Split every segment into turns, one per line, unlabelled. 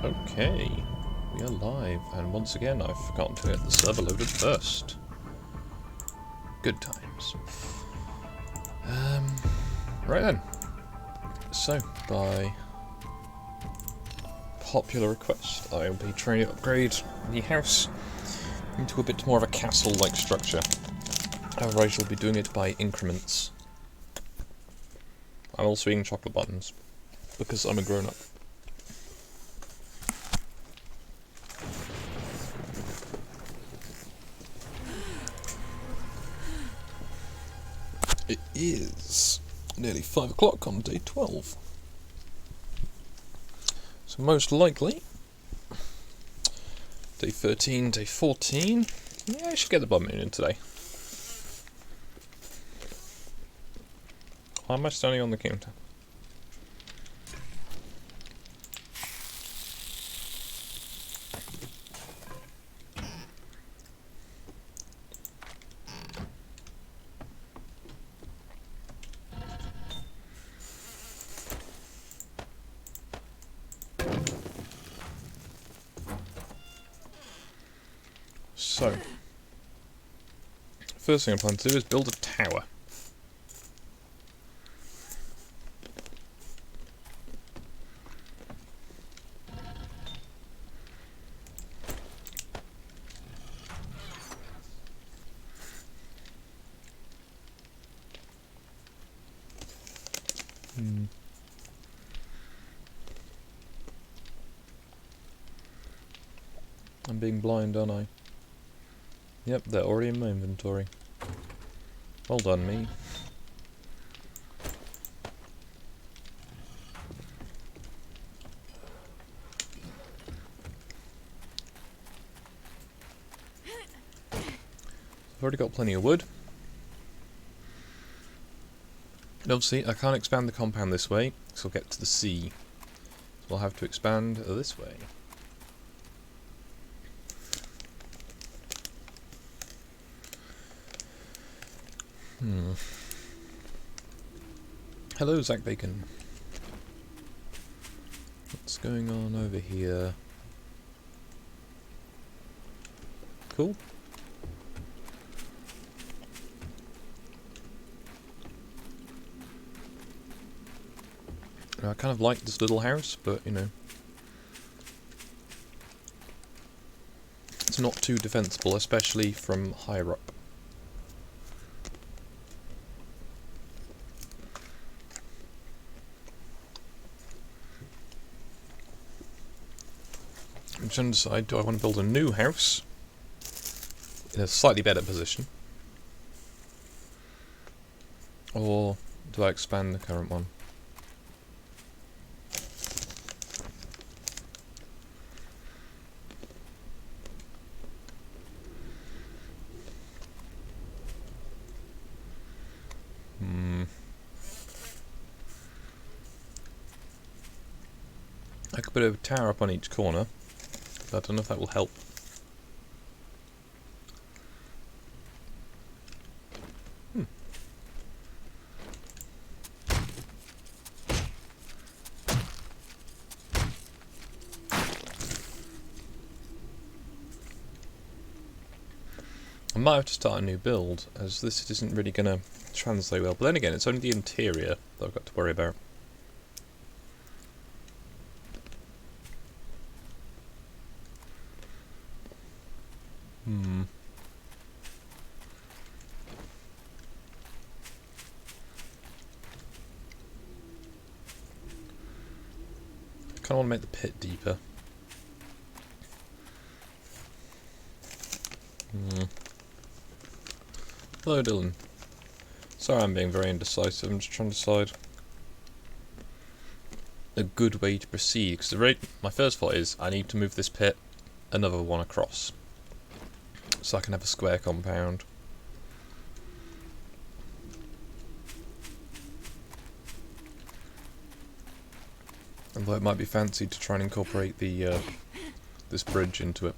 Okay, we are live, and once again I've forgotten to get the server loaded first. Good times. Right then. So, by popular request, I will be trying to upgrade the house into a bit more of a castle-like structure. However, I shall be doing it by increments. I'm also eating chocolate buttons, because I'm a grown-up. It is nearly 5 o'clock on day 12. So most likely, day 13, day 14, yeah, I should get the blood moon in today. Why am I standing on the counter? So, first thing I plan to do is build a tower. I'm being blind, aren't I? Yep, they're already in my inventory. Well done, me. I've already got plenty of wood. And obviously, I can't expand the compound this way, because I'll get to the sea. So I'll have to expand this way. Hello, Zach Bacon. What's going on over here? Cool. I kind of like this little house, but, you know, it's not too defensible, especially from higher up. I'm trying to decide, do I want to build a new house in a slightly better position, or do I expand the current one? I could put a tower up on each corner, but I don't know if that will help. I might have to start a new build, as this isn't really going to translate well. But then again, it's only the interior that I've got to worry about. I kind of want to make the pit deeper. Hello, Dylan. Sorry I'm being very indecisive, I'm just trying to decide a good way to proceed, because my first thought is I need to move this pit another one across, so I can have a square compound. Although it might be fancy to try and incorporate the this bridge into it.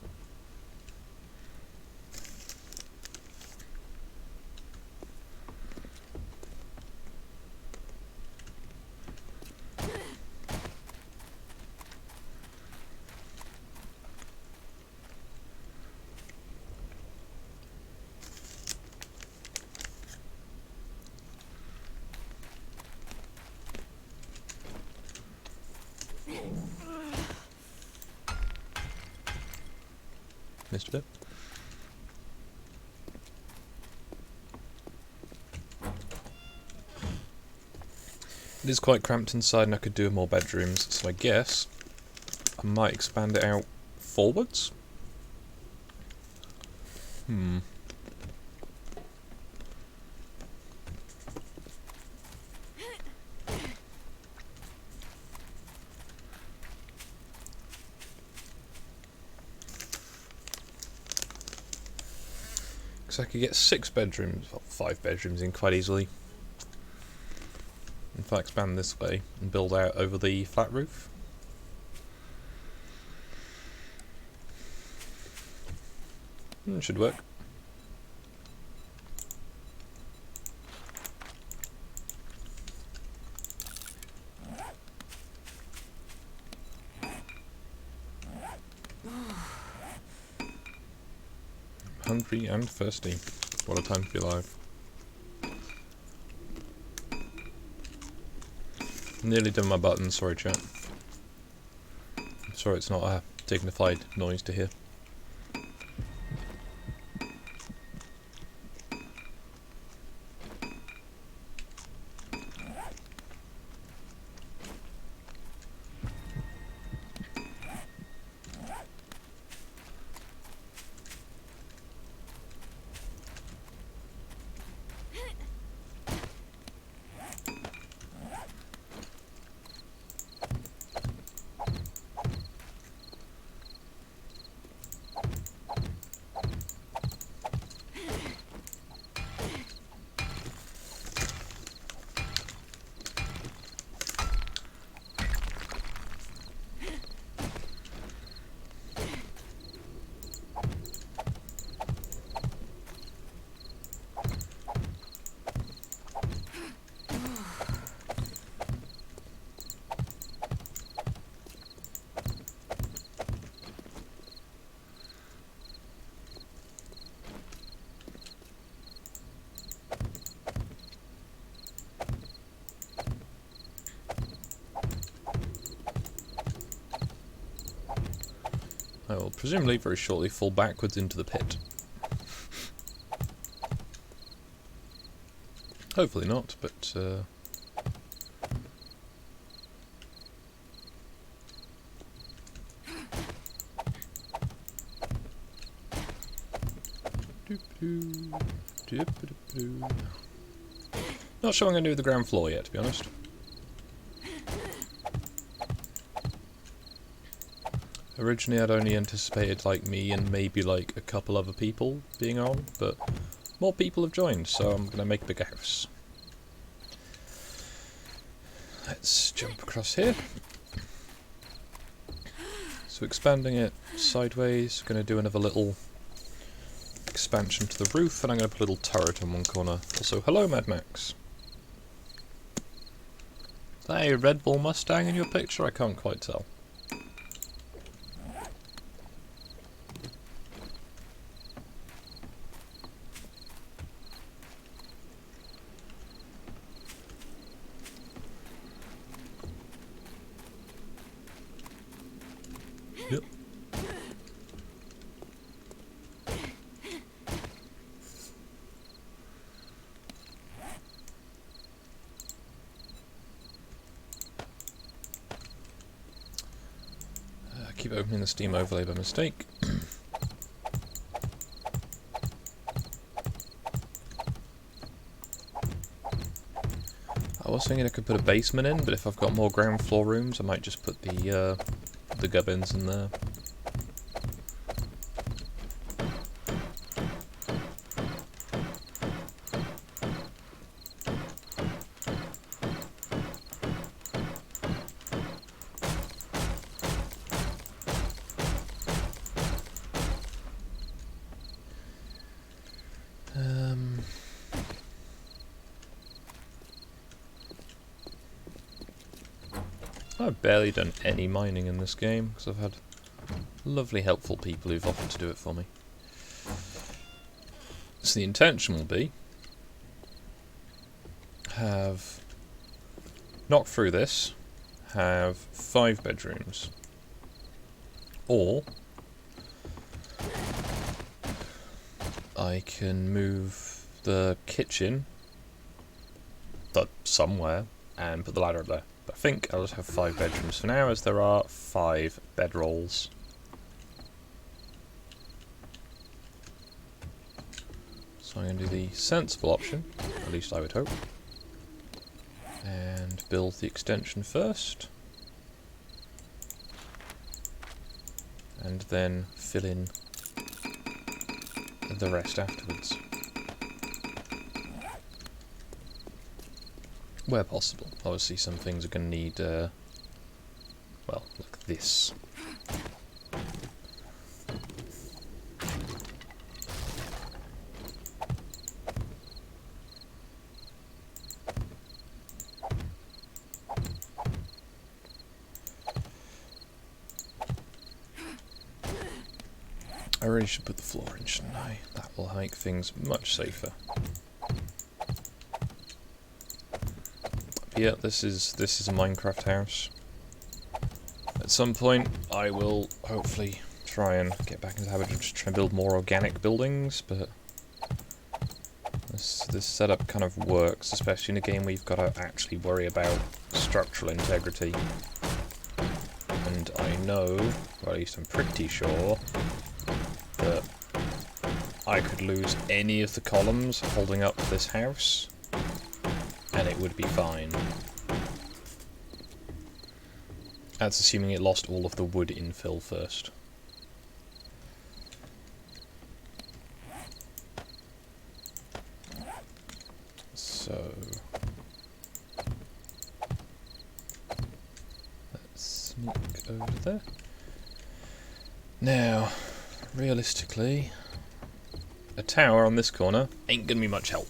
missed a bit. It is quite cramped inside and I could do with more bedrooms, so I guess I might expand it out forwards. Because I could get 6 bedrooms, well, 5 bedrooms in quite easily. If I expand this way and build out over the flat roof. Should work. Hungry and thirsty. What a time to be alive. Nearly done my button, sorry chat. I'm sorry it's not a dignified noise to hear. I will presumably very shortly fall backwards into the pit. Hopefully not, but not sure I'm going to do the ground floor yet, to be honest. Originally I'd only anticipated like me and maybe like a couple other people being on, but more people have joined, so I'm going to make a bigger house. Let's jump across here. So expanding it sideways, going to do another little expansion to the roof, and I'm going to put a little turret in one corner. Also, hello Mad Max. Is that a Red Bull Mustang in your picture? I can't quite tell. Yep. I keep opening the Steam overlay by mistake. I was thinking I could put a basement in, but if I've got more ground floor rooms, I might just put the gubbins in there. I've barely done any mining in this game because I've had lovely helpful people who've offered to do it for me. So the intention will be have knock through this, have 5 bedrooms, or I can move the kitchen somewhere and put the ladder up there. But I think I'll just have 5 bedrooms for now, as there are 5 bedrolls. So I'm going to do the sensible option, at least I would hope, and build the extension first, and then fill in the rest afterwards, where possible. Obviously some things are going to need, well, like this. I really should put the floor in, shouldn't I? That will make things much safer. Yeah, this is a Minecraft house. At some point, I will hopefully try and get back into the habit of just trying to build more organic buildings, but this setup kind of works, especially in a game where you've got to actually worry about structural integrity. And I know, or at least I'm pretty sure, that I could lose any of the columns holding up this house, and it would be fine. That's assuming it lost all of the wood infill first. So let's sneak over there. Now, realistically, a tower on this corner ain't gonna be much help.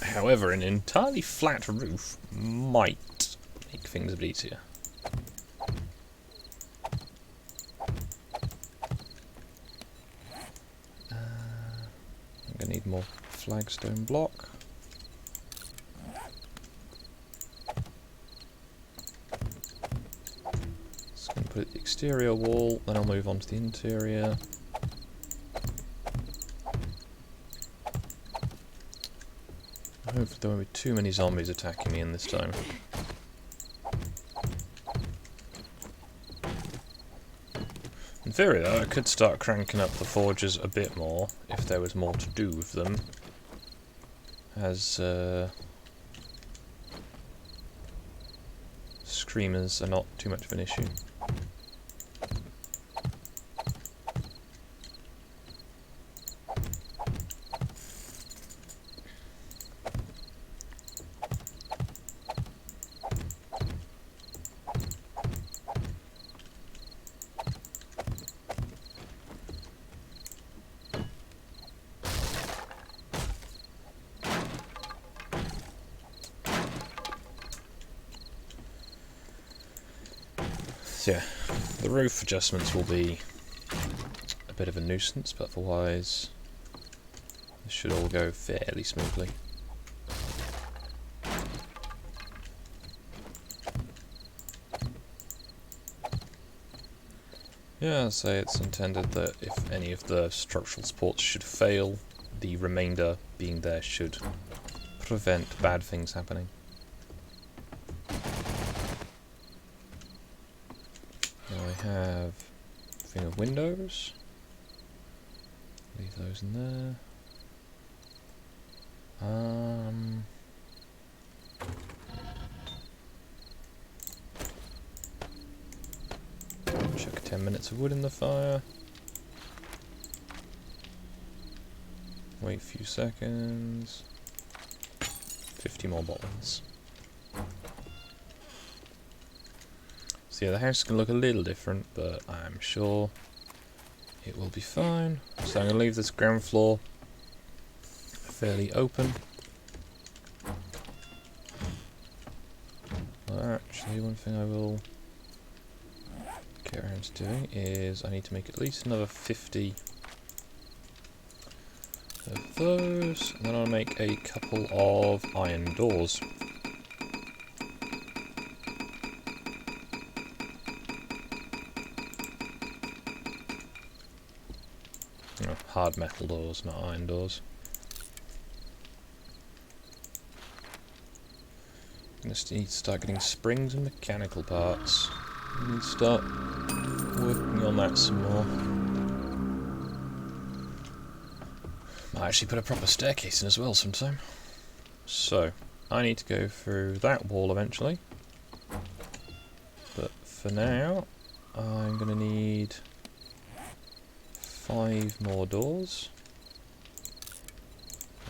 However, an entirely flat roof might make things a bit easier. I'm gonna need more flagstone block. Just gonna put the exterior wall, then I'll move on to the interior. Hopefully there won't be too many zombies attacking me in this time. In theory though, I could start cranking up the forges a bit more, if there was more to do with them. As screamers are not too much of an issue. Yeah, the roof adjustments will be a bit of a nuisance, but otherwise this should all go fairly smoothly. Yeah, I'll say it's intended that if any of the structural supports should fail, the remainder being there should prevent bad things happening. I have a thing of windows. Leave those in there. Chuck 10 minutes of wood in the fire. Wait a few seconds. 50 more bottles. So yeah, the house can look a little different, but I'm sure it will be fine. So I'm going to leave this ground floor fairly open. Well, actually, one thing I will get around to doing is I need to make at least another 50 of those, and then I'll make a couple of iron doors. hard metal doors, not iron doors. I'm gonna need to start getting springs and mechanical parts. I need to start working on that some more. Might actually put a proper staircase in as well sometime. So, I need to go through that wall eventually. But for now, I'm going to need 5 more doors.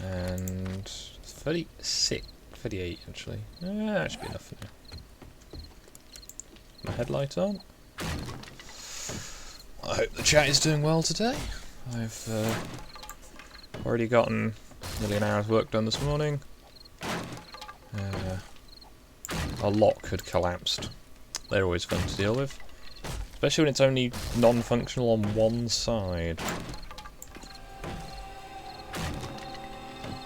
And 38 actually. That should be enough for now. My headlight on. I hope the chat is doing well today. I've already gotten nearly an hour's work done this morning. A lock had collapsed. They're always fun to deal with. Especially when it's only non-functional on one side.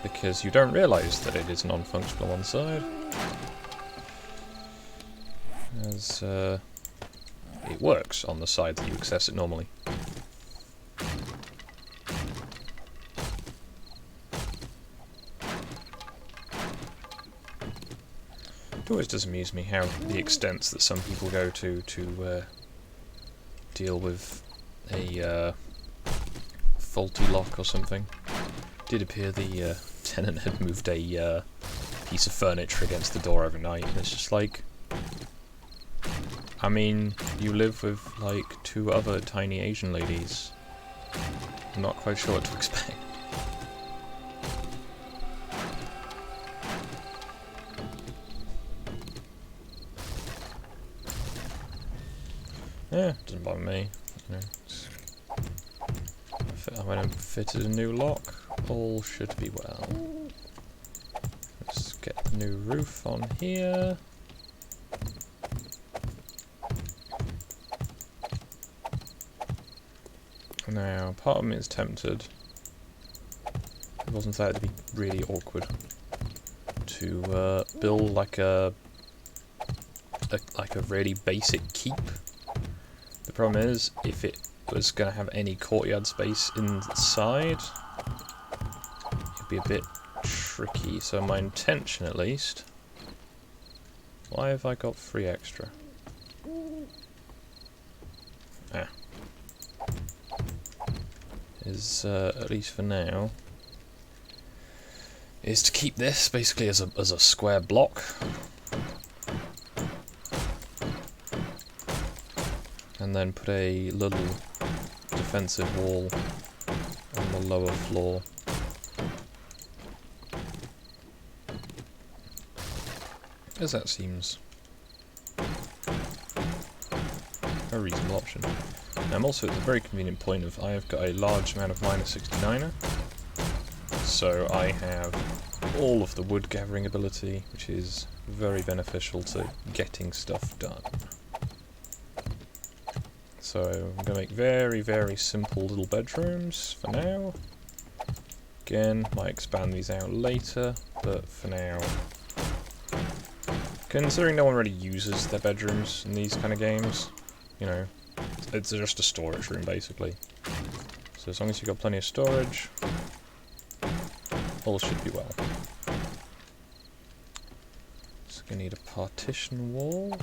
Because you don't realise that it is non-functional on one side. As it works on the side that you access it normally. It always does amuse me how the extents that some people go to deal with a faulty lock or something. It did appear the tenant had moved a piece of furniture against the door overnight, and it's just like, I mean, you live with like 2 other tiny Asian ladies. I'm not quite sure what to expect. Yeah, doesn't bother me. You know, I went and fitted a new lock. All should be well. Let's get the new roof on here. Now, part of me is tempted. It wasn't that to be really awkward to build like a really basic keep. The problem is, if it was going to have any courtyard space inside, it'd be a bit tricky. So my intention, at least... Why have I got 3 extra? Ah. Is, at least for now, is to keep this basically as a square block. And then put a little defensive wall on the lower floor. As that seems a reasonable option. Now I'm also at the very convenient point of I have got a large amount of -69er. So I have all of the wood gathering ability, which is very beneficial to getting stuff done. So I'm going to make very, very simple little bedrooms for now. Again, might expand these out later, but for now, considering no one really uses their bedrooms in these kind of games, you know, it's just a storage room basically. So as long as you've got plenty of storage, all should be well. So going to need a partition wall.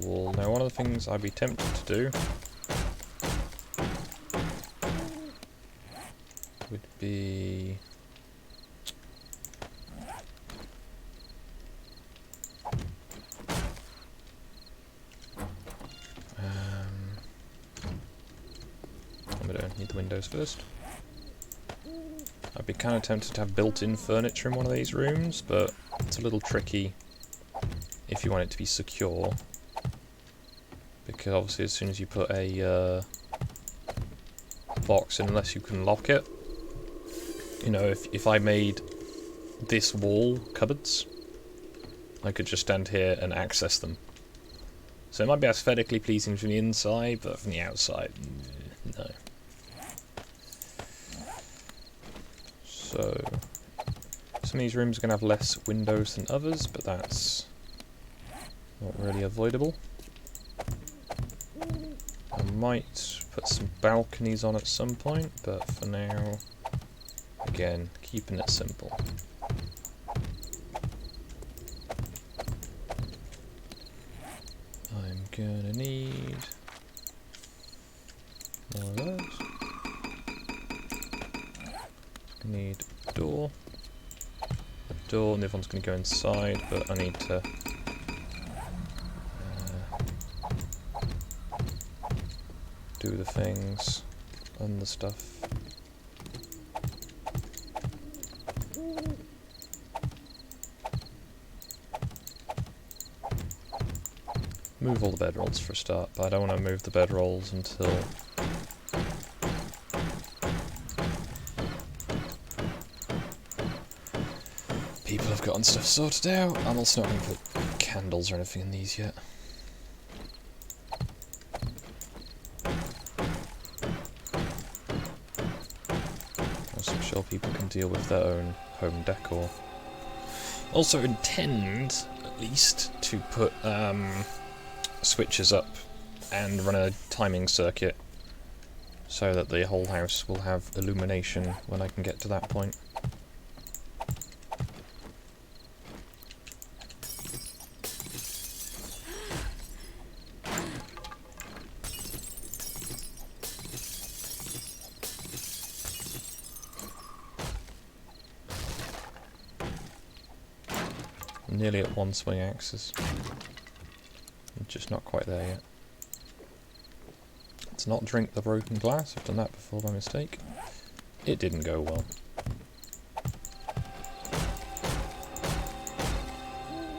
Wall. Now, one of the things I'd be tempted to do would be I'm gonna need the windows first. I'd be kind of tempted to have built-in furniture in one of these rooms, but it's a little tricky if you want it to be secure. Because obviously as soon as you put a box in, unless you can lock it, you know, if I made this wall cupboards, I could just stand here and access them. So it might be aesthetically pleasing from the inside, but from the outside, No. So, some of these rooms are going to have less windows than others, but that's not really avoidable. I might put some balconies on at some point, but for now, again, keeping it simple. I'm gonna need more of those. I need a door, and the other one's going to go inside, but I need to do the things and the stuff. Move all the bedrolls for a start, but I don't want to move the bedrolls until people have gotten stuff sorted out. I'm also not going to put candles or anything in these yet. I'm sure people can deal with their own home decor. Also intend, at least, to put switches up and run a timing circuit so that the whole house will have illumination when I can get to that point. I'm nearly at one swing axis. I'm just not quite there yet. Let's not drink the broken glass. I've done that before by mistake. It didn't go well.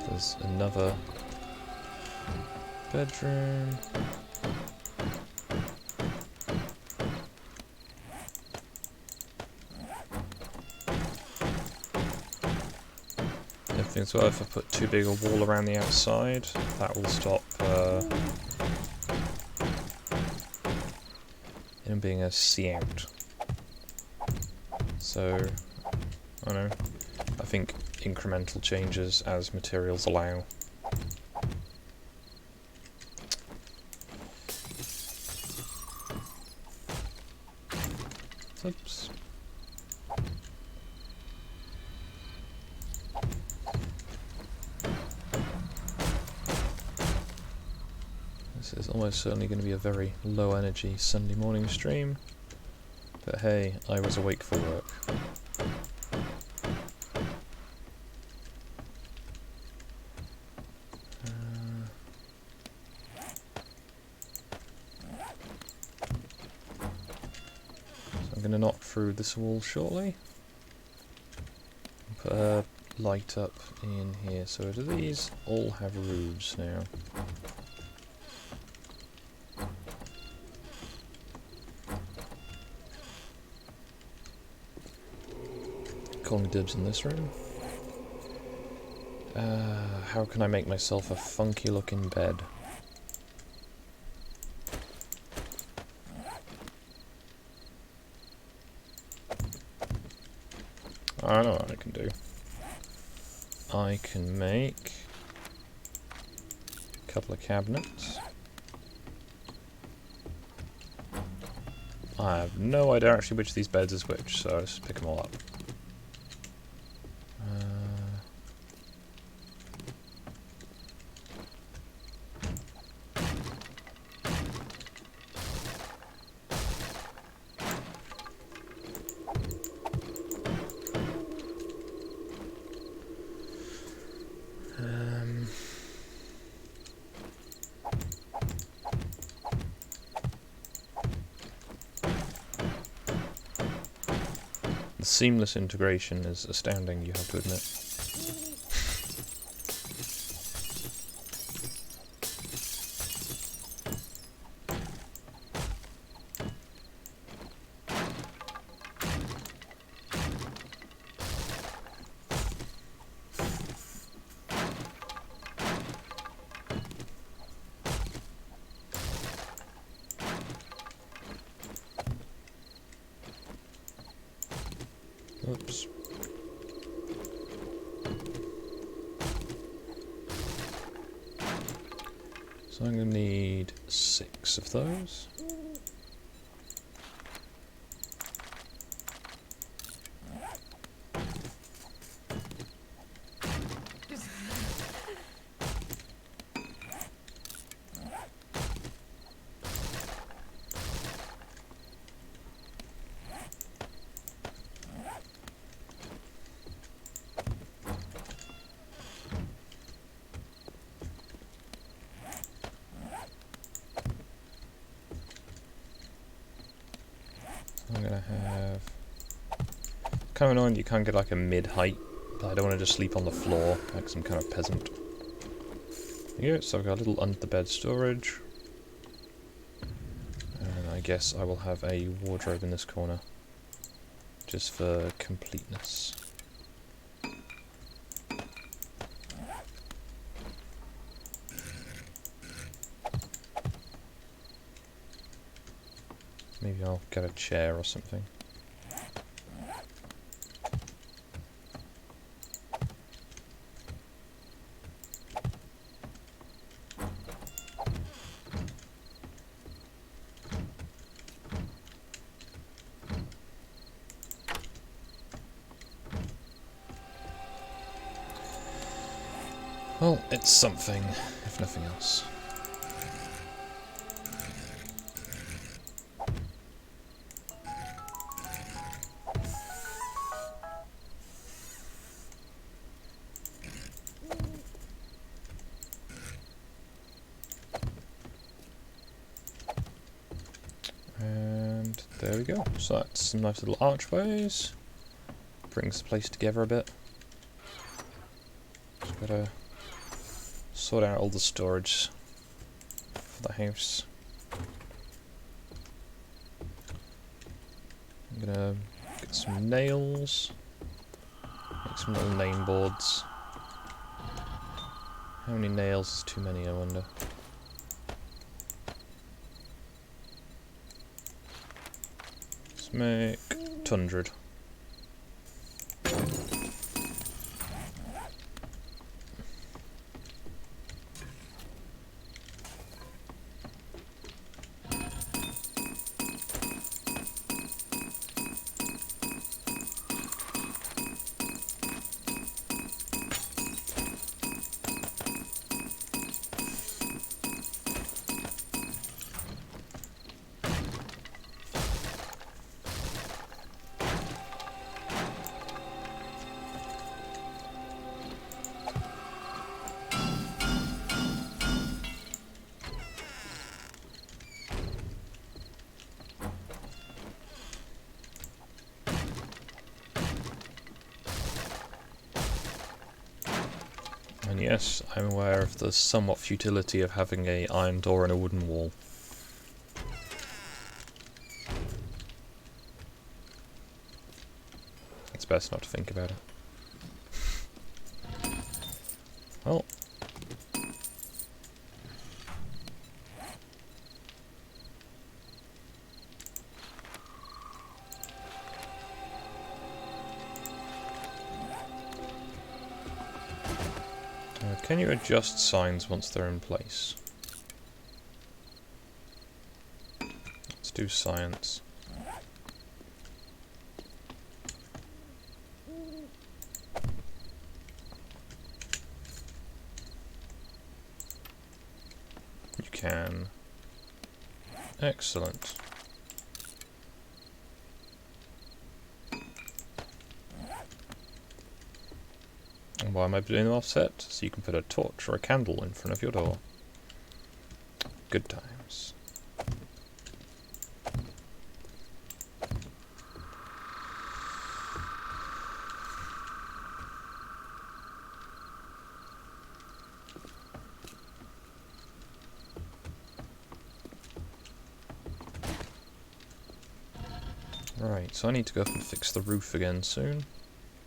There's another bedroom. Everything's well. If I put too big a wall around the outside, that will stop him being a see out. So, I don't know. I think incremental changes as materials allow. Oops. This is almost certainly going to be a very low energy Sunday morning stream. But hey, I was awake for work. So I'm going to knock through this wall shortly. Put a light up in here. So do these all have roofs now? Calling dibs in this room. How can I make myself a funky looking bed? I know what I can do. I can make a couple of cabinets. I have no idea actually which of these beds is which, so let's pick them all up. The seamless integration is astounding, you have to admit. Oops. So I'm going to need 6 of those. I'm gonna have... Kind of annoying you can't get like a mid-height, but I don't want to just sleep on the floor, like some kind of peasant. There you go, so I've got a little under-the-bed storage. And I guess I will have a wardrobe in this corner, just for completeness. Maybe I'll get a chair or something. Well, it's something, if nothing else. And there we go. So that's some nice little archways. Brings the place together a bit. Just gotta sort out all the storage for the house. I'm gonna get some nails, make some little name boards. How many nails is too many, I wonder? Let's make 200. And yes, I'm aware of the somewhat futility of having a iron door and a wooden wall. It's best not to think about it. Well. Can you adjust signs once they're in place? Let's do science. You can. Excellent. And why am I doing the offset? So you can put a torch or a candle in front of your door. Good times. Right, so I need to go up and fix the roof again soon.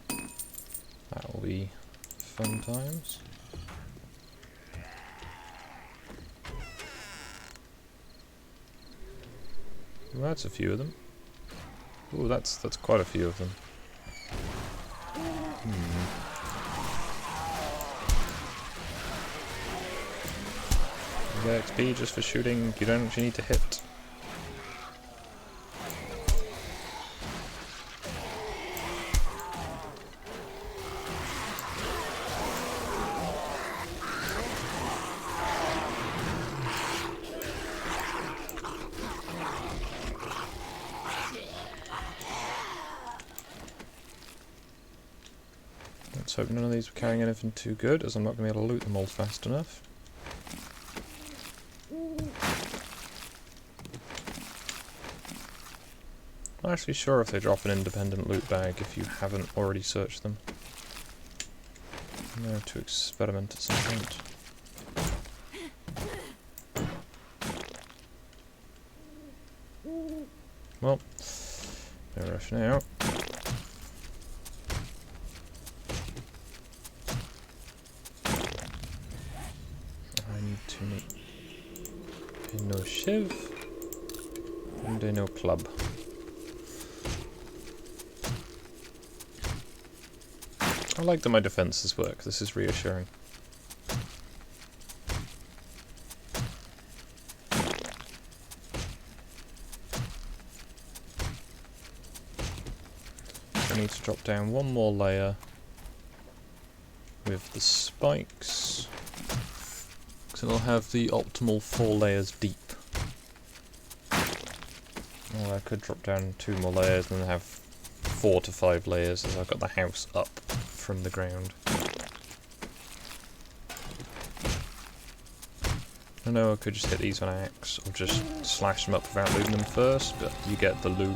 That will be fun times. Well, that's a few of them. Ooh, that's quite a few of them. You get XP just for shooting, you don't actually need to hit. Let's hope none of these are carrying anything too good, as I'm not going to be able to loot them all fast enough. I'm not actually sure if they drop an independent loot bag if you haven't already searched them. I'm going to experiment at some point. Well, no rush now. I need to make no shiv and no club. I like that my defences work, this is reassuring. I need to drop down one more layer with the spikes, so I'll have the optimal 4 layers deep. Well, I could drop down 2 more layers and then have 4 to 5 layers as I've got the house up from the ground. I know I could just hit these on an axe or just slash them up without looting them first, but you get the loot.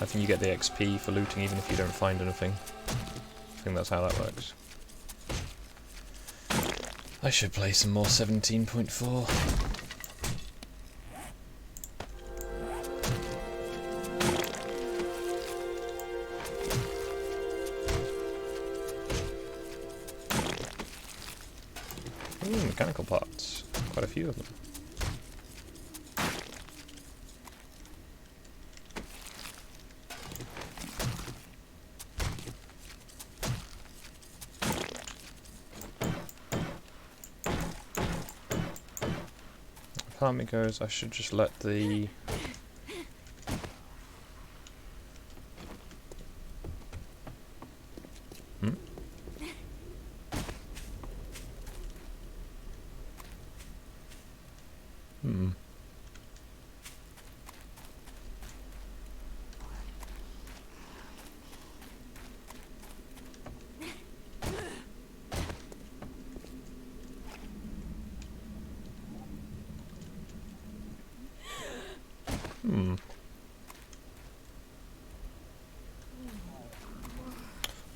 I think you get the XP for looting even if you don't find anything. I think that's how that works. I should play some more 17.4. Ooh, mechanical parts. Quite a few of them. Part of me goes, I should just let the...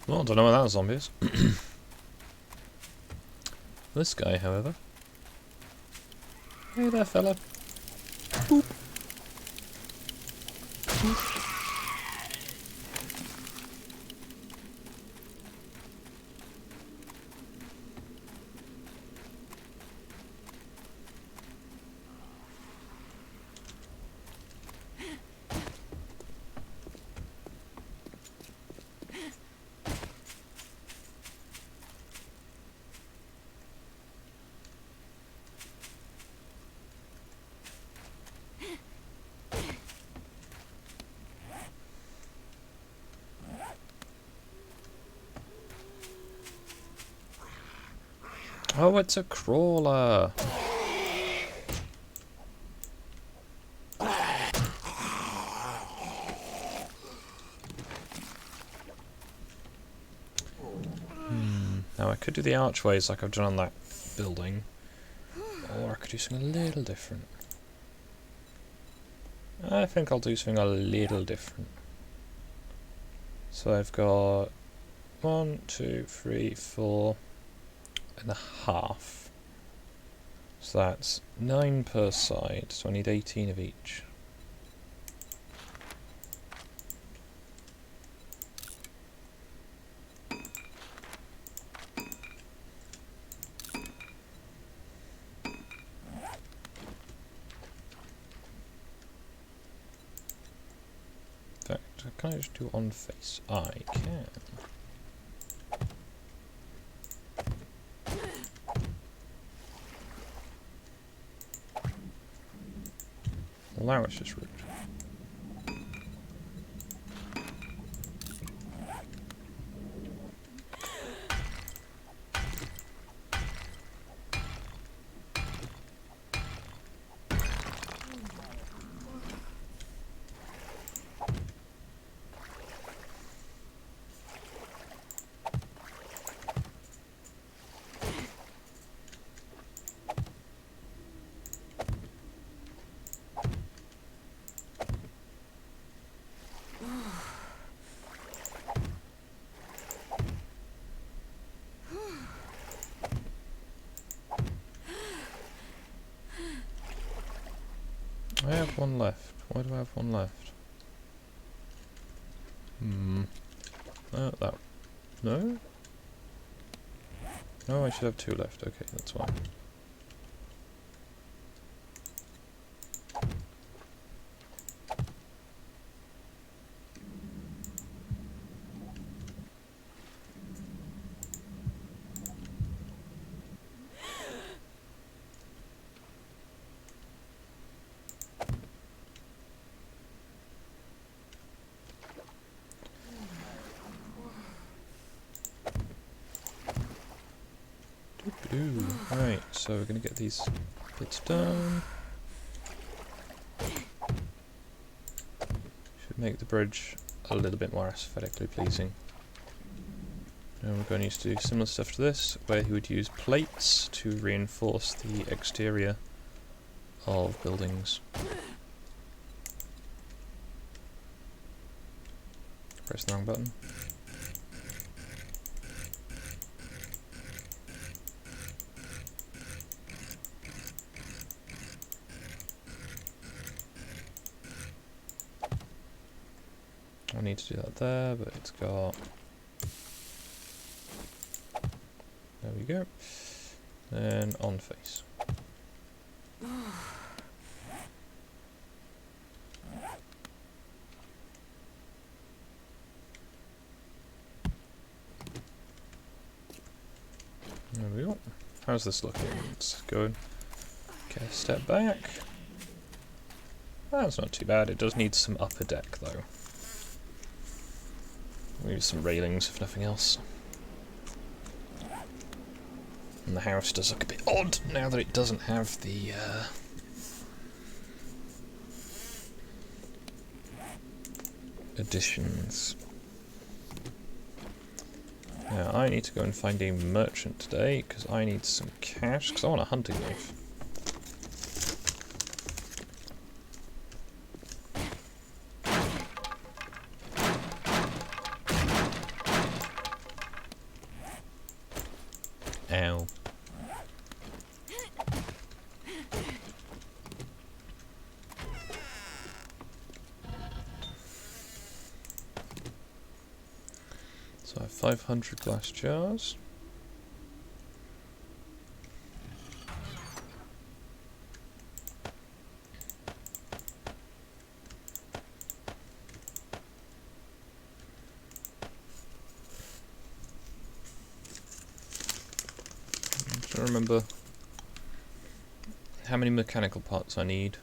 Well, I don't know what that zombie is. This guy, however. Hey there, fella. Boop. Boop. Oh, it's a crawler. Now I could do the archways like I've done on that building, or I could do something a little different. I think I'll do something a little different. So I've got 1, 2, 3, 4 and a half. So that's 9 per side, so I need 18 of each. In fact, can I just do on face? I can. Well, now it's just rude. I have one left. Why do I have one left? That. No? No, I should have 2 left. Okay, that's fine. Right, so we're going to get these bits done. Should make the bridge a little bit more aesthetically pleasing. And we're going to use to do similar stuff to this, where he would use plates to reinforce the exterior of buildings. Press the wrong button. I need to do that there, but it's got... There we go. Then on face. There we go. How's this looking? It's going. Okay, step back. That's not too bad. It does need some upper deck though. Maybe some railings if nothing else. And the house does look a bit odd now that it doesn't have the additions. Now I need to go and find a merchant today because I need some cash because I want a hunting knife. Ow. So I have 500 glass jars. I'm trying to remember how many mechanical parts I need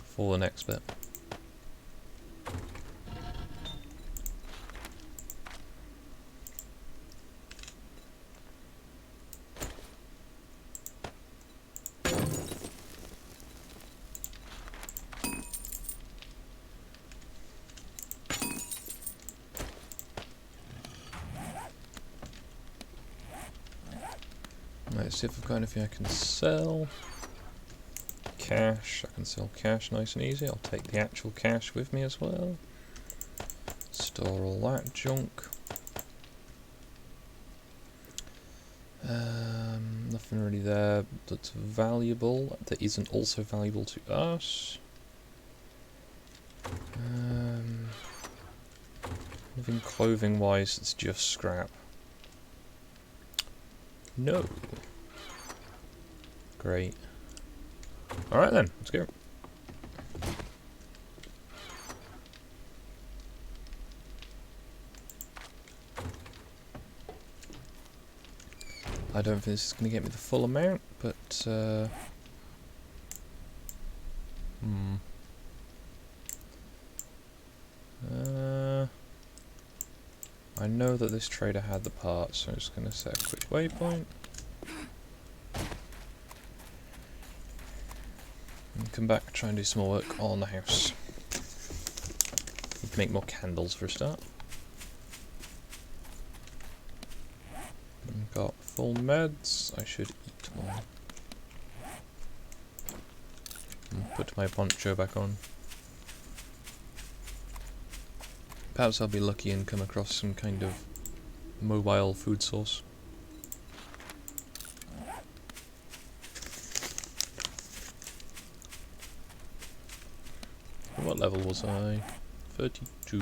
for the next bit. Let's see if I've got anything I can sell. Cash, I can sell cash nice and easy. I'll take the actual cash with me as well. Store all that junk. Nothing really there that's valuable, that isn't also valuable to us. Living clothing wise, it's just scrap. No. Great. Alright then, let's go. I don't think this is going to get me the full amount, but I know that this trader had the parts, so I'm just going to set a quick waypoint. And come back, try and do some more work on the house. We can make more candles for a start. I've got full meds, I should eat more. And put my poncho back on. Perhaps I'll be lucky and come across some kind of mobile food source. What level was I? 32.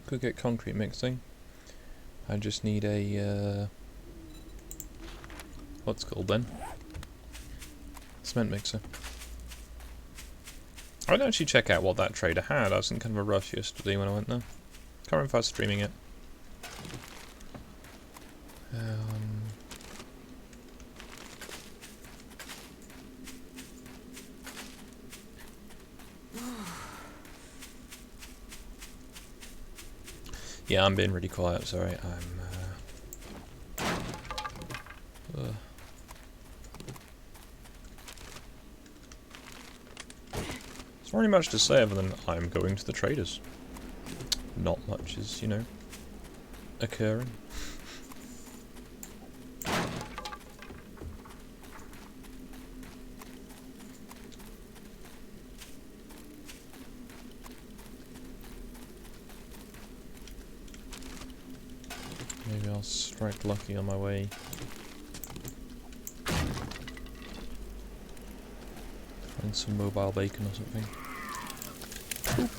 Could get concrete mixing. I just need a what's it called then? Cement mixer. I would actually check out what that trader had. I was in kind of a rush yesterday when I went there. Can't remember if I was streaming it. Yeah, I'm being really quiet, sorry. There's not really much to say other than I'm going to the traders. Not much is, you know, occurring. Maybe I'll strike lucky on my way. Find some mobile bacon or something. Boop.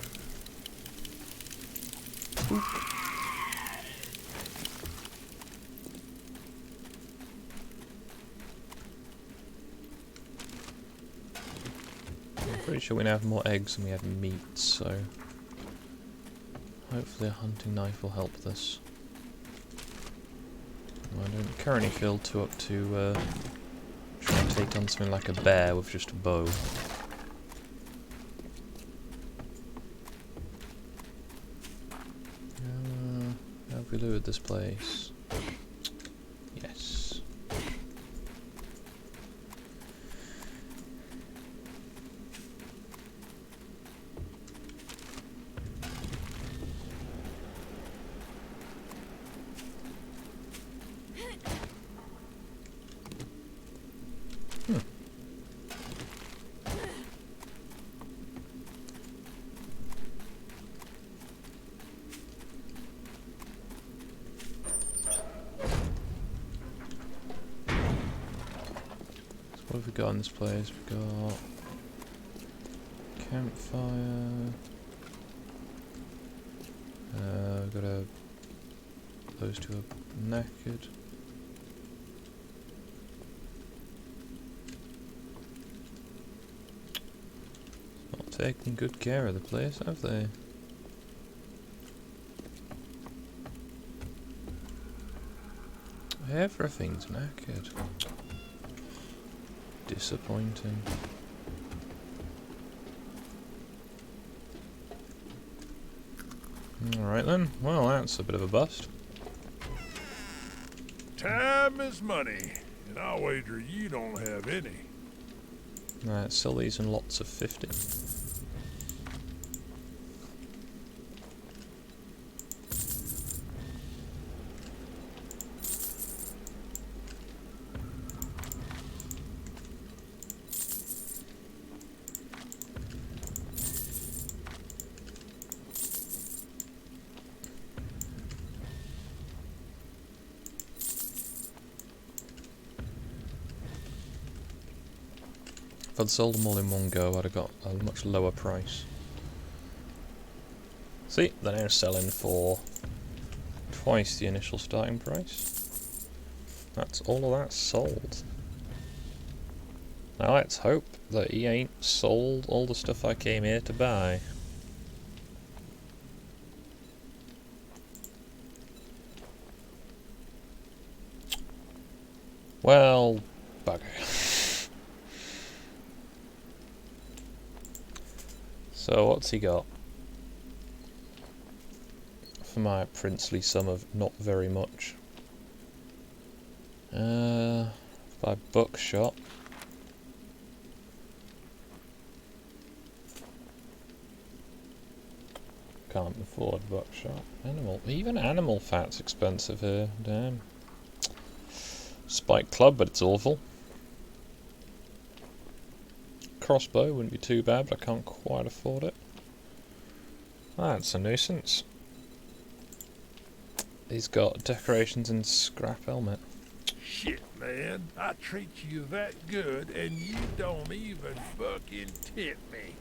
Boop. I'm pretty sure we now have more eggs than we have meat, so hopefully a hunting knife will help this. I don't currently feel too up to try and take on something like a bear with just a bow. Have we looted this place? Yes. What have we got in this place? We've got campfire. We've got those two are knackered. Not taking good care of the place, have they? Everything's knackered. Disappointing. Alright then, well that's a bit of a bust.
Time is money, and I'll wager you don't have any.
Alright, sell these in lots of 50. If I'd sold them all in one go, I'd have got a much lower price. See, they're now selling for twice the initial starting price. That's all of that sold. Now let's hope that he ain't sold all the stuff I came here to buy. Well, bugger. So, what's he got? For my princely sum of not very much. By bookshop. Can't afford bookshop. Even animal fat's expensive here. Damn. Spike club, but it's awful. Crossbow wouldn't be too bad, but I can't quite afford it. That's a nuisance. He's got decorations and scrap helmet.
Shit, man. I treat you that good, and you don't even fucking tip me.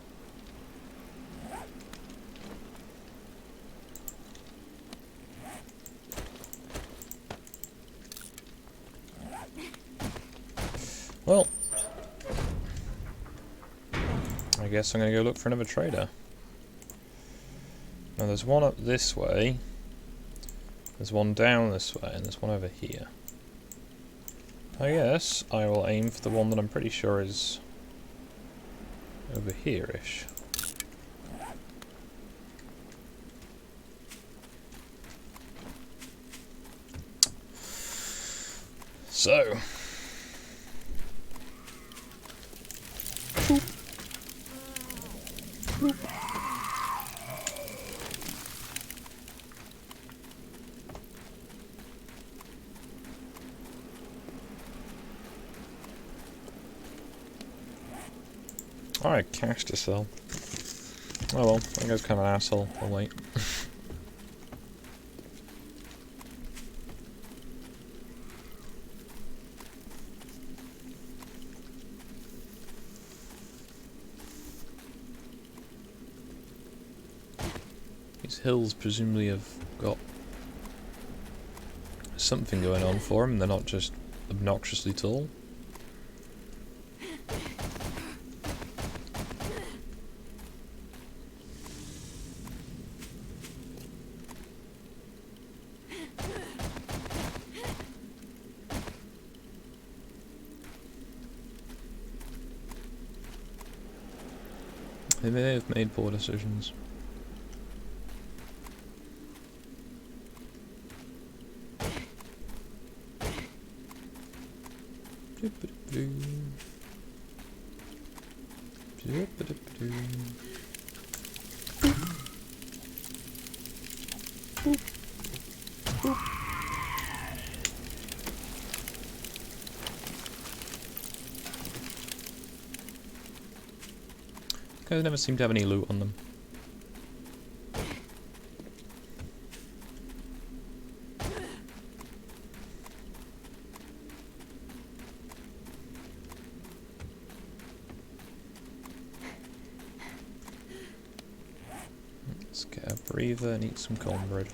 Well, I guess I'm going to go look for another trader. Now there's one up this way, there's one down this way, and there's one over here. I guess I will aim for the one that I'm pretty sure is over here-ish. So... Alright, cash to sell. Oh well, that guy's kind of an asshole. I'll wait. These hills presumably have got something going on for them, they're not just obnoxiously tall. They may have made poor decisions. Guys never seem to have any loot on them. Let's get a breather and eat some cornbread.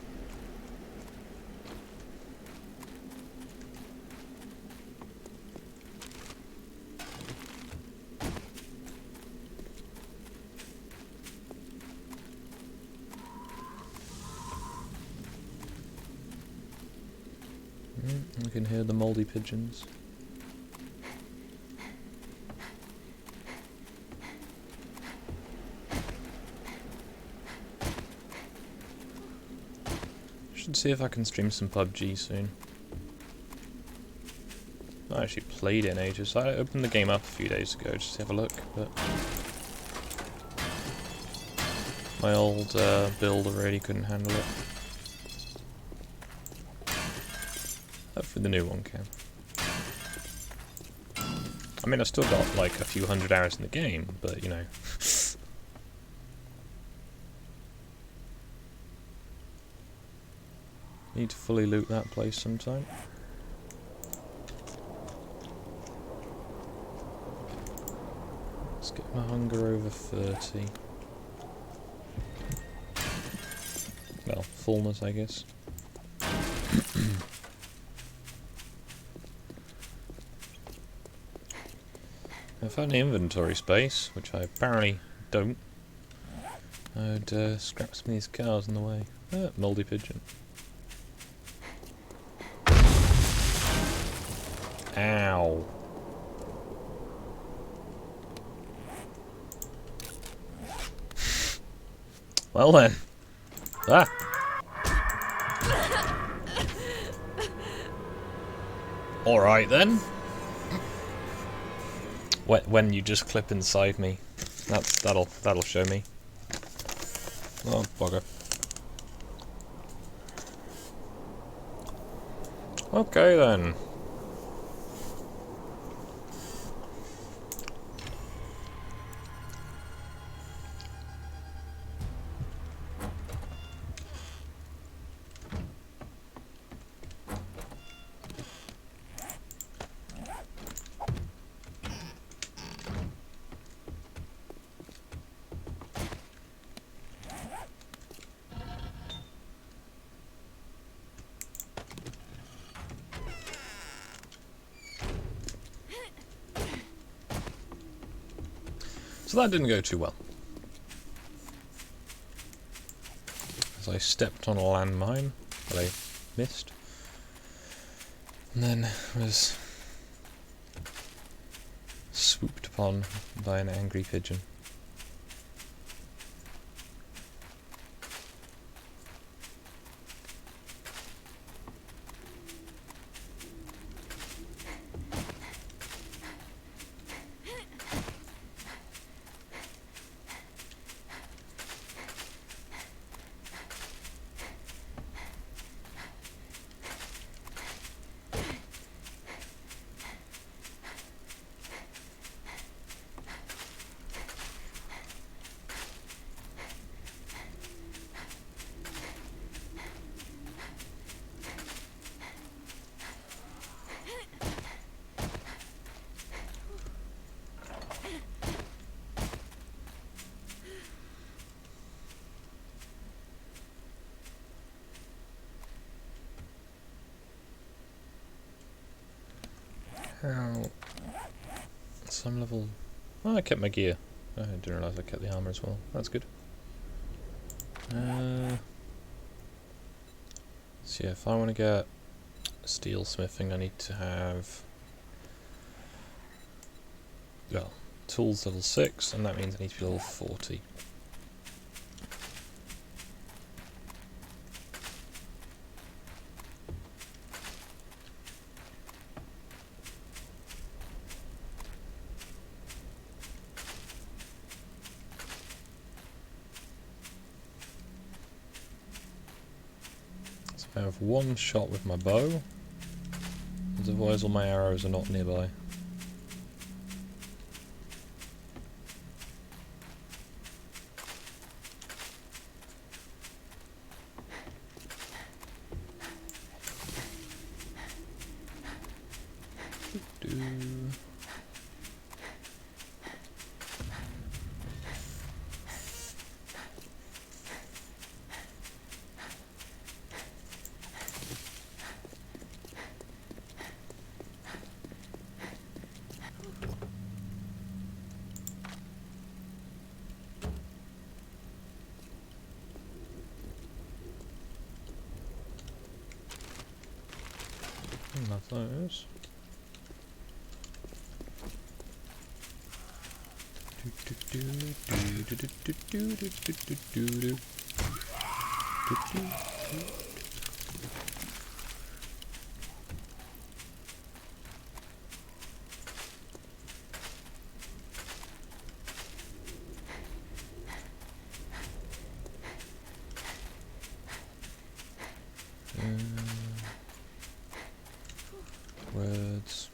I can hear the mouldy pigeons. Should see if I can stream some PUBG soon. I actually played it in ages. I opened the game up a few days ago just to have a look, but my old build already couldn't handle it. Hopefully the new one can. I mean, I've still got like a few hundred hours in the game, but you know. Need to fully loot that place sometime. Let's get my hunger over 30. Well, fullness, I guess. I found the inventory space, which I apparently don't. I'd scrap some of these cars in the way. Ah, mouldy pigeon. Ow. Well then. Ah! Alright then. When you just clip inside me. That'll show me. Oh, bugger. Okay then. So that didn't go too well. As I stepped on a landmine that I missed. And then was swooped upon by an angry pigeon. How? Some level... Oh, I kept my gear. I didn't realise I kept the armour as well. That's good. So yeah, if I want to get steel smithing, I need to have... Well, tools level 6, and that means I need to be level 40. I have one shot with my bow, otherwise all my arrows are not nearby. Love those. Words.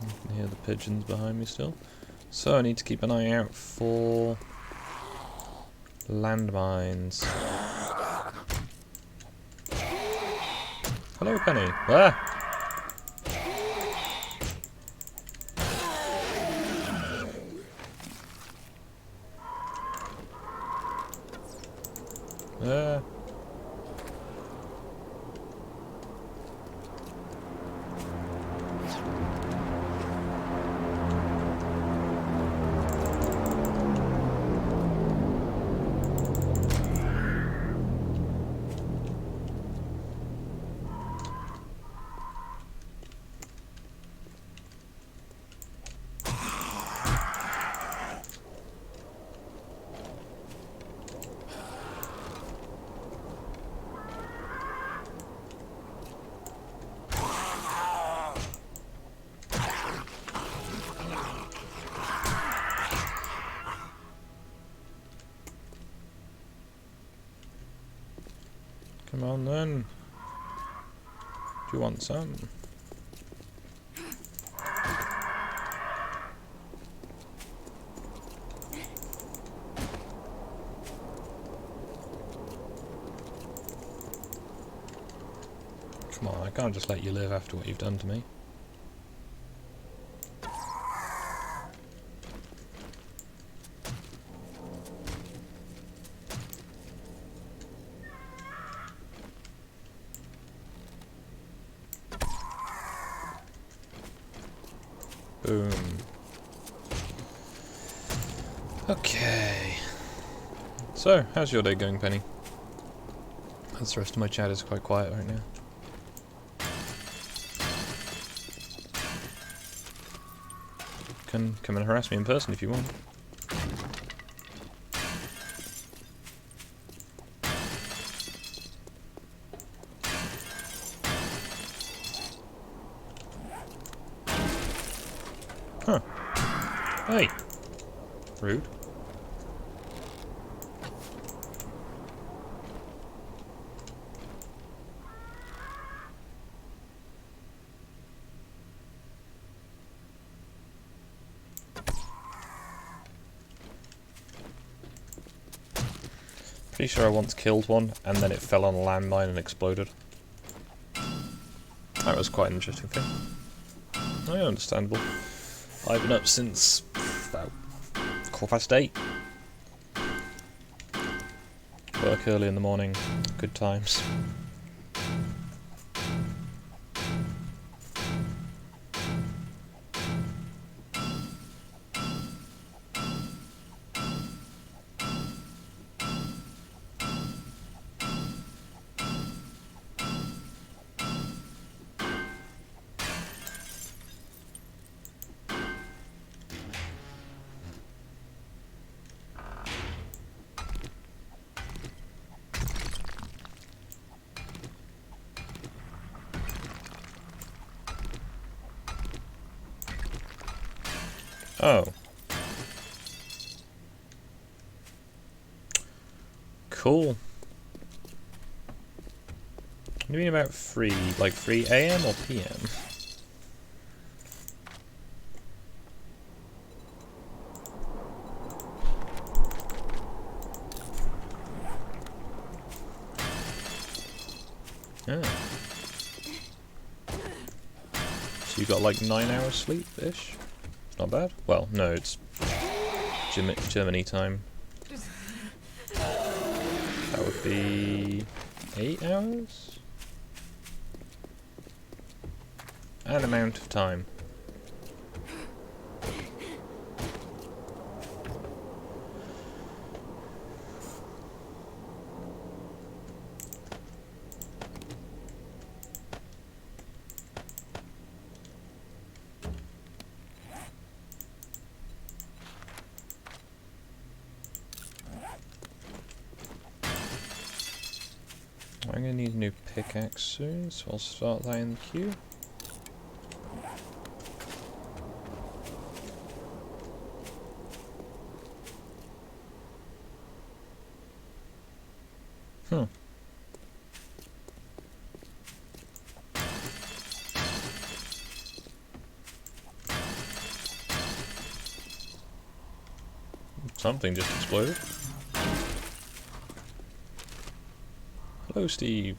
You can hear the pigeons behind me still. So I need to keep an eye out for landmines. Hello, Penny. Ah! Ah. Come on then. Do you want some? Come on, I can't just let you live after what you've done to me. Boom. Okay. So, how's your day going, Penny? As the rest of my chat is quite quiet right now. Can come and harass me in person if you want. Huh. Hey. Rude. Pretty sure I once killed one, and then it fell on a landmine and exploded. That was quite an interesting thing. Oh, yeah, understandable. I've been up since about 8:15. Work early in the morning. Good times. Oh. Cool. What do you mean about 3? Like 3 AM or PM? Yeah. So you got like 9 hours sleep-ish? Not bad. Well, no, it's Germany time. That would be 8 hours? An amount of time. I'm going to need a new pickaxe soon, so I'll start that in the queue. Something just exploded. Hello, Steve.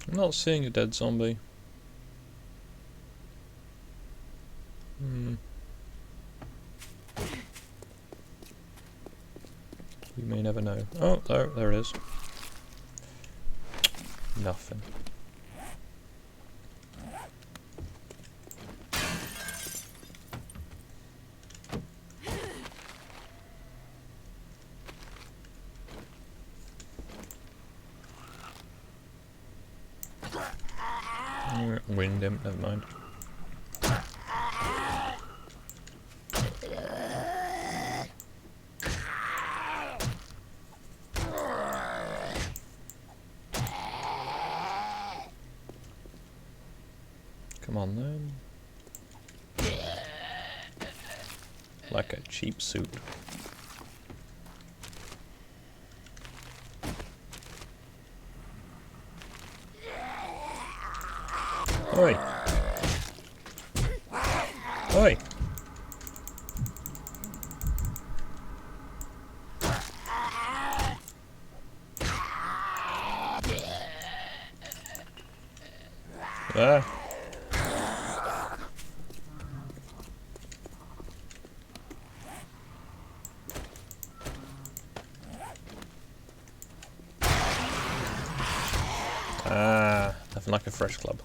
I'm not seeing a dead zombie. We may never know. Oh, there it is. Nothing. Wind him, never mind. Come on then. Like a cheap suit. Oi! Oi! Ah! Ah, nothing like a fresh club.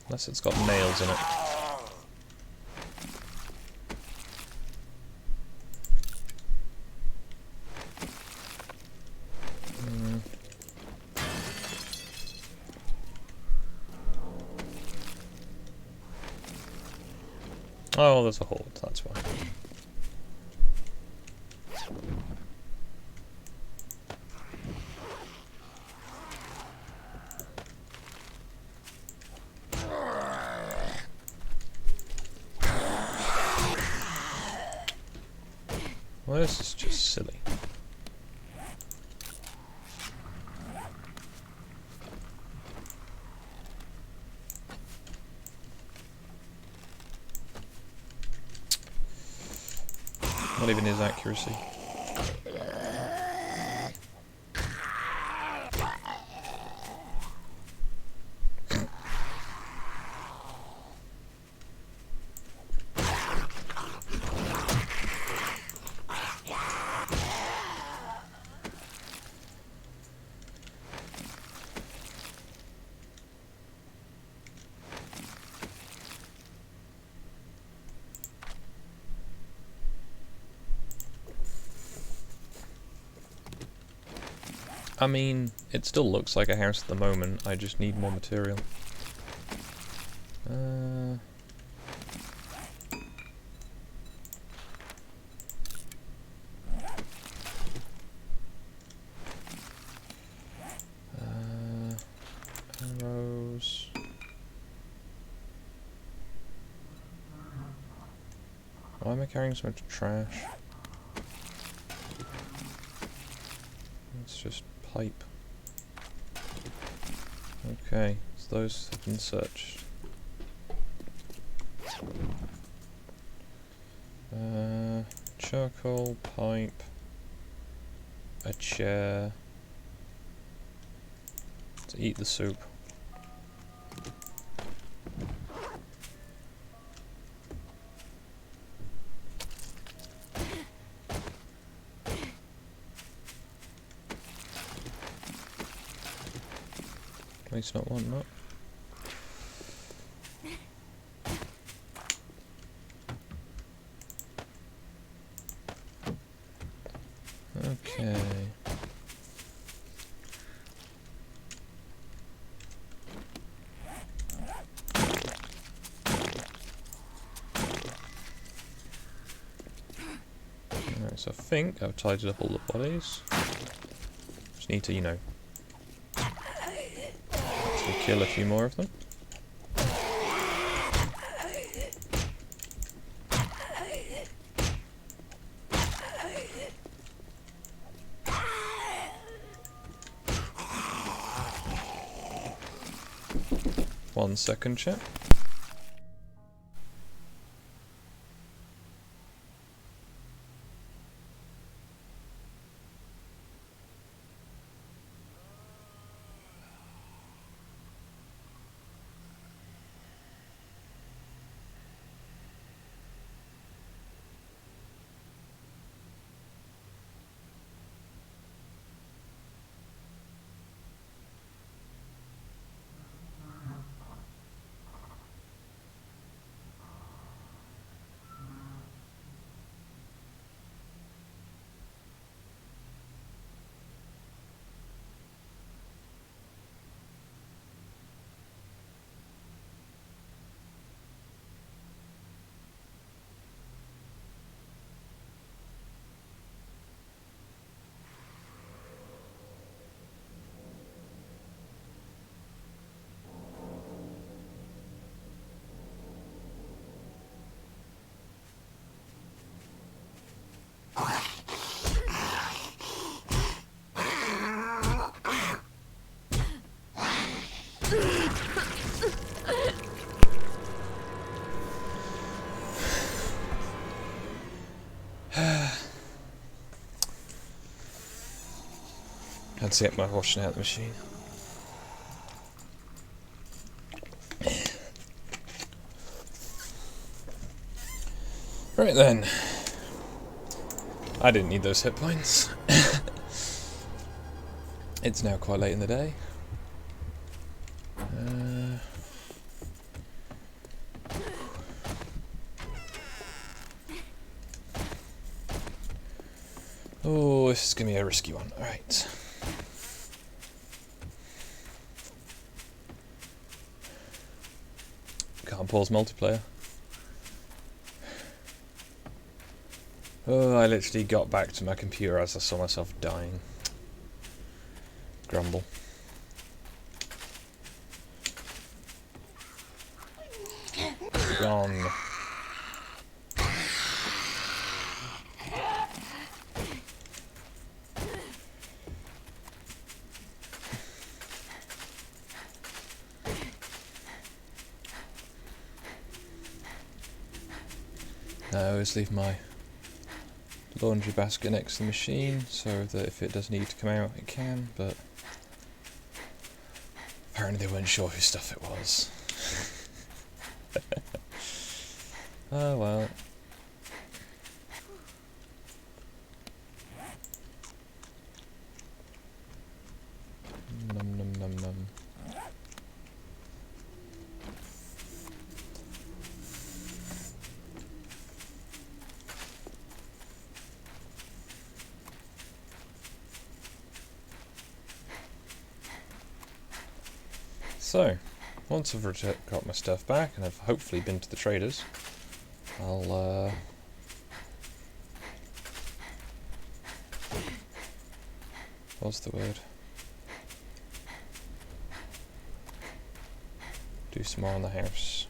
Unless it's got nails in it. Oh, there's a horde, that's why. Well, this is just silly. Not even his accuracy. I mean, it still looks like a house at the moment, I just need more material. Arrows. Why am I carrying so much trash? It's just pipe. Okay, so those have been searched. Charcoal, pipe, a chair. To eat the soup. At least not one, not. Okay. Alright, so I think I've tidied up all the bodies. Just need to, you know, actually kill a few more of them. One second, chat. Fancy it, my washing out the machine. Right then. I didn't need those hit points. It's now quite late in the day. Oh, this is going to be a risky one. Alright. Can't pause multiplayer. Oh, I literally got back to my computer as I saw myself dying. Grumble. Gone. I always leave my laundry basket next to the machine so that if it does need to come out it can, but apparently they weren't sure whose stuff it was. Oh well. Num num num num. So, once I've got my stuff back and I've hopefully been to the traders, I'll what's the word? Do some more on the house.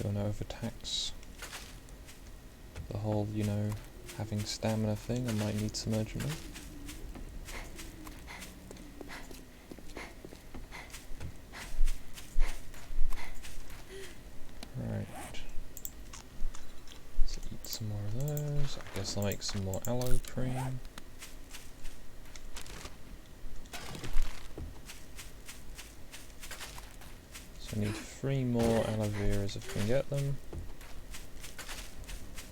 Don't overtax the whole, you know, having stamina thing. I might need some urgently. Right. Let's eat some more of those. I guess I'll make some more aloe cream. I need 3 more aloe veras if I can get them.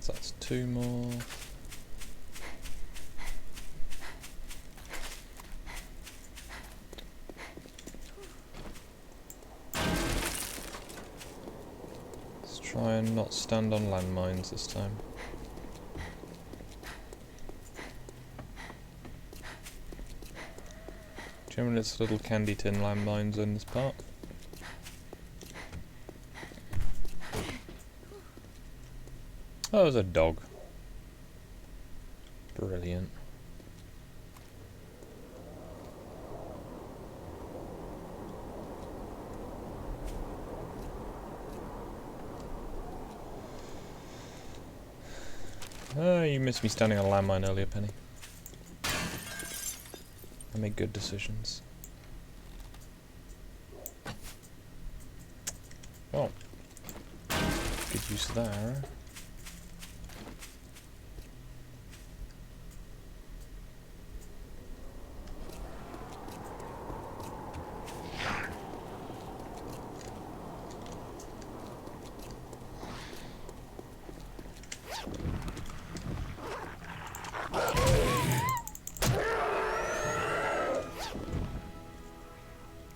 So that's 2 more. Let's try and not stand on landmines this time. Generally it's little candy tin landmines in this part. Oh, there's a dog. Brilliant. Oh, you missed me standing on a landmine earlier, Penny. I make good decisions. Well, good use of that arrow.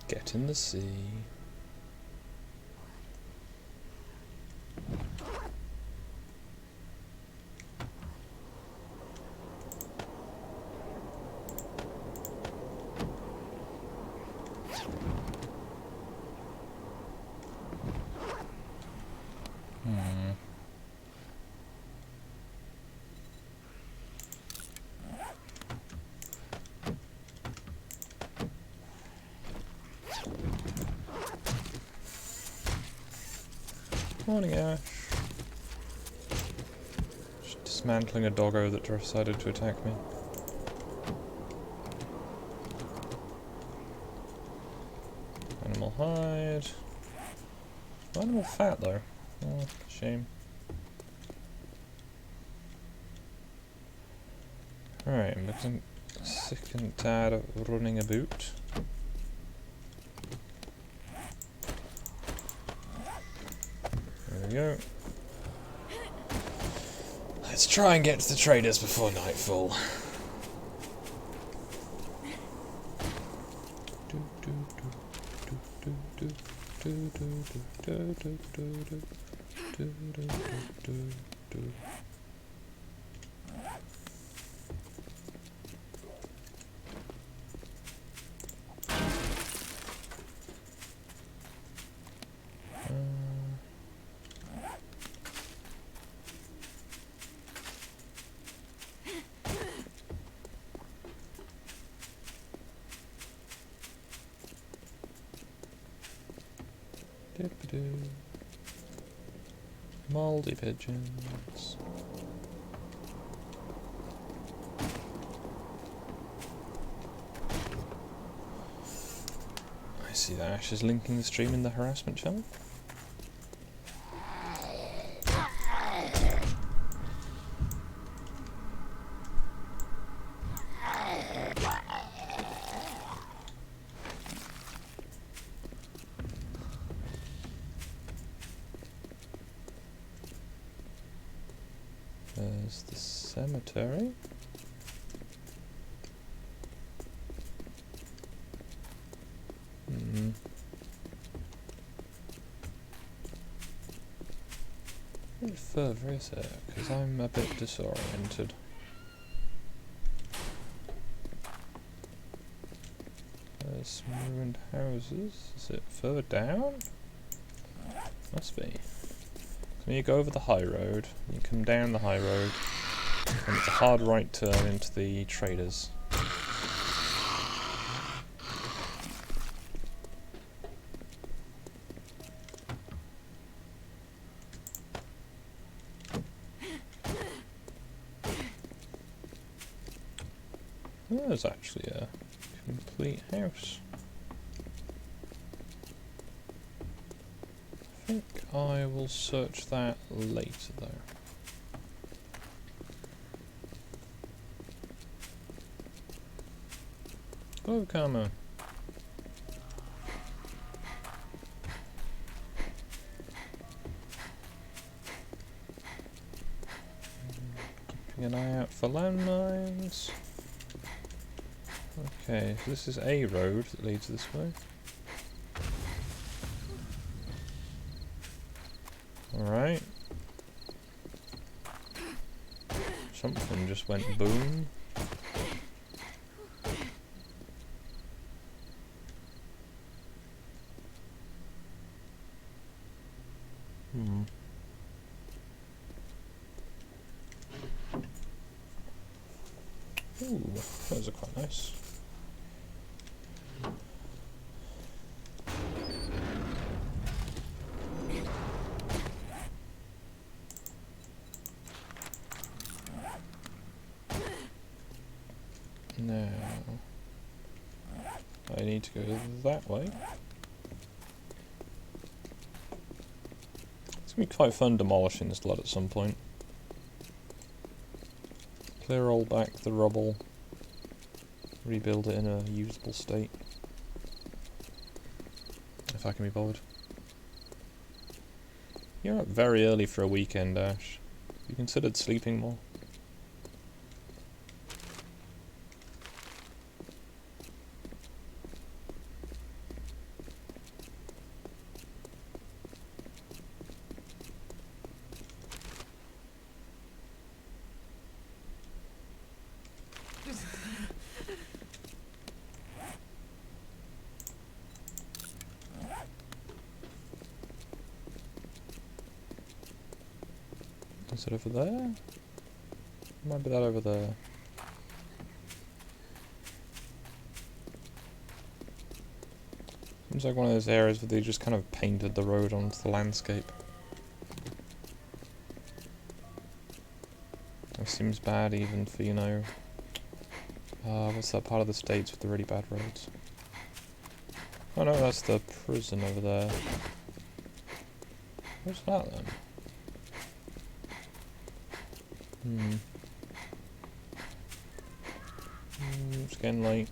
Get in the sea. Hmm. Morning, Ash. Just dismantling a doggo that decided to attack me. Animal hide. Animal fat though. Oh, shame. Alright, I'm looking sick and tired of running about. There we go. Let's try and get to the traders before nightfall. Mouldy pigeons. I see that Ash is linking the stream in the harassment channel. There's the cemetery. How further is it? Because I'm a bit disoriented. There's some ruined houses. Is it further down? Must be. When you go over the high road, you come down the high road, and it's a hard right turn into the traders. There's actually a complete house. I think I will search that later though. Oh, karma. Keeping an eye out for landmines. Okay, so this is a road that leads this way. Alright. Something just went boom. Ooh, those are quite nice. Now, I need to go that way. It's gonna be quite fun demolishing this lot at some point. Clear all back the rubble, rebuild it in a usable state, if I can be bothered. You're up very early for a weekend, Ash. You considered sleeping more? Is it over there? Might be that over there. Seems like one of those areas where they just kind of painted the road onto the landscape. It seems bad even for, you know... what's that part of the States with the really bad roads? Oh no, that's the prison over there. What's that then? It's getting late.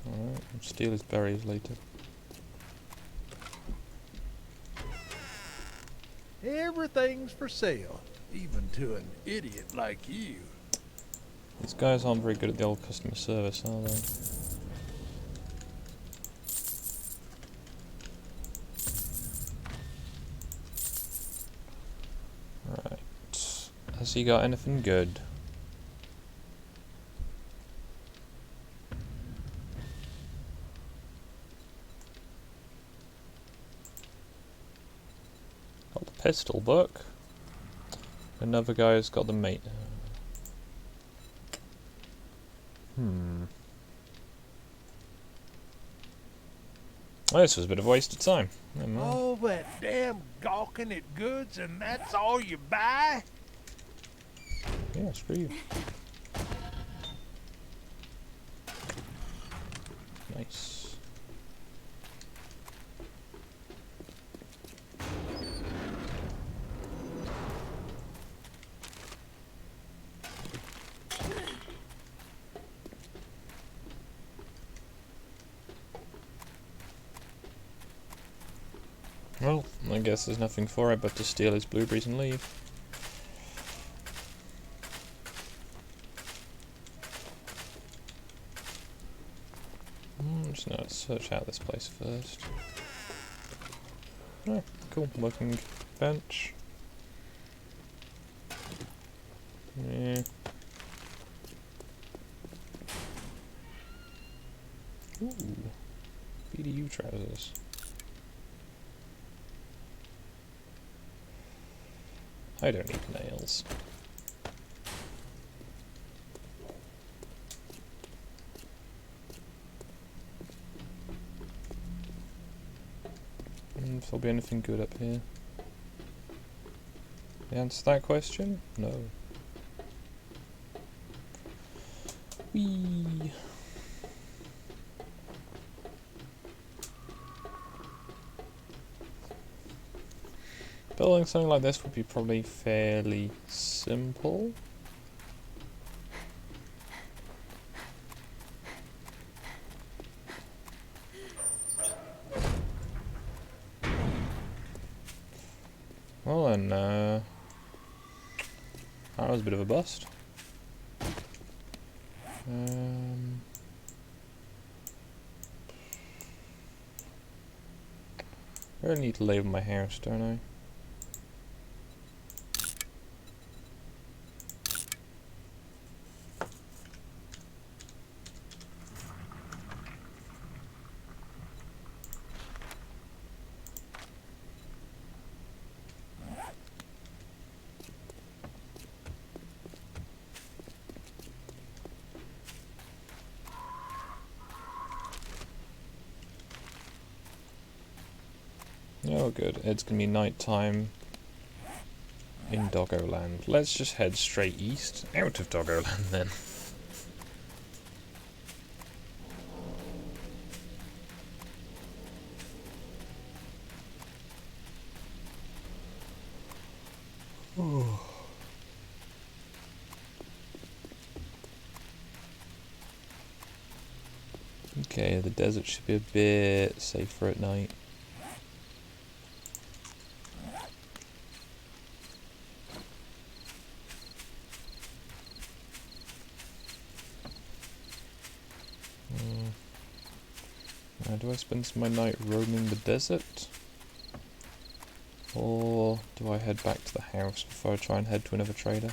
Alright, I'll steal his berries later.
Everything's for sale, even to an idiot like you.
These guys aren't very good at the old customer service, are they? Right. Has he got anything good? Got the pistol book. Another guy's got the mate. Well, this was a bit of a waste of time. Never mind.
All that damn gawking at goods and that's all you buy?
Yeah, screw you. Nice. Well, I guess there's nothing for it but to steal his blueberries and leave. Just gonna search out this place first. Oh, cool. Working bench. Yeah. Ooh. BDU trousers. I don't need nails. If there'll be anything good up here. The answer to that question? No. Whee! Building something like this would be probably fairly simple. Well then, that was a bit of a bust. I really need to label my house, don't I? Oh good, it's gonna be night time in Doggo Land. Let's just head straight east, out of Doggo Land then. Okay, the desert should be a bit safer at night. Do I spend my night roaming the desert? Or do I head back to the house before I try and head to another trader?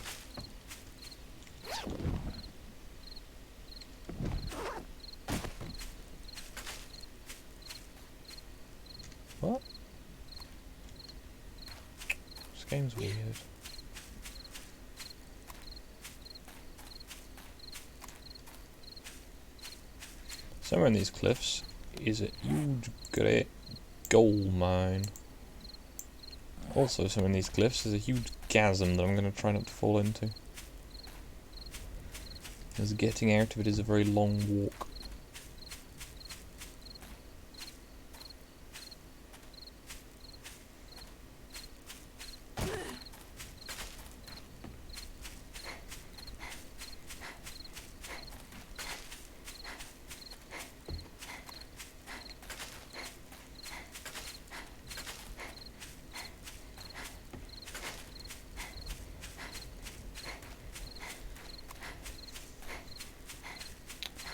What? This game's weird. Somewhere in these cliffs is a huge great gold mine. Also somewhere in these cliffs is a huge chasm that I'm going to try not to fall into. As getting out of it is a very long walk.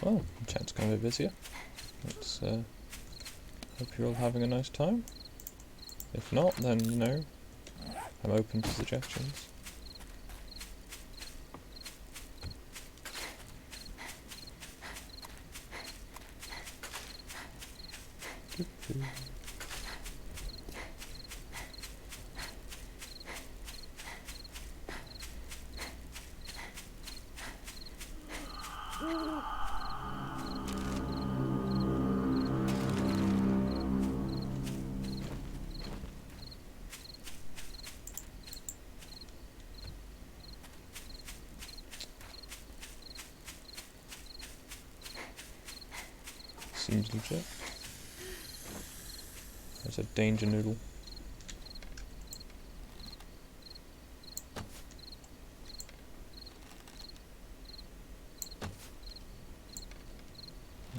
Well, the chat's going a bit busier. Let's hope you're all having a nice time. If not, then, you know, I'm open to suggestions. Seems legit. There's a danger noodle.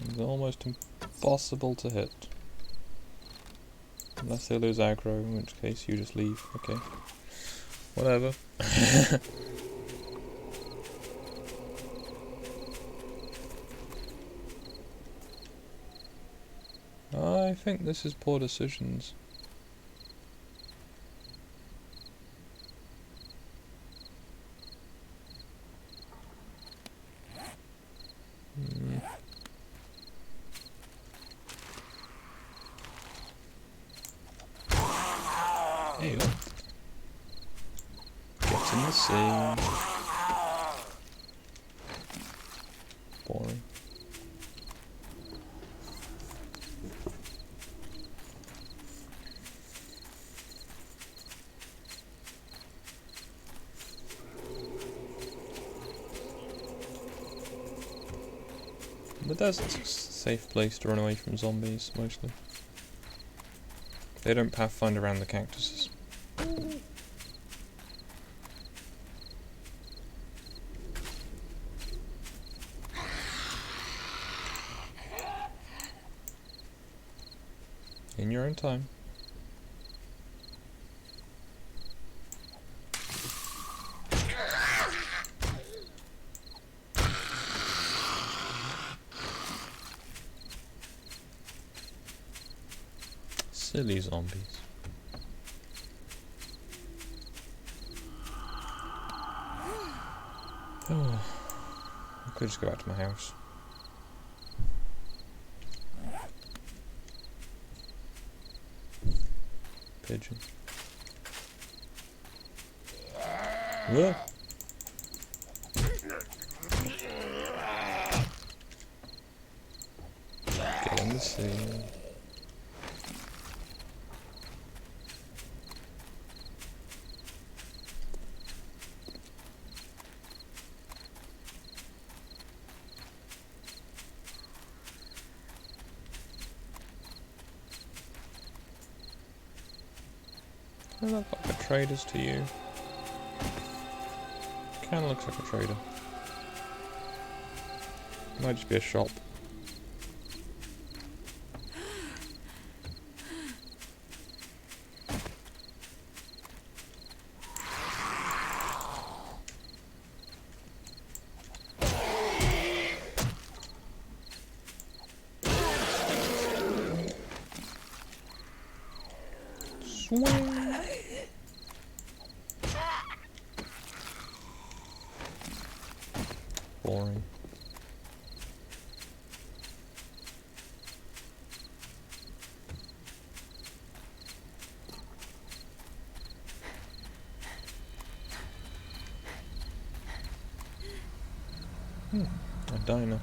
It's almost impossible to hit. Unless they lose aggro, in which case you just leave. Okay. Whatever. I think this is poor decisions. Hey, what? Get in the sea. Boring. The desert's a safe place to run away from zombies, mostly. They don't pathfind around the cactuses. In your own time. Silly zombies. Oh, I could just go back to my house. Pigeon. Whoa. Get in the sea. Does that look like a trader's to you? Kinda looks like a trader. Might just be a shop. boring. A diner.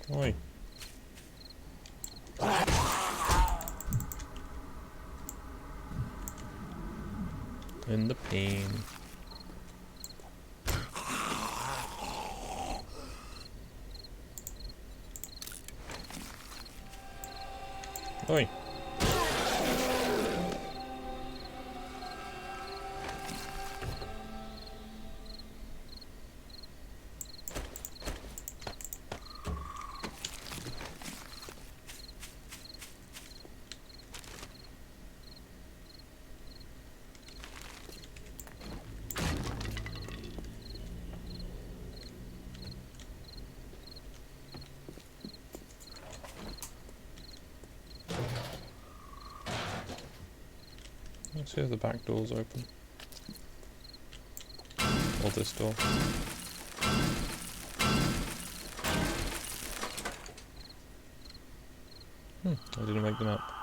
Oi. In the pain. Oi. Let's see if the back door's open. Or this door. I didn't make them up.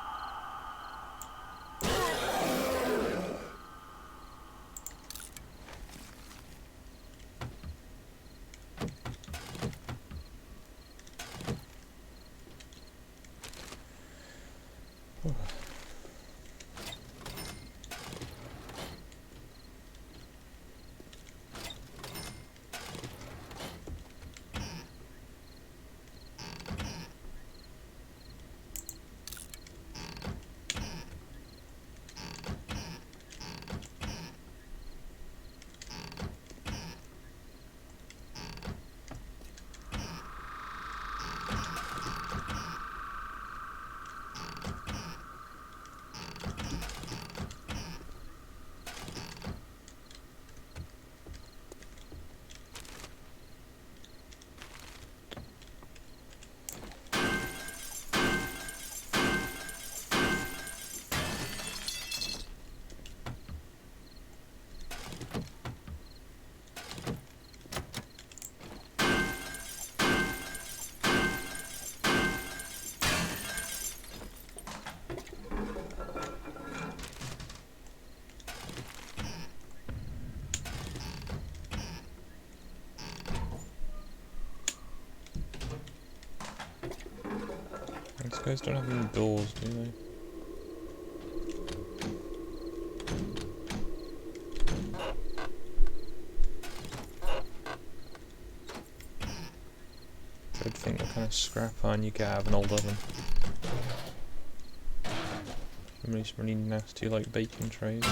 These guys don't have any doors, do they? Good thing what kind of scrap iron you get out of an old oven. Some really nasty like baking trays.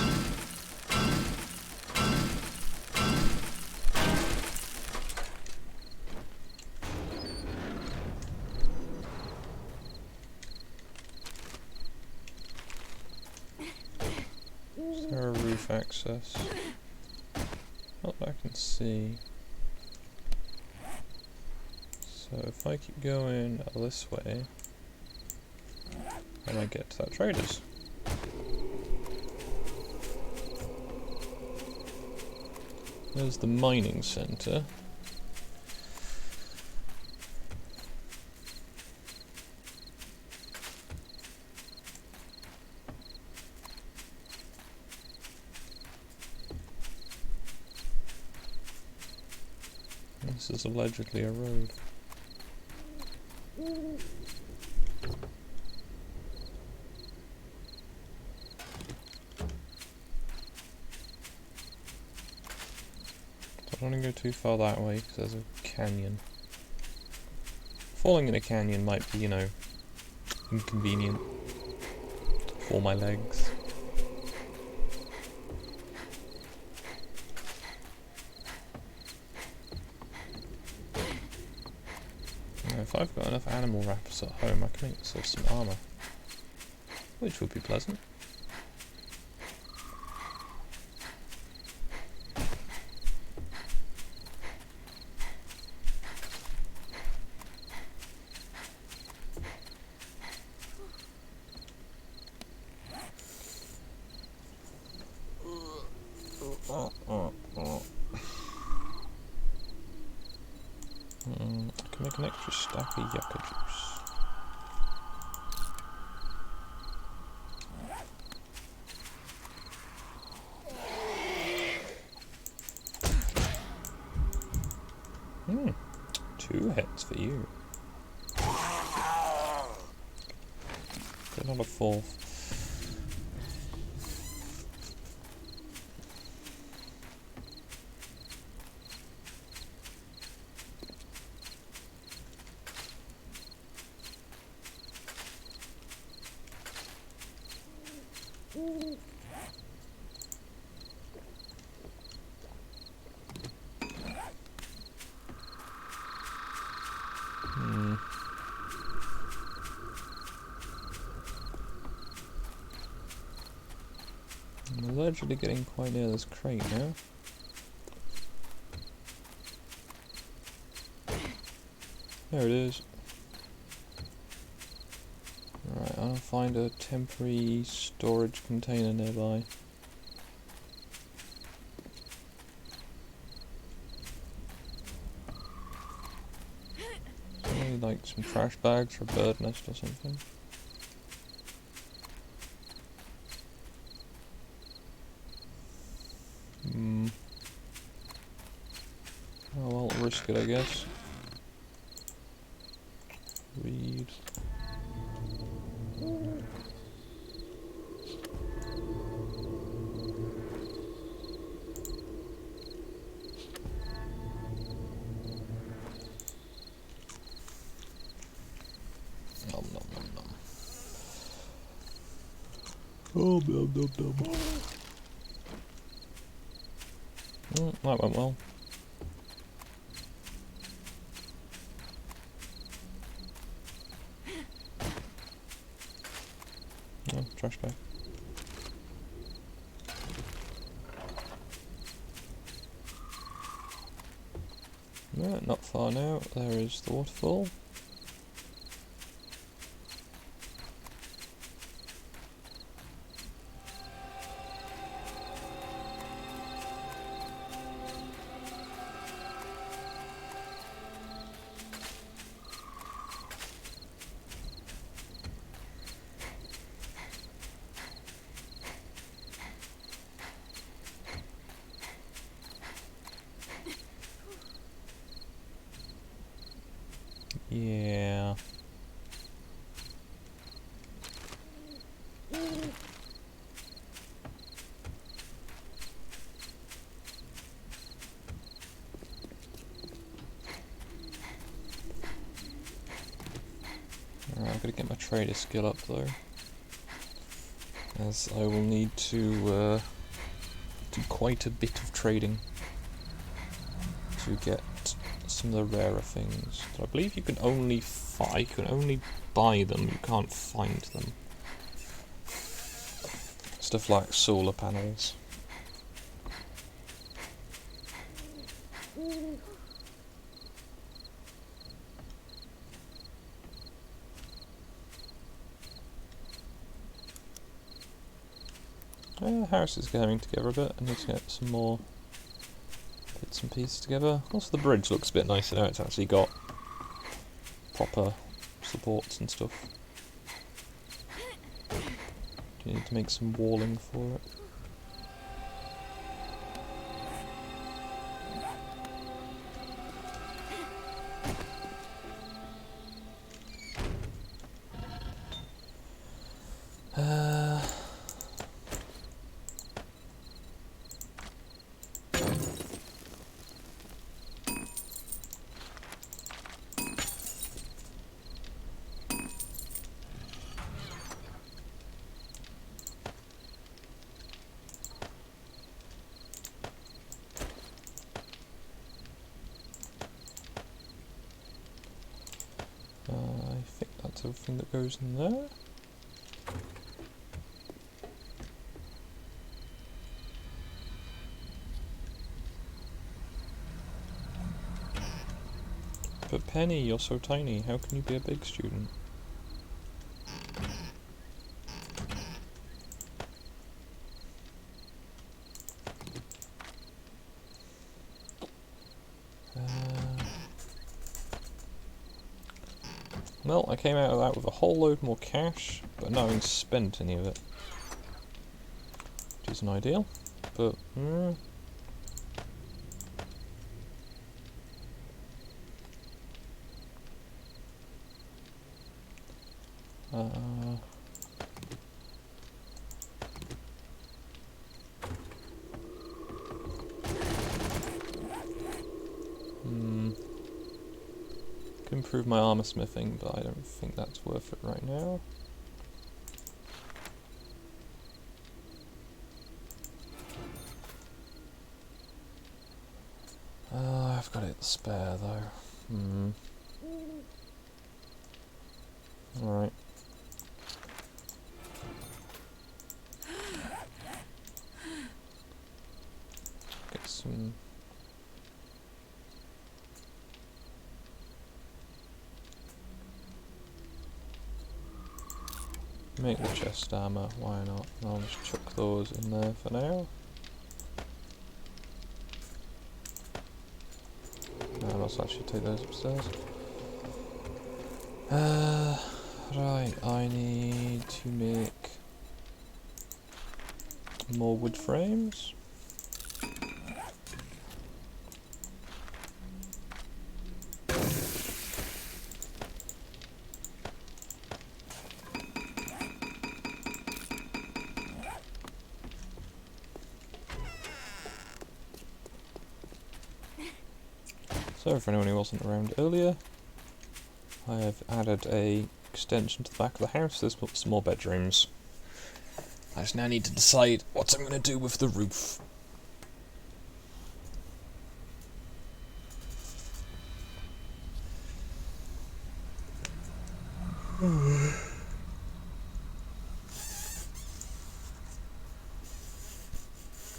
Is there a roof access? Not that I can see. So if I keep going this way, I might get to that trader's. There's the mining centre. This is allegedly a road. I don't want to go too far that way because there's a canyon. Falling in a canyon might be, you know, inconvenient for my legs. If I've got enough animal wrappers at home, I can make myself some armour, which would be pleasant. I can make an extra stack of yucca juice. Hmm, 2 hits for you. But not a 4th. I'm allegedly getting quite near this crate now. There it is. Right, I'll find a temporary storage container nearby. Maybe like some trash bags or a bird nest or something. Oh, I'll risk it, I guess. Read. Nom nom nom nom. Oh, nom nom nom. That went well. Oh, trash bag. No, not far now. There is the waterfall. Yeah. Alright, I've got to get my trader skill up though, as I will need to do quite a bit of trading to get some of the rarer things. So I believe you can only buy them, you can't find them. Stuff like solar panels. The house is going together a bit. I need to get some more bits and pieces together. Also the bridge looks a bit nicer now, it's actually got proper supports and stuff. You need to make some walling for it. I think that's everything that goes in there. But Penny, you're so tiny, how can you be a big student? Well, I came out of that with a whole load more cash, but not having spent any of it. Which isn't ideal, but... Could improve my armor smithing, but I don't think that's worth it right now. I've got it to spare though. Alright. Get some... Make the chest armor, why not? I'll just chuck those in there for now. No, let's actually take those upstairs. Right, I need to make more wood frames. So, for anyone who wasn't around earlier, I have added a extension to the back of the house. There's some more bedrooms. I just now need to decide what I'm going to do with the roof.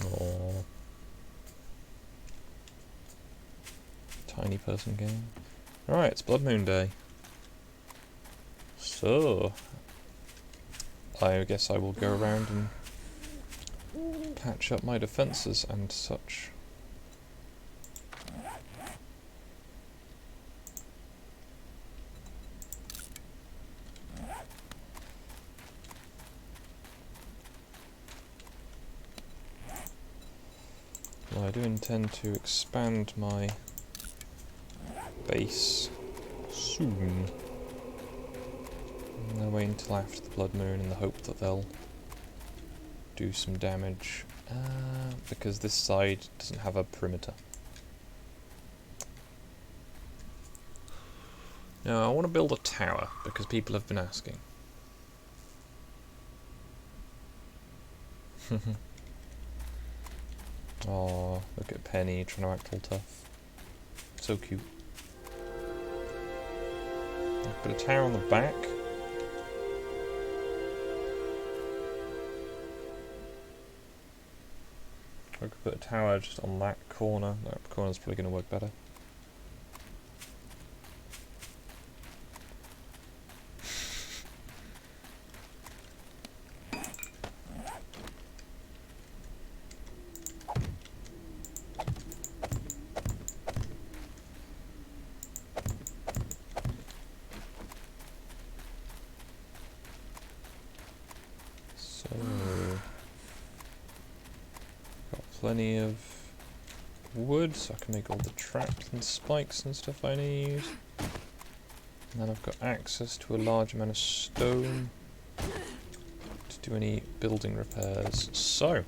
Oh, tiny person game. Alright, it's Blood Moon Day. So, I guess I will go around and patch up my defences and such. Well, I do intend to expand my base soon. I'm going to wait until after the Blood Moon in the hope that they'll do some damage, because this side doesn't have a perimeter. Now I want to build a tower because people have been asking. Oh, look at Penny trying to act all tough. So cute. Put a tower on the back. I could put a tower just on that corner. That corner's probably going to work better. Plenty of wood, so I can make all the traps and spikes and stuff I need. And then I've got access to a large amount of stone to do any building repairs. So,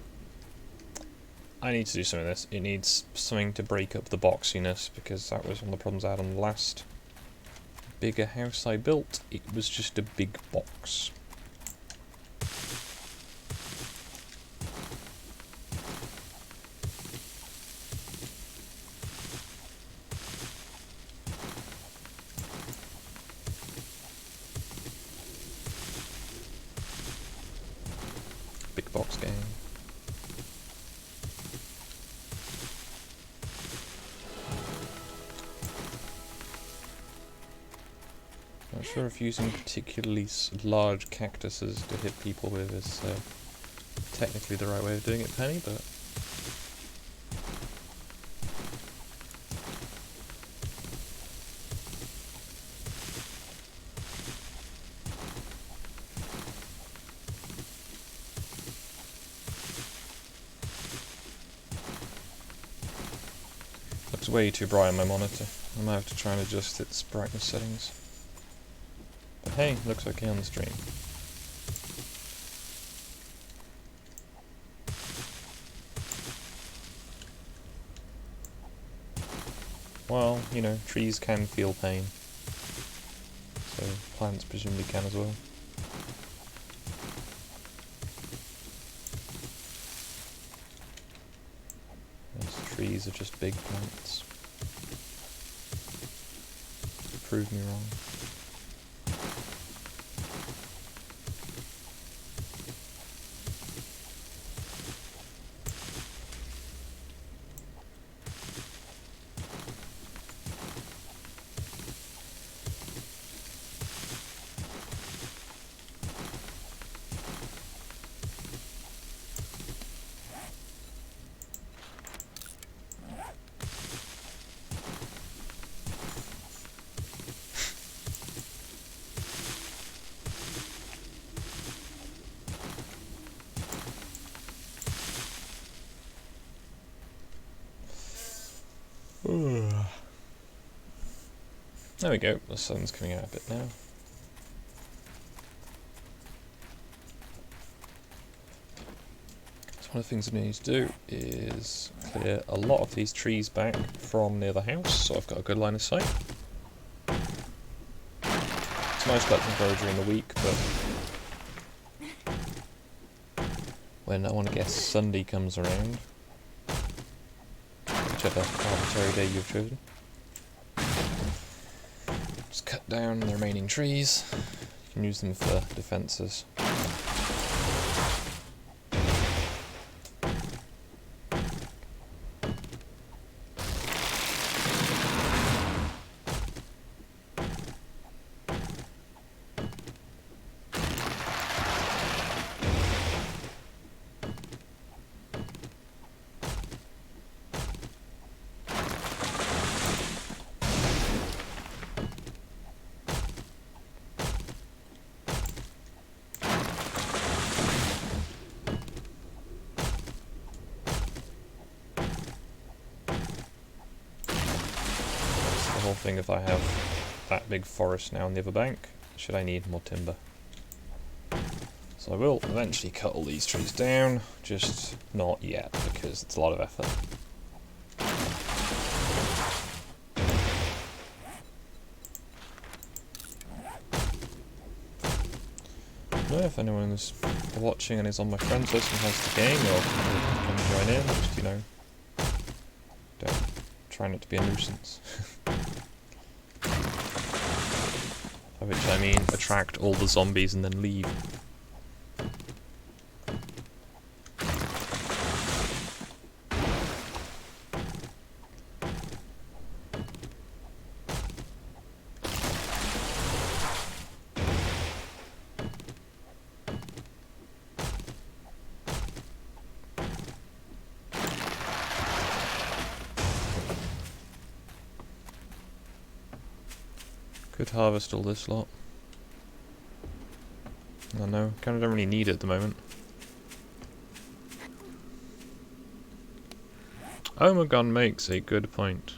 I need to do some of this. It needs something to break up the boxiness, because that was one of the problems I had on the last bigger house I built. It was just a big box. Big box game. Not sure if using particularly large cactuses to hit people with is technically the right way of doing it, Penny, but... looks way too bright on my monitor. I might have to try and adjust its brightness settings. But hey, looks okay on the stream. Well, you know, trees can feel pain. So plants presumably can as well. Those trees are just big plants. Prove me wrong. There we go, the sun's coming out a bit now. So one of the things I need to do is clear a lot of these trees back from near the house, so I've got a good line of sight. It's nice to let them grow during the week, but when I want to guess Sunday comes around, whichever arbitrary day you've chosen, just cut down the remaining trees. You can use them for defences. Whole thing if I have that big forest now on the other bank, should I need more timber. So I will eventually cut all these trees down, just not yet because it's a lot of effort. I don't know if anyone is watching and is on my friends list and has the game, or can join in, just, you know, don't try not to be a nuisance. By which I mean attract all the zombies and then leave. Could harvest all this lot. I don't know, kind of don't really need it at the moment. Omegon makes a good point.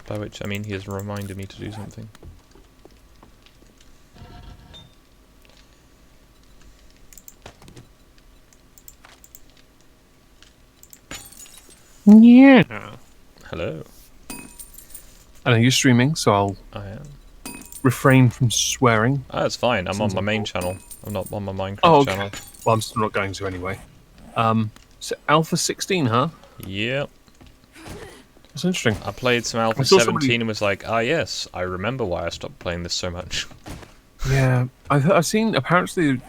By which I mean he has reminded me to do something.
Yeah.
Hello.
I know you're streaming, so
I am.
refrain from swearing.
Ah, it's fine. I'm on my main channel. I'm not on my Minecraft channel.
Well, I'm still not going to anyway. So Alpha 16, huh?
Yep.
That's interesting.
I played some Alpha 17 and was like, ah yes, I remember why I stopped playing this so much.
Yeah, I've seen apparently.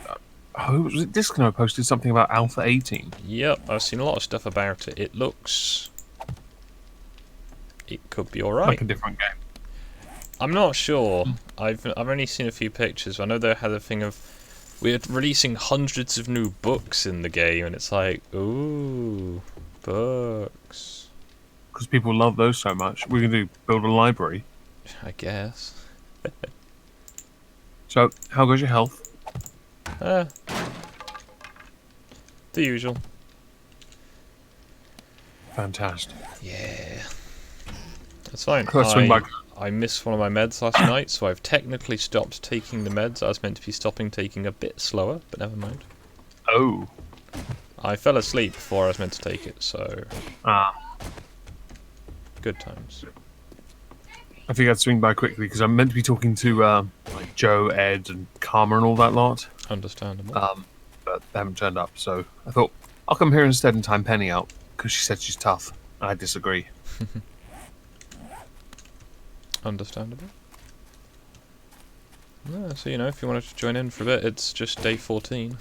Was it Discno posted something about Alpha 18?
Yep, I've seen a lot of stuff about it. It looks... It could be alright.
Like a different game.
I'm not sure. I've only seen a few pictures. I know they had a thing of... We're releasing hundreds of new books in the game, and it's like, ooh... Books.
Because people love those so much. We're going to build a library.
I guess.
So, how goes your health?
The usual.
Fantastic.
Yeah. That's fine.
Let's swing back.
I missed one of my meds last night, so I've technically stopped taking the meds I was meant to be stopping taking a bit slower, but never mind.
Oh.
I fell asleep before I was meant to take it, so good times.
I think I'd swing by quickly because I'm meant to be talking to like Joe, Ed, and Karma and all that lot.
Understandable.
But they haven't turned up, so I thought I'll come here instead and time Penny out because she said she's tough. I disagree.
Understandable. Yeah, so you know, if you wanted to join in for a bit, it's just day 14.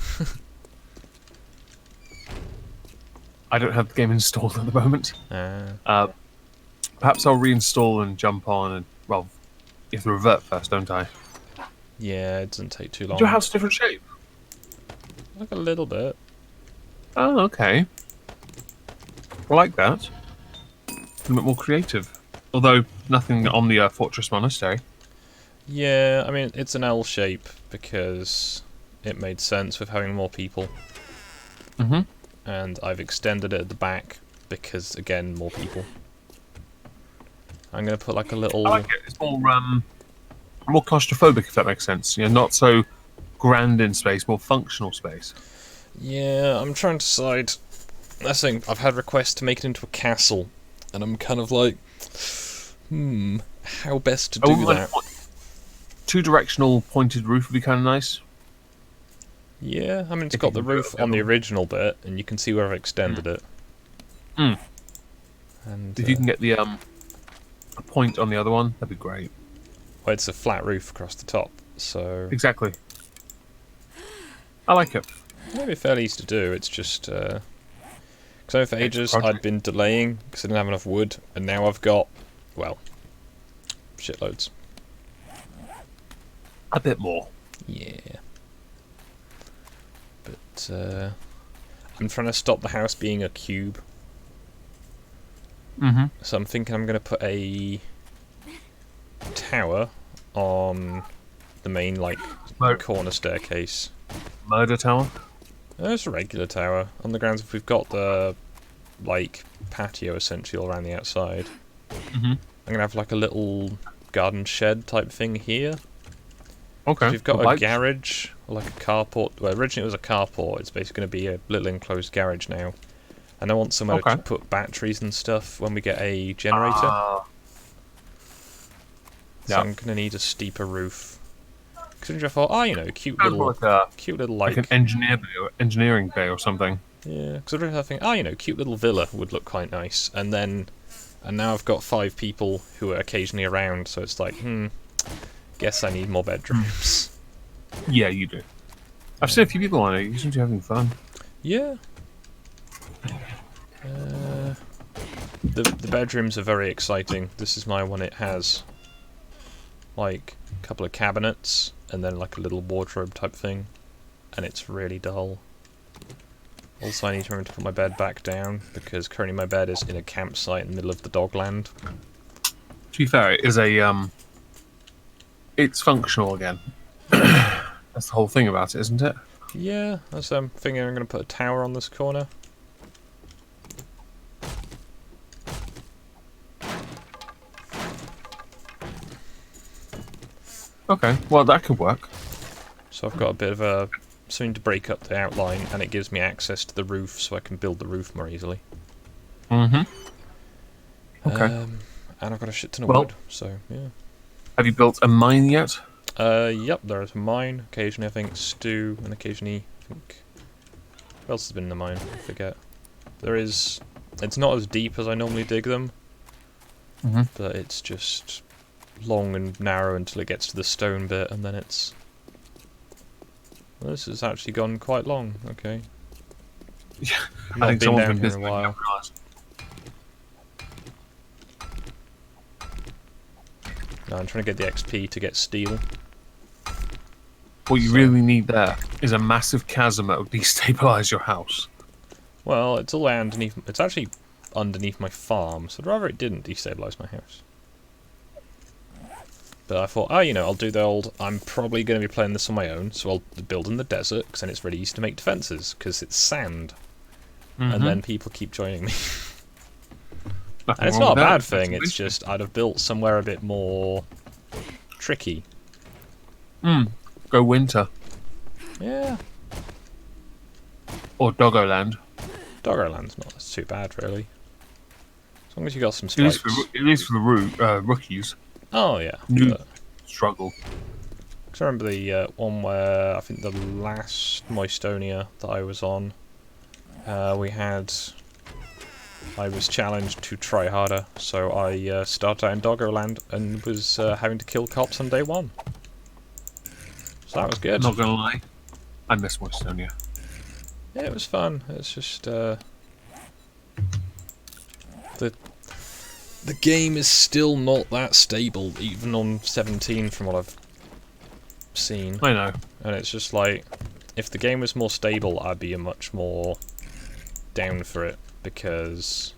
I don't have the game installed at the moment.
Ah.
Perhaps I'll reinstall and jump on and, well, you have to revert first, don't I?
Yeah, it doesn't take too long.
Is your house a different shape?
Like a little bit.
Oh, okay. I like that. A bit more creative. Although, nothing on the Fortress Monastery.
Yeah, I mean, it's an L shape because it made sense with having more people.
Mm-hmm.
And I've extended it at the back because, again, more people. I'm going to put like a little...
I like it. It's more claustrophobic, if that makes sense. You know, not so grand in space, more functional space.
Yeah, I'm trying to decide. That's the thing, I've had requests to make it into a castle, and I'm kind of like, how best to do that?
Two-directional pointed roof would be kind of nice.
Yeah, I mean, it's got the roof on the original bit, and you can see where I've extended it.
Mm.
And
If you can get the a point on the other one, that'd be great.
well, it's a flat roof across the top, so...
Exactly. I like it.
Maybe fairly easy to do, it's just... Because I know for ages
project.
I'd been delaying, because I didn't have enough wood, and now I've got, well, shitloads.
A bit more.
Yeah. But, I'm trying to stop the house being a cube.
Mm-hmm.
So I'm thinking I'm going to put a tower on the main, like, corner staircase.
Murder tower?
It's a regular tower. On the grounds, if we've got the, like, patio essentially all around the outside.
Mm-hmm.
I'm going to have, like, a little garden shed type thing here.
Okay.
We've got
Well,
a garage, or like a carport. Well, originally it was a carport. It's basically going to be a little enclosed garage now. And I want somewhere to put batteries and stuff when we get a generator. So I'm going to need a steeper roof. Because I thought, you know, cute little,
like an engineering bay or something.
Yeah, because I think, you know, cute little villa would look quite nice. And now I've got 5 people who are occasionally around, so it's like, guess I need more bedrooms.
Yeah, you do. I've seen a few people on it. You seem to be having fun.
Yeah. The bedrooms are very exciting. This is my one. It has like a couple of cabinets and then like a little wardrobe type thing, and it's really dull. Also, I need to remember to put my bed back down because currently my bed is in a campsite in the middle of the dogland.
To be fair, it is it's functional again. That's the whole thing about it, isn't it?
Yeah, that's thinking I'm going to put a tower on this corner.
Okay, well that could work.
So I've got a bit of something to break up the outline, and it gives me access to the roof, so I can build the roof more easily.
Mm-hmm. Okay.
And I've got a shit ton of wood, so yeah.
Have you built a mine yet?
Yep, there is a mine. Occasionally, I think stew, and occasionally, I think. What else has been in the mine? I forget. There is. It's not as deep as I normally dig them, but it's just long and narrow until it gets to the stone bit, and then it's. Well, this has actually gone quite long. Okay.
Yeah,
Not
I think
been
someone's
down
been
here in
busy.
a while. No, I'm trying to get the XP to get steel.
What you really need there is a massive chasm that will destabilize your house.
Well, it's all underneath. It's actually underneath my farm, so I'd rather it didn't destabilise my house. But I thought, oh, you know, I'll do the old. I'm probably going to be playing this on my own, so I'll build in the desert, because then it's really easy to make defences, because it's sand. And then people keep joining me. And it's not a bad thing. It's just I'd have built somewhere a bit more tricky.
Go winter.
Yeah.
Or Doggoland.
Doggerland's not too bad, really. As long as you got some spikes.
At least for the rookies.
Oh, yeah.
New struggle.
Because I remember the one where, I think the last Moistonia that I was on, I was challenged to try harder, so I started out in Doggerland and was having to kill cops on day 1. So that was good.
Not gonna lie, I miss Moistonia.
Yeah, it was fun. It's just the game is still not that stable, even on 17 from what I've seen.
I know.
And it's just like, if the game was more stable, I'd be much more down for it, because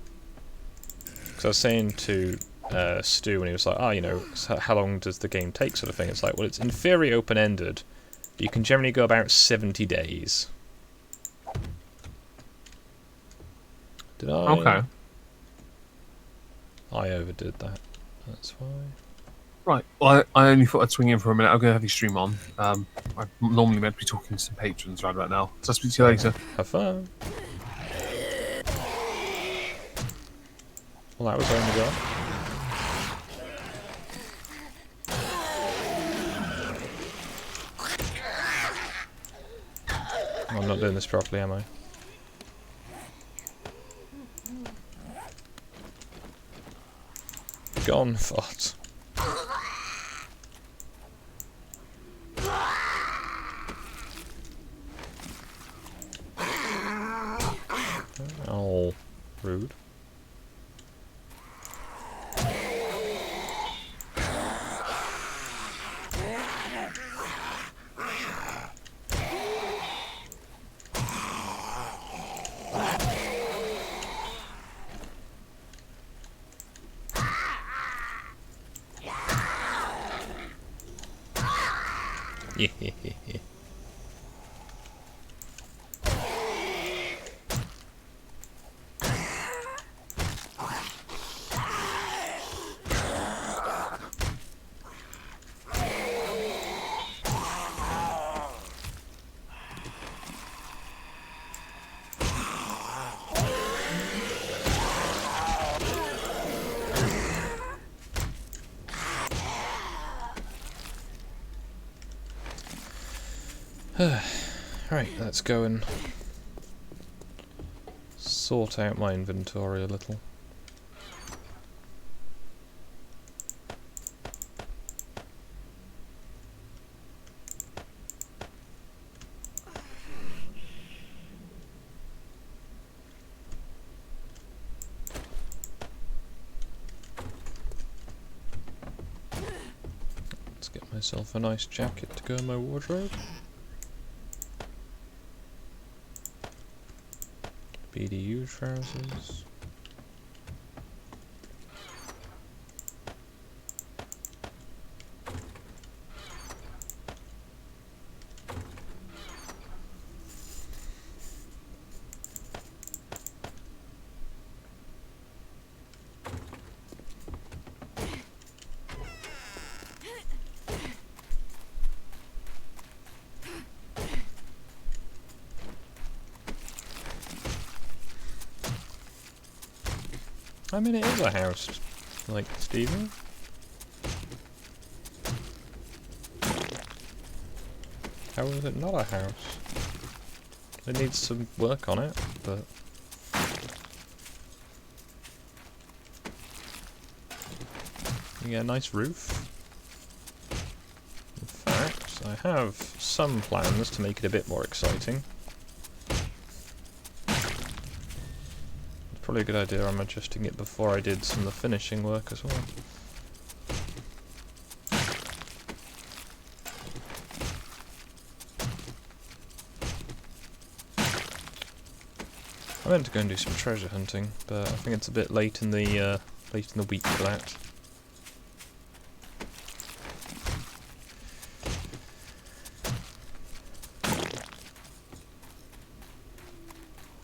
I was saying to Stu when he was like, oh, you know, how long does the game take, sort of thing. It's like, well, it's in theory open-ended, but you can generally go about 70 days. Did I?
Okay.
I overdid that. That's why.
Right. Well, I only thought I'd swing in for a minute. I'm going to have you stream on. I'm normally meant to be talking to some patrons right about now. So I'll speak to you later.
Have fun. Well, that was only gone. I'm not doing this properly, am I? Gone, thought. Oh, rude. Yeah. Right, let's go and sort out my inventory a little. Let's get myself a nice jacket to go in my wardrobe. BDU trousers. I mean, it is a house, like Stephen. How is it not a house? It needs some work on it, but you get a nice roof. In fact, I have some plans to make it a bit more exciting. Probably a good idea I'm adjusting it before I did some of the finishing work as well. I meant to go and do some treasure hunting, but I think it's a bit late in the week for that.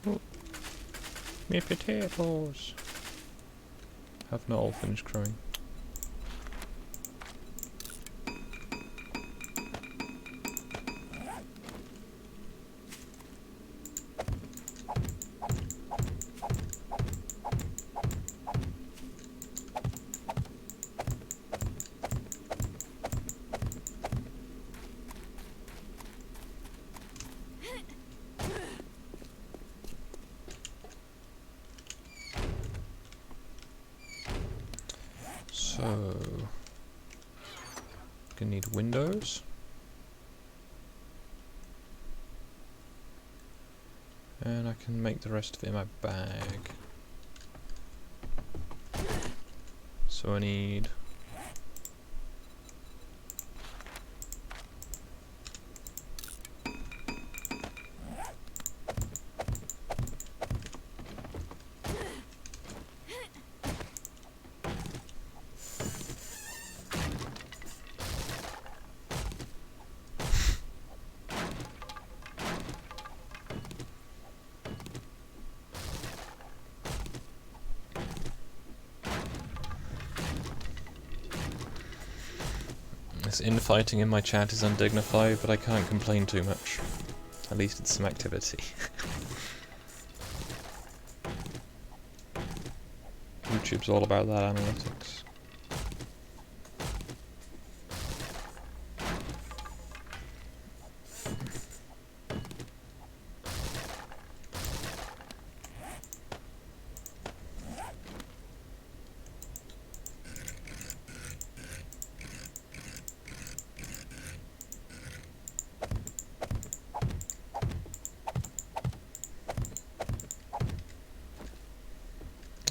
Oh, my potatoes have not all finished growing. So, gonna need windows. And I can make the rest of it in my bag. So I need this infighting in my chat is undignified, but I can't complain too much. At least it's some activity. YouTube's all about that analytics.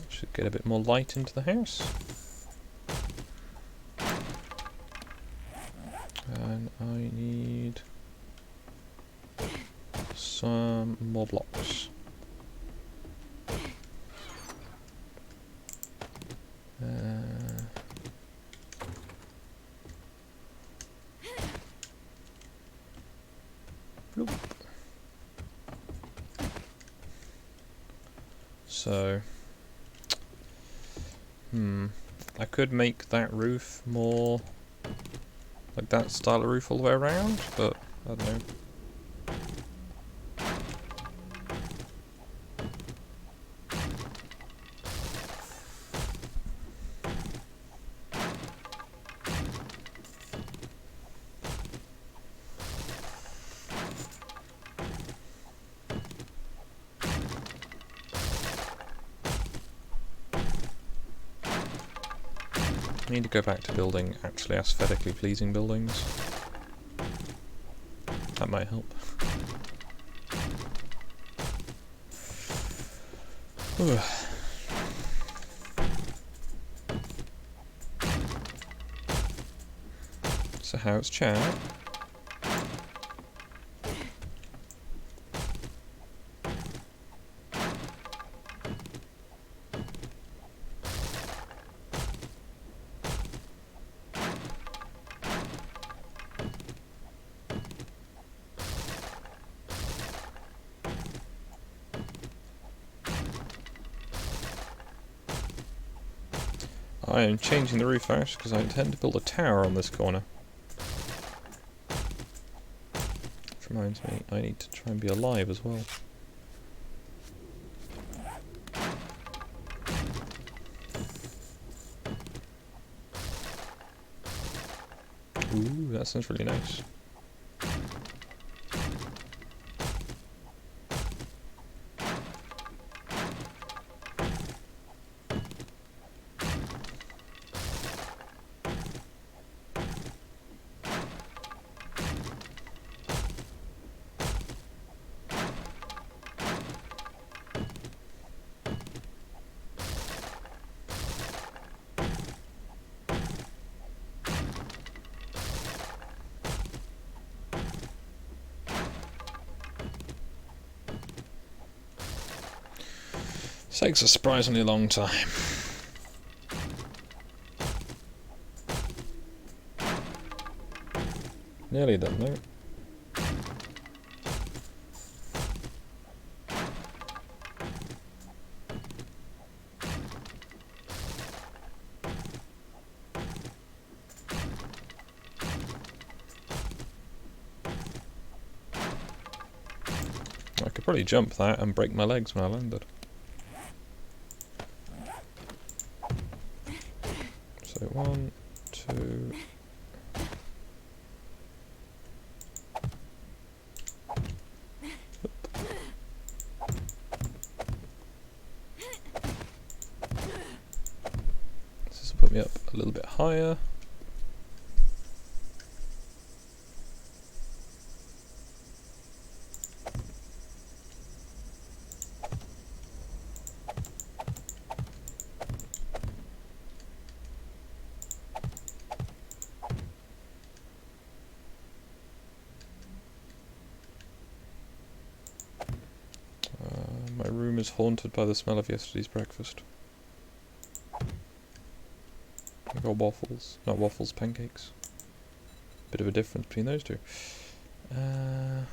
Should get a bit more light into the house. And I need some more blocks. Bloop. So, I could make that roof more like that style of roof all the way around, but I don't know. I need to go back to building actually aesthetically pleasing buildings. That might help. So how's chat? I am changing the roof out because I intend to build a tower on this corner. Which reminds me, I need to try and be alive as well. Ooh, that sounds really nice. Takes a surprisingly long time. Nearly done though. I could probably jump that and break my legs when I landed. So 1, 2... This will put me up a little bit higher. My room is haunted by the smell of yesterday's breakfast. I got waffles. Not waffles, pancakes. Bit of a difference between those two. There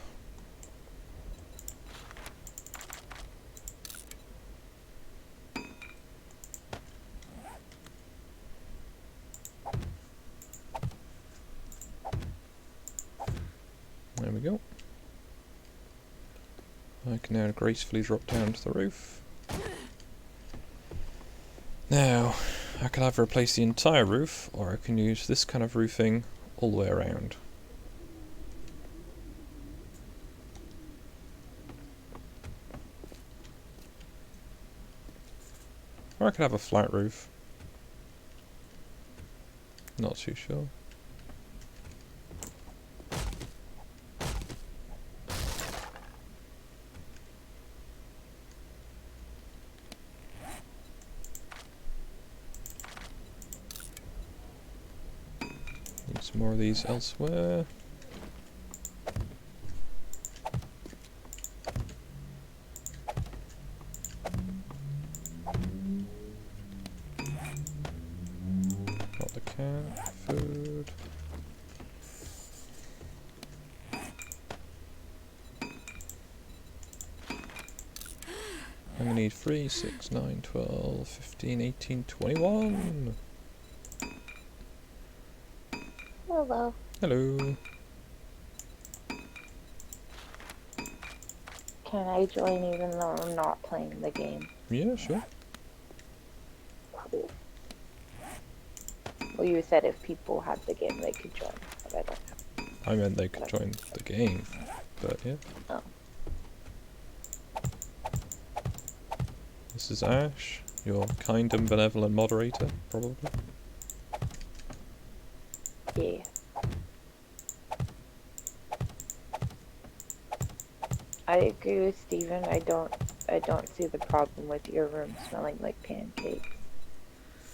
we go. I can now gracefully drop down to the roof. Now, I can either replace the entire roof, or I can use this kind of roofing all the way around. Or I could have a flat roof. Not too sure. Need some more of these elsewhere. Got the cat, food. I'm gonna need 3, 6, 9, 12, 15, 18, 21.
Hello.
Hello.
Can I join even though I'm not playing the game?
Yeah, sure.
Cool. Well, you said if people had the game, they could join, but I don't have.
I meant they could join the game, but yeah.
Oh.
This is Ash, your kind and benevolent moderator, probably.
Yeah. I agree with Steven. I don't see the problem with your room smelling like pancakes.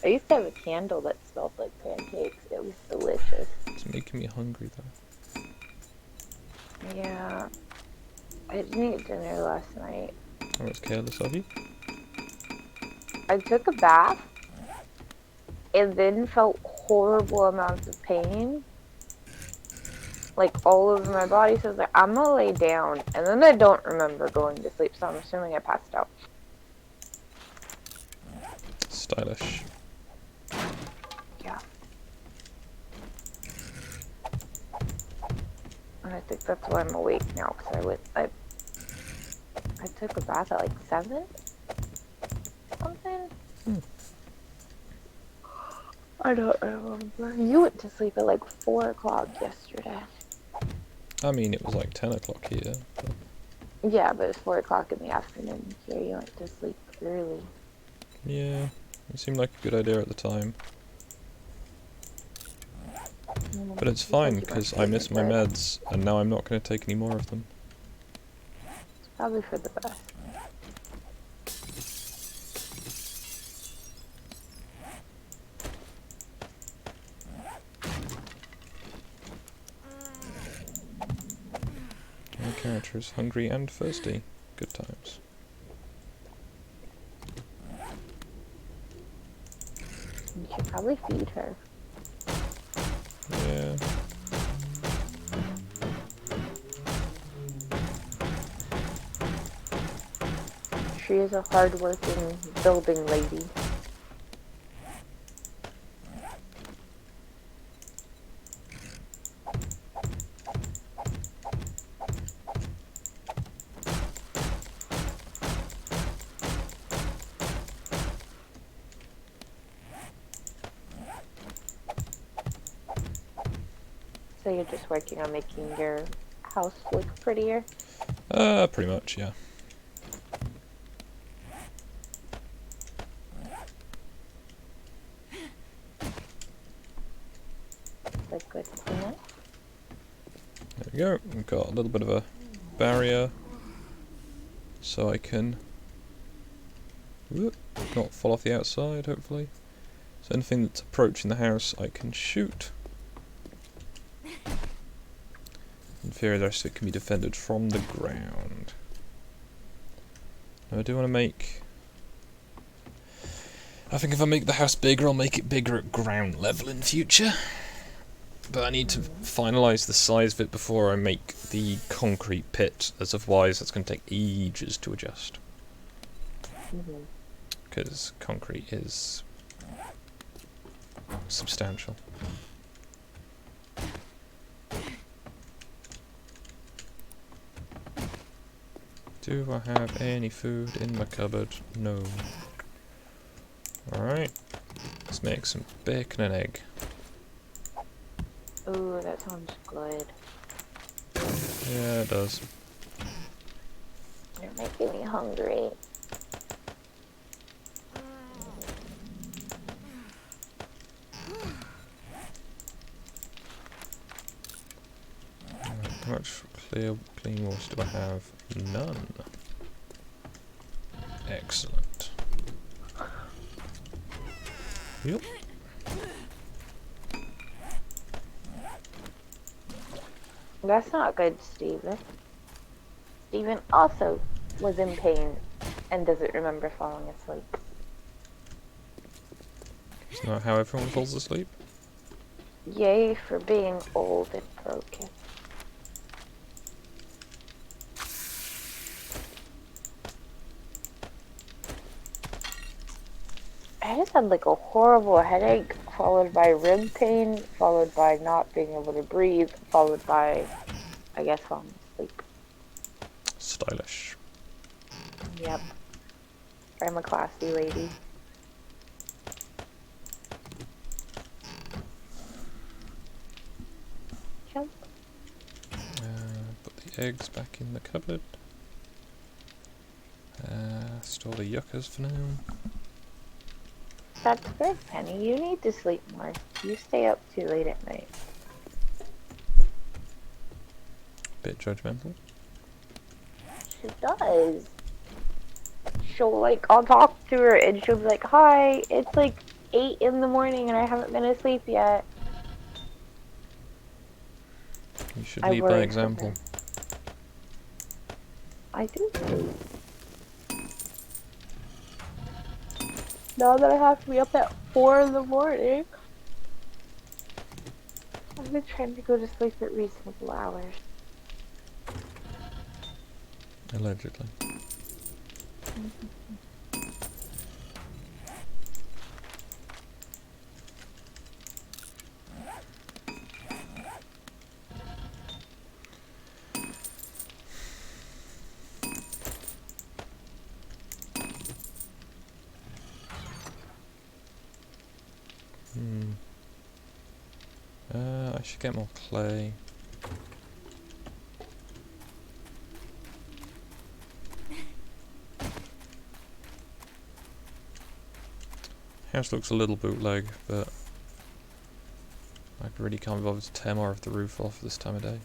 I used to have a candle that smelled like pancakes. It was delicious.
It's making me hungry though.
Yeah. I didn't eat dinner last night.
I was careless of you.
I took a bath and then felt horrible amounts of pain. Like all over my body, so I was like, I'm gonna lay down. And then I don't remember going to sleep, so I'm assuming I passed out.
Stylish.
Yeah. And I think that's why I'm awake now, because I took a bath at like 7? Something? I don't remember. You went to sleep at like 4 o'clock yesterday.
I mean, it was like 10 o'clock here. But
Yeah, but it's 4 o'clock in the afternoon here. You went to sleep early.
yeah, it seemed like a good idea at the time. But it's fine, because I missed my meds, and now I'm not going to take any more of them.
It's probably for the best.
My character is hungry and thirsty. Good times.
You should probably feed her.
Yeah.
She is a hard-working building lady. So you're just working on making your house look prettier?
Pretty much, yeah.
That's a good plan.
There we go. We've got a little bit of a barrier, so I can not fall off the outside, hopefully. So anything that's approaching the house, I can shoot. In theory, the rest of it can be defended from the ground. Now, I do want to make... I think if I make the house bigger, I'll make it bigger at ground level in future. But I need to finalise the size of it before I make the concrete pit, as otherwise it's going to take ages to adjust. Because concrete is substantial. Do I have any food in my cupboard? No. Alright, let's make some bacon and egg.
Ooh, that sounds good.
Yeah, it does.
You're making me hungry.
How much clean water do I have? None. Excellent. Yep.
That's not good, Steven. Steven also was in pain and doesn't remember falling asleep.
It's not how everyone falls asleep.
Yay for being old and broken. I just had like a horrible headache, followed by rib pain, followed by not being able to breathe, followed by, I guess, falling asleep.
Stylish.
Yep. I'm a classy lady. Yep.
Put the eggs back in the cupboard. Store the yuccas for now.
That's good, Penny. You need to sleep more. You stay up too late at night.
Bit judgmental.
She does. She'll like, I'll talk to her and she'll be like, hi, it's like 8 in the morning and I haven't been asleep yet.
You should
I
lead by
worry for
example.
her. I do sleep. Now that I have to be up at 4 in the morning, I've been trying to go to sleep at reasonable hours.
Allegedly. I should get more clay. House looks a little bootleg, but I really can't be bothered to tear more of the roof off this time of day.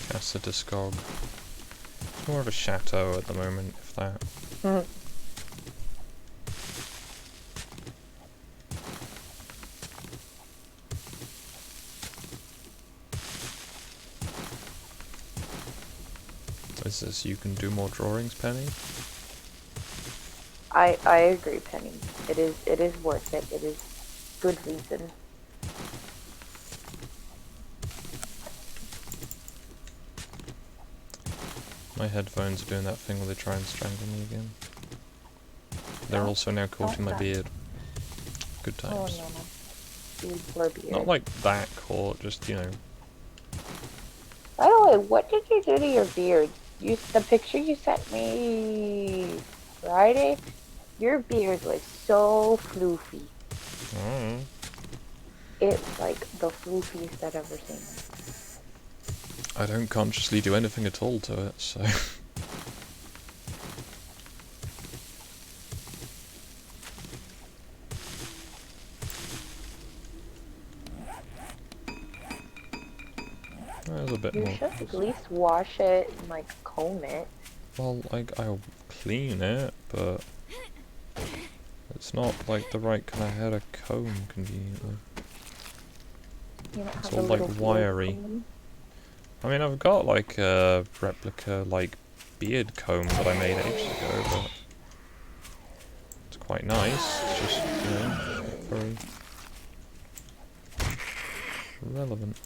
Casa Discog. It's more of a chateau at the moment, if that. Is this you can do more drawings, Penny?
I agree, Penny. It is worth it. It is good reason.
My headphones are doing that thing where they try and strangle me again. They're also now caught in my beard. Good times.
Oh no. You poor beard.
Not like that caught, just, you know.
By the way, what did you do to your beard? The picture you sent me Friday, your beard was so floofy.
Oh.
It's like the floofiest I've ever seen.
I don't consciously do anything at all to it, so... There's a bit
You
more.
should at least wash it and like comb it.
Well, like, I'll clean it, but... It's not like the right kind of head of comb, conveniently.
You don't
It's
have
all
a
like
little beard
wiry.
comb?
I mean, I've got like a replica, like, beard comb that I made ages ago, but... It's quite nice, it's just, you know, very... relevant.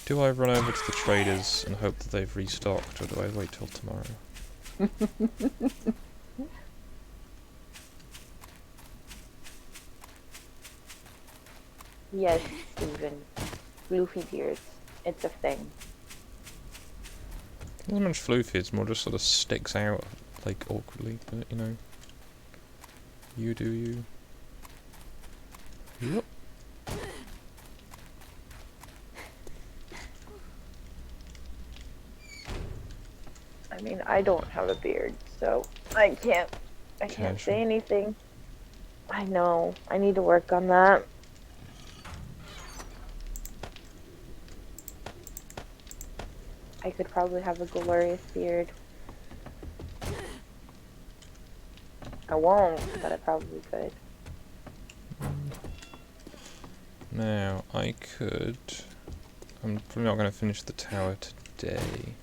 Do I run over to the traders and hope that they've restocked, or do I wait till tomorrow?
Yes, Steven. Floofy beards. It's a thing.
Not so much floofy, it's more just sort of sticks out, like, awkwardly, but, you know. You do you. Yep.
I mean, I don't have a beard, so I can't
Casual.
say anything. I know. I need to work on that. I could probably have a glorious beard. I won't, but I probably could.
Now, I could... I'm probably not going to finish the tower today.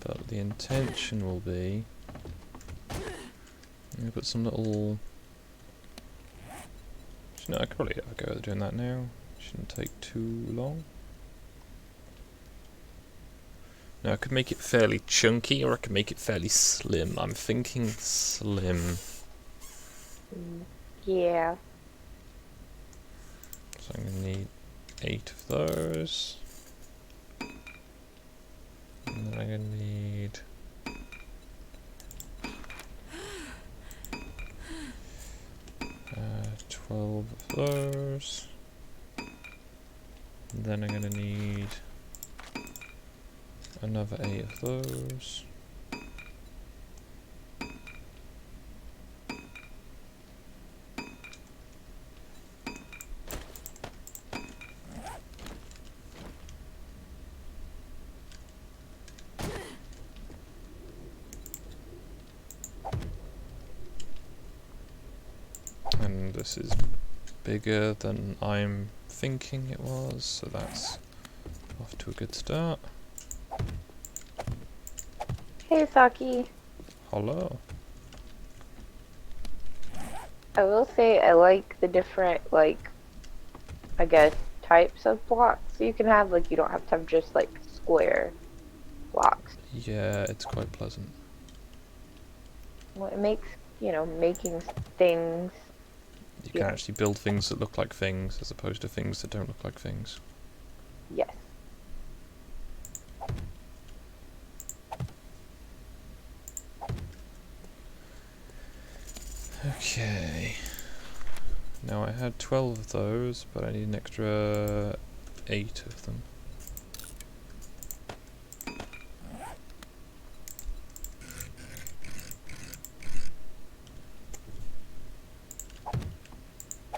But the intention will be... I'm going to put some little... No, I could probably have a go at doing that now. Shouldn't take too long. Now, I could make it fairly chunky, or I could make it fairly slim. I'm thinking slim.
Yeah.
So I'm going to need 8 of those. And then I'm going to need... 12 of those. And then I'm going to need another 8 of those. And this is bigger than I'm thinking it was, so that's off to a good start.
Hey, Saki.
Hello.
I will say I like the different, like, I guess, types of blocks. So you can have, like, you don't have to have just, like, square blocks.
Yeah, it's quite pleasant.
Well, it makes, you know, making things.
You can actually build things that look like things, as opposed to things that don't look like things.
Yes.
Okay. Now I had 12 of those, but I need an extra 8 of them.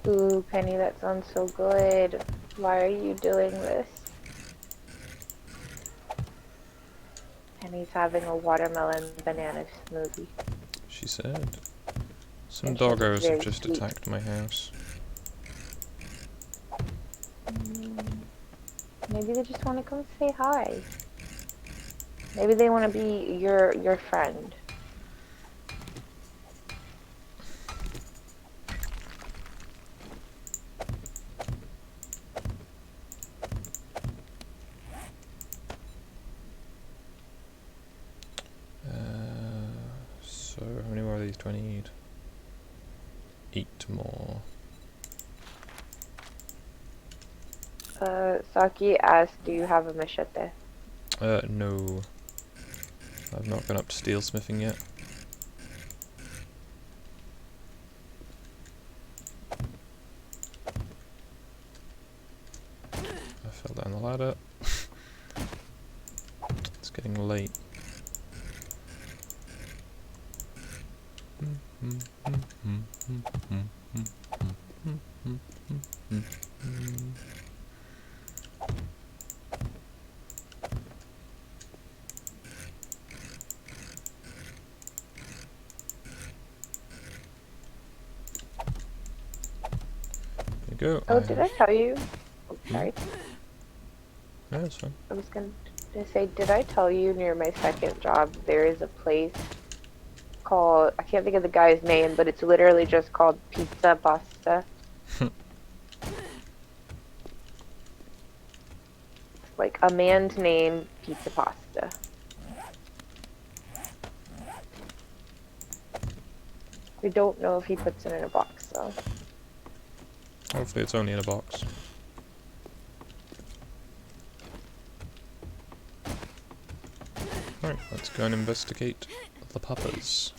Ooh, Penny, that sounds so good. Why are you doing this? Penny's having a watermelon banana smoothie.
She said. Some
And she looks
doggos have
very
just
sweet.
attacked my house.
Maybe they just want to come say hi. Maybe they want to be your friend.
So, how many more of these do I need? 8 more.
Saki asked, do you have a machete?
No. I've not gone up to steelsmithing yet. I fell down the ladder. It's getting late. There you go.
Oh, did I tell you? Oh, sorry.
Yeah, that's fine.
I was going to say, did I tell you near my second job there is a place called, I can't think of the guy's name, but it's literally just called Pizza Pasta. Like a man's name, Pizza Pasta. We don't know if he puts it in a box, though.
Hopefully it's only in a box. Alright, let's go and investigate the puppers.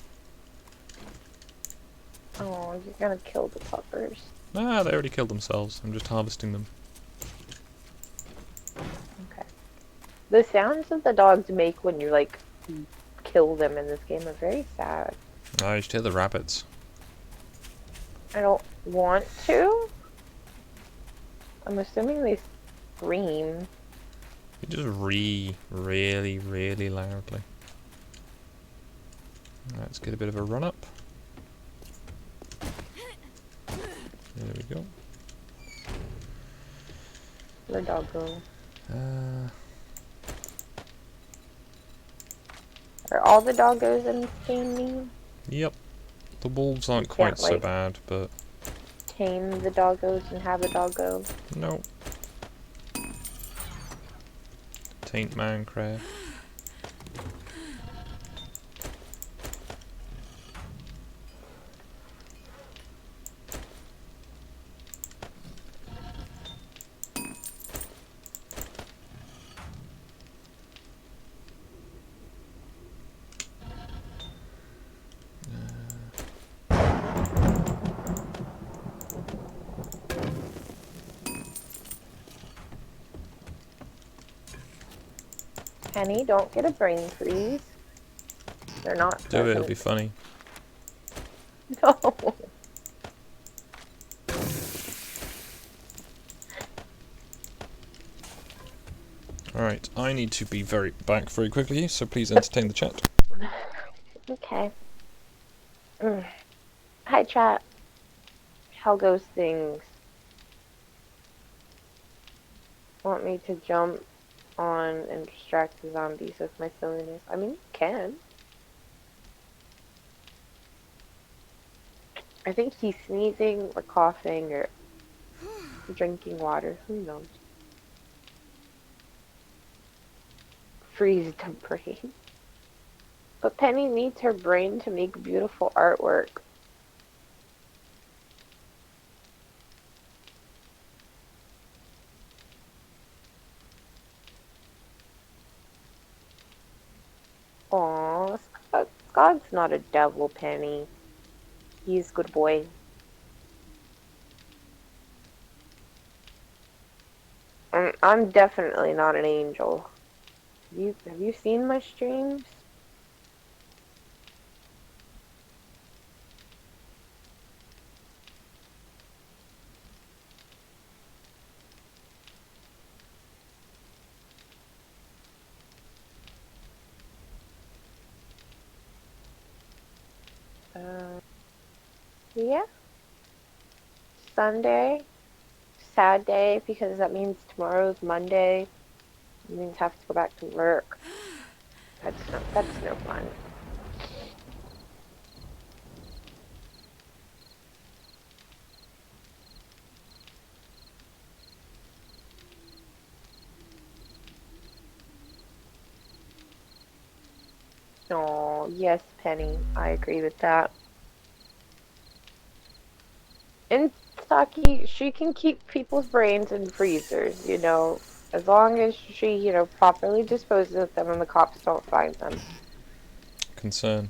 Oh, you're gonna kill the puppers.
Ah, they already killed themselves. I'm just harvesting them.
Okay. The sounds that the dogs make when you, like, kill them in this game are very sad.
Ah, you should hear the rabbits.
I don't want to. I'm assuming they scream.
You just really, really loudly. Let's get a bit of a run up. There we go.
Where'd dog go? Are all the doggos in this game mean?
Yep. The wolves aren't
You
quite
can't,
so
like,
bad, but
tame the doggos and have a doggo.
no. Taint Minecraft.
Penny, don't get a brain freeze. They're not
Do it, it'll
pleasant.
be funny.
No.
Alright, I need to be back very quickly, so please entertain the chat.
Okay. Hi, chat. How goes things? Want me to jump on and distract the zombies with my silliness? I mean, you can. I think he's sneezing or coughing or drinking water. Who knows? Freeze the brain. But Penny needs her brain to make beautiful artwork. Aw, Scott's not a devil, Penny. He's a good boy. I'm definitely not an angel. Have you seen my streams? Yeah. Sunday. Sad day because that means tomorrow's Monday. It means I have to go back to work. That's no fun. Oh, yes, Penny. I agree with that. And Saki, she can keep people's brains in freezers, as long as she, properly disposes of them and the cops don't find them.
Concern.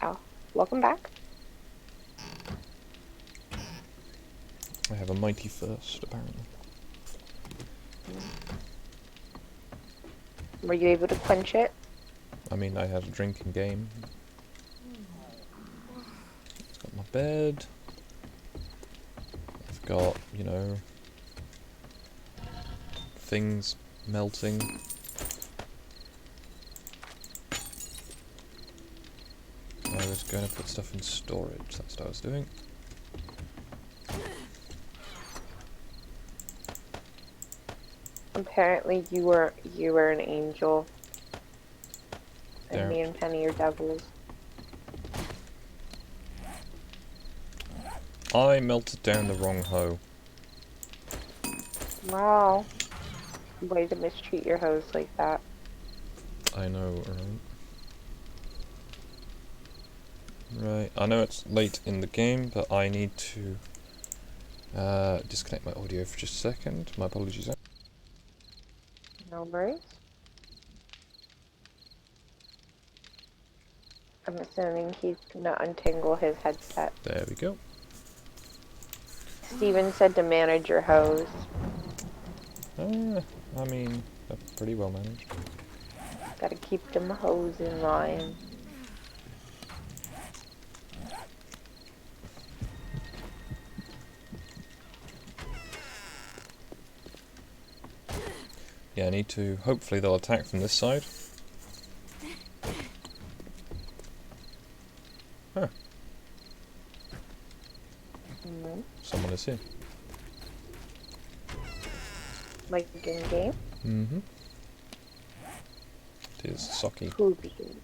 Oh, welcome back.
I have a mighty thirst, apparently.
Were you able to quench it?
I mean, I had a drinking game. It's got my bed. I've got, things melting. I was going to put stuff in storage. That's what I was doing.
Apparently you were an angel. And
There.
me and Penny are devils.
I melted down the wrong hoe.
Wow. Way to mistreat your host like that.
I know, right? Right, I know it's late in the game, but I need to disconnect my audio for just a second. My apologies.
No worries. I'm assuming he's gonna untangle his headset.
There we go.
Steven said to manage your hose.
I mean, they're pretty well managed.
Gotta keep them hose in line.
Yeah, I need to... Hopefully they'll attack from this side. Huh. Someone is here.
Like in game?
Mm-hmm. It is Saki.
Who's the game?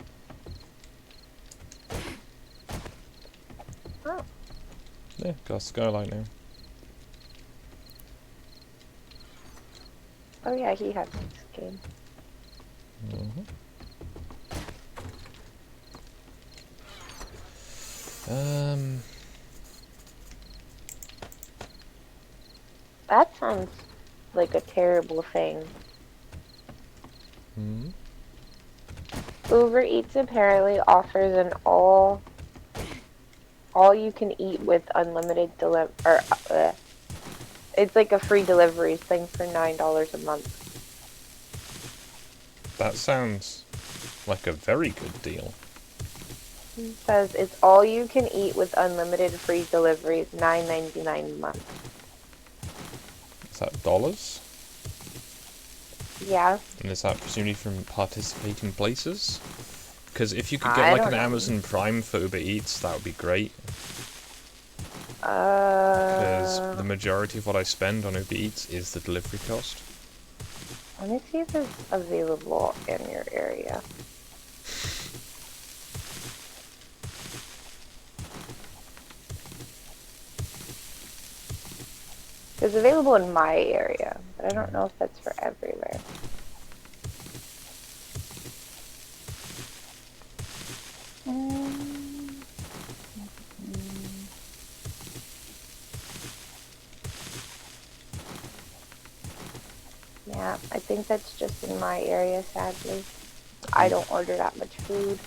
Oh.
Yeah, got a skylight now.
Oh yeah, he has this game.
Mm-hmm.
That sounds like a terrible thing.
Mm-hmm.
Uber Eats apparently offers an all you can eat with unlimited it's like a free delivery thing for $9 a month.
That sounds like a very good deal.
It says it's all you can eat with unlimited free deliveries, $9.99 a month.
Is that dollars?
Yeah.
And is that presumably from participating places? Because if you could get like an Amazon Prime for Uber Eats, that would be great. Because the majority of what I spend on Uber Eats is the delivery cost.
Let me see if it's available in your area. It's available in my area, but I don't know if that's for everywhere. Yeah, I think that's just in my area, sadly. I don't order that much food.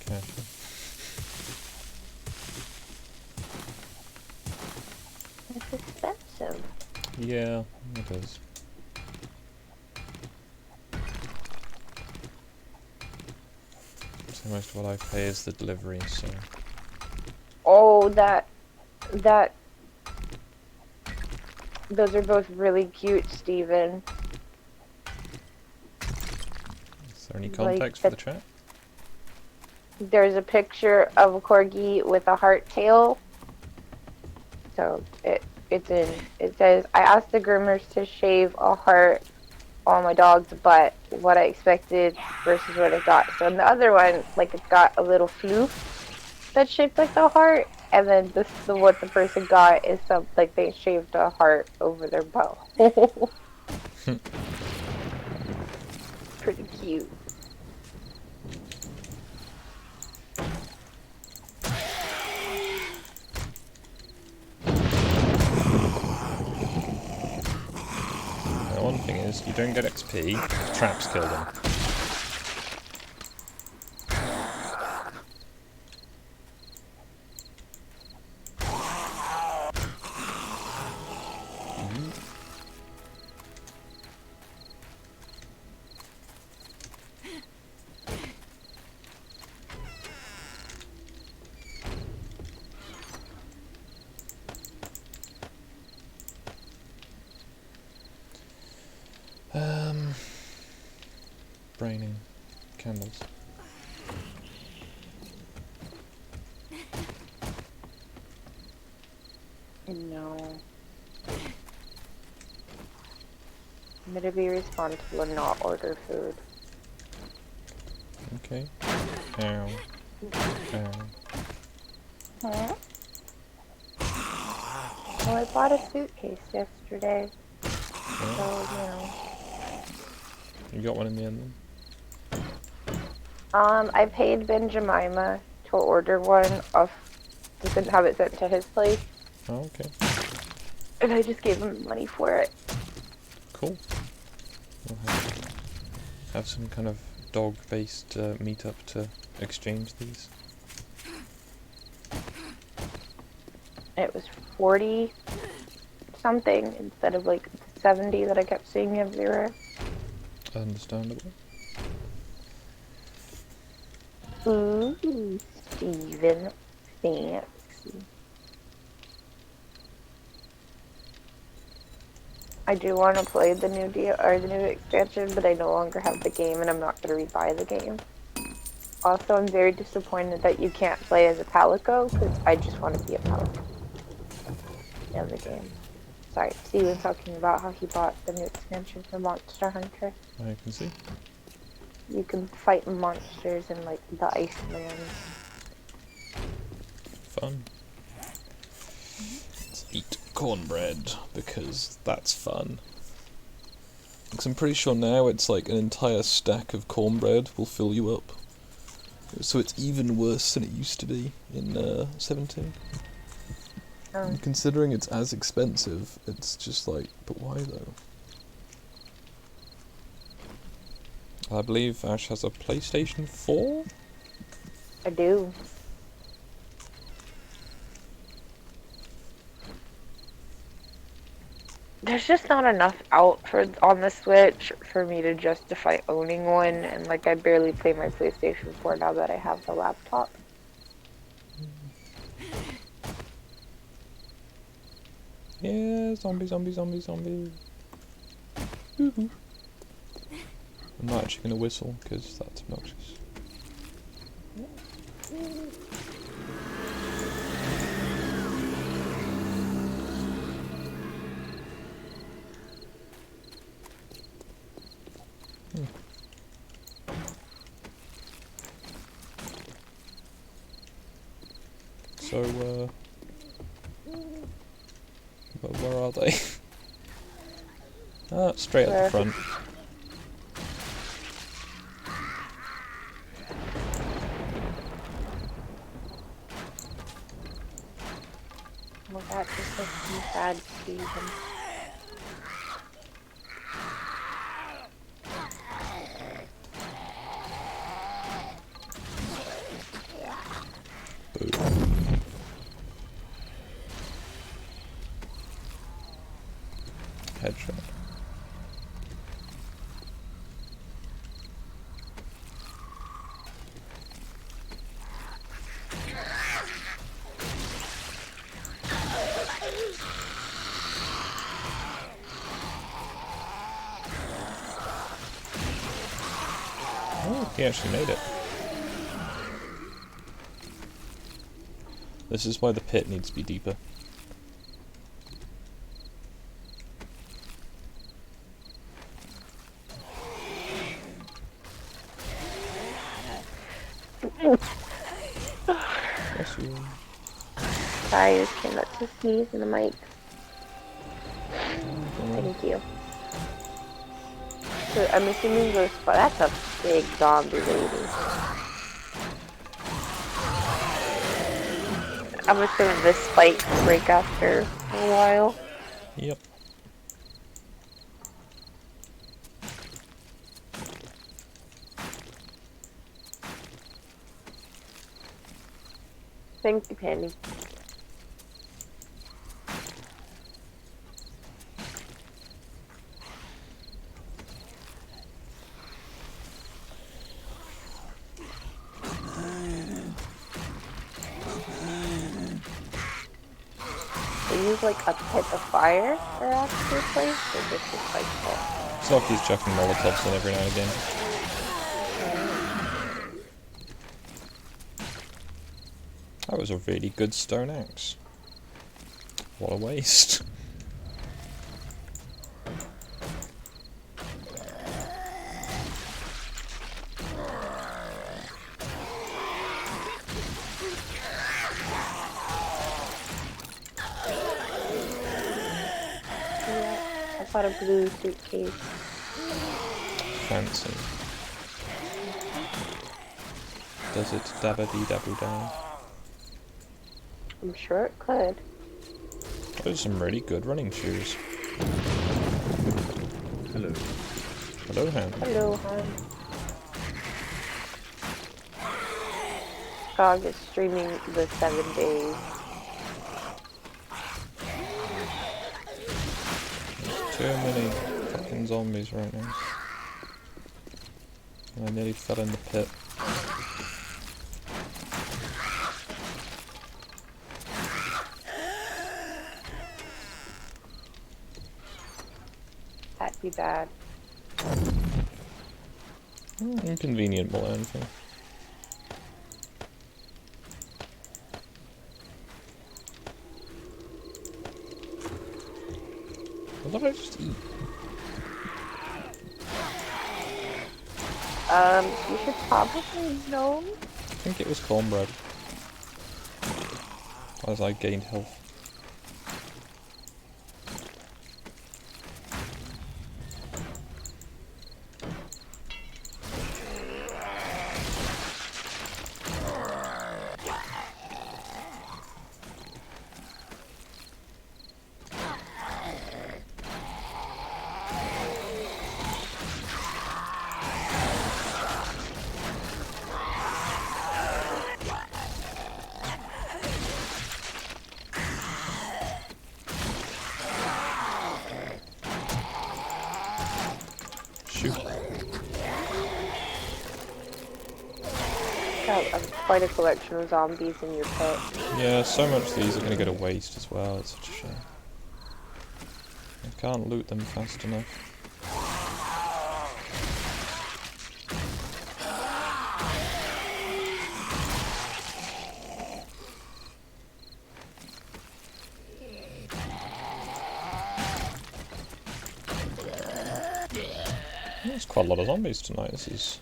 Gotcha.
It's expensive.
Yeah, it is. So most of what I pay is the delivery, so...
Oh, that... Those are both really cute, Steven.
Is there any
Like,
context for the chat?
There's a picture of a corgi with a heart tail. So it says, I asked the groomers to shave a heart on my dog's butt, what I expected versus what I got. So in the other one, like, it's got a little floof that's shaped like the heart, and then what the person got is some, like, they shaved a heart over their butthole. Pretty cute.
The one thing is, you don't get XP, traps kill them. Braining. Candles.
No. I'm gonna be responsible and not order food.
Okay. Ow. Ow.
Huh? Well, I bought a suitcase yesterday, so, you know.
You got one in the end then?
I paid Ben Jemima to order one off, just didn't have it sent to his place,
Oh, okay.
and I just gave him money for it.
Cool. We'll have some kind of dog-based meetup to exchange these.
It was 40 something instead of like 70 that I kept seeing everywhere.
Understandable.
Ooh, Steven, fancy. I do want to play the new the new expansion, but I no longer have the game, and I'm not going to rebuy the game. Also, I'm very disappointed that you can't play as a Palico, because I just want to be a Palico in the game. Sorry, Steven talking about how he bought the new expansion for Monster Hunter.
I can see.
You can fight monsters in, like, the Iceland.
Fun. Let's eat cornbread, because that's fun. Because I'm pretty sure now it's like an entire stack of cornbread will fill you up. So it's even worse than it used to be in 17. And considering it's as expensive, it's just like, but why though? I believe Ash has a PlayStation 4?
I do. There's just not enough out on the Switch for me to justify owning one, and like I barely play my PlayStation 4 now that I have the laptop.
Yeah, zombie, zombie, zombie, zombie. I'm not actually going to whistle, because that's obnoxious. So, but where are they? Ah, straight at the front.
Well, that just makes me sad, Steven.
He actually made it. This is why the pit needs to be deeper. Bless you.
Sorry, I just came up to sneeze in the mic. Thank you. So I'm assuming those. That's a big zombie lady. I'm assuming the spikes break after a while.
Yep.
Thank you, Penny. They use like a pit of fire for actual place, or just a spike pit?
Socky's chucking molotovs in every now and again. That was a really good stone axe. What a waste.
I bought a blue suitcase.
Fancy. Does it dabba-dee-daboo-da?
I'm sure it could.
Those are some really good running shoes.
Hello.
Hello, Han.
Hello, hon. Dog is streaming the 7 days.
There's too many fucking zombies right now. I nearly fell in the pit.
That'd be bad.
Inconvenient more than anything. What did I just eat?
You should probably know.
I think it was cornbread. As I gained health. Shoot.
Got quite a collection of zombies in your pit.
Yeah, so much of these are going to go to waste as well, it's such a shame. I can't loot them fast enough. There's quite a lot of zombies tonight. This is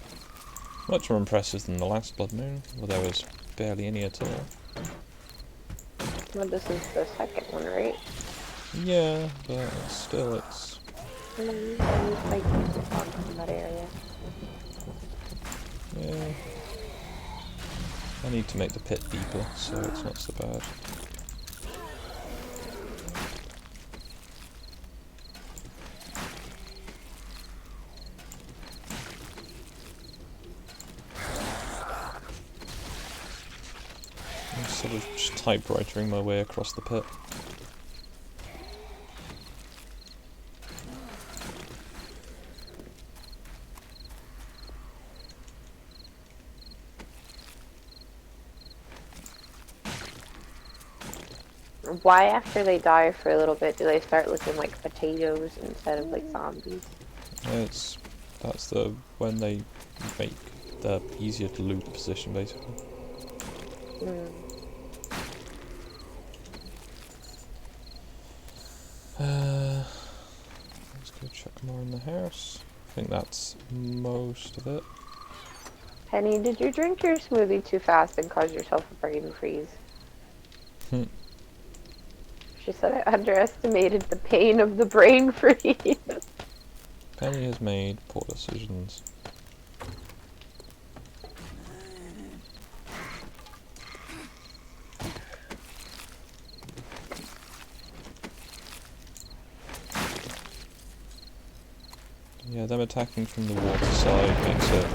much more impressive than the last Blood Moon, where there was barely any at all.
Well, this is the second one, right?
Yeah, but still it's...
I need like in that area.
yeah. I need to make the pit deeper, so it's not so bad. I'm sort of just typewritering my way across the pit.
Why, after they die for a little bit, do they start looking like potatoes instead of like zombies?
That's when they make the easier to loot position, basically.
Mm.
Let's go check more in the house. I think that's most of it.
Penny, did you drink your smoothie too fast and cause yourself a brain freeze? She said I underestimated the pain of the brain freeze.
Penny has made poor decisions. Yeah, them attacking from the water side makes it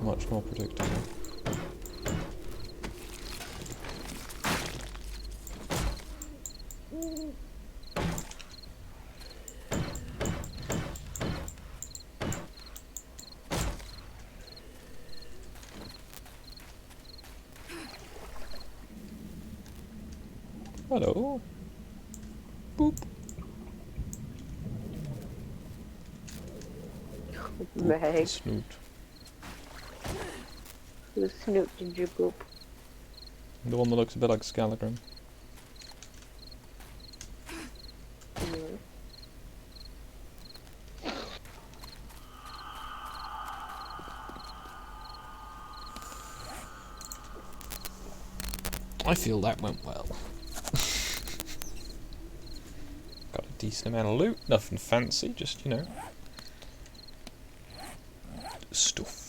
much more predictable. Hello. Boop.
Meg,
Snoot.
whose snoot did you poop?
The one that looks a bit like Scalagrim.
Mm.
I feel that went well. Got a decent amount of loot, nothing fancy, just, you know, stuff.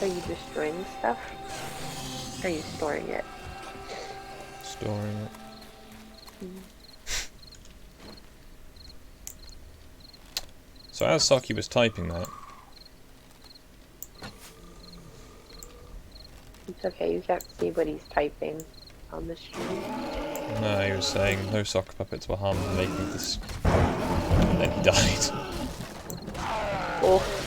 Are you destroying stuff? Or are you storing it?
Storing it. So as Saki was typing that,
It's okay, you can't see what he's typing on the stream.
no, he was saying no sock puppets were harmed in making this. And then he died.
Oh.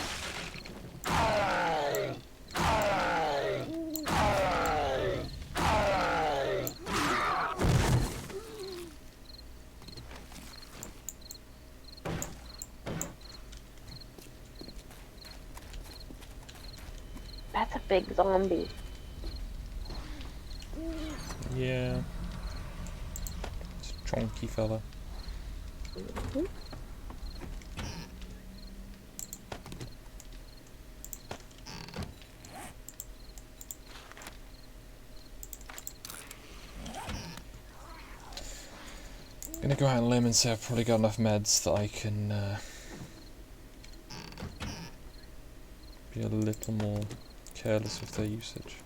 That's a big zombie.
Yeah. It's a chonky fella.
Mhm.
Gonna go out on a limb and say I've probably got enough meds that I can be a little more careless with their usage.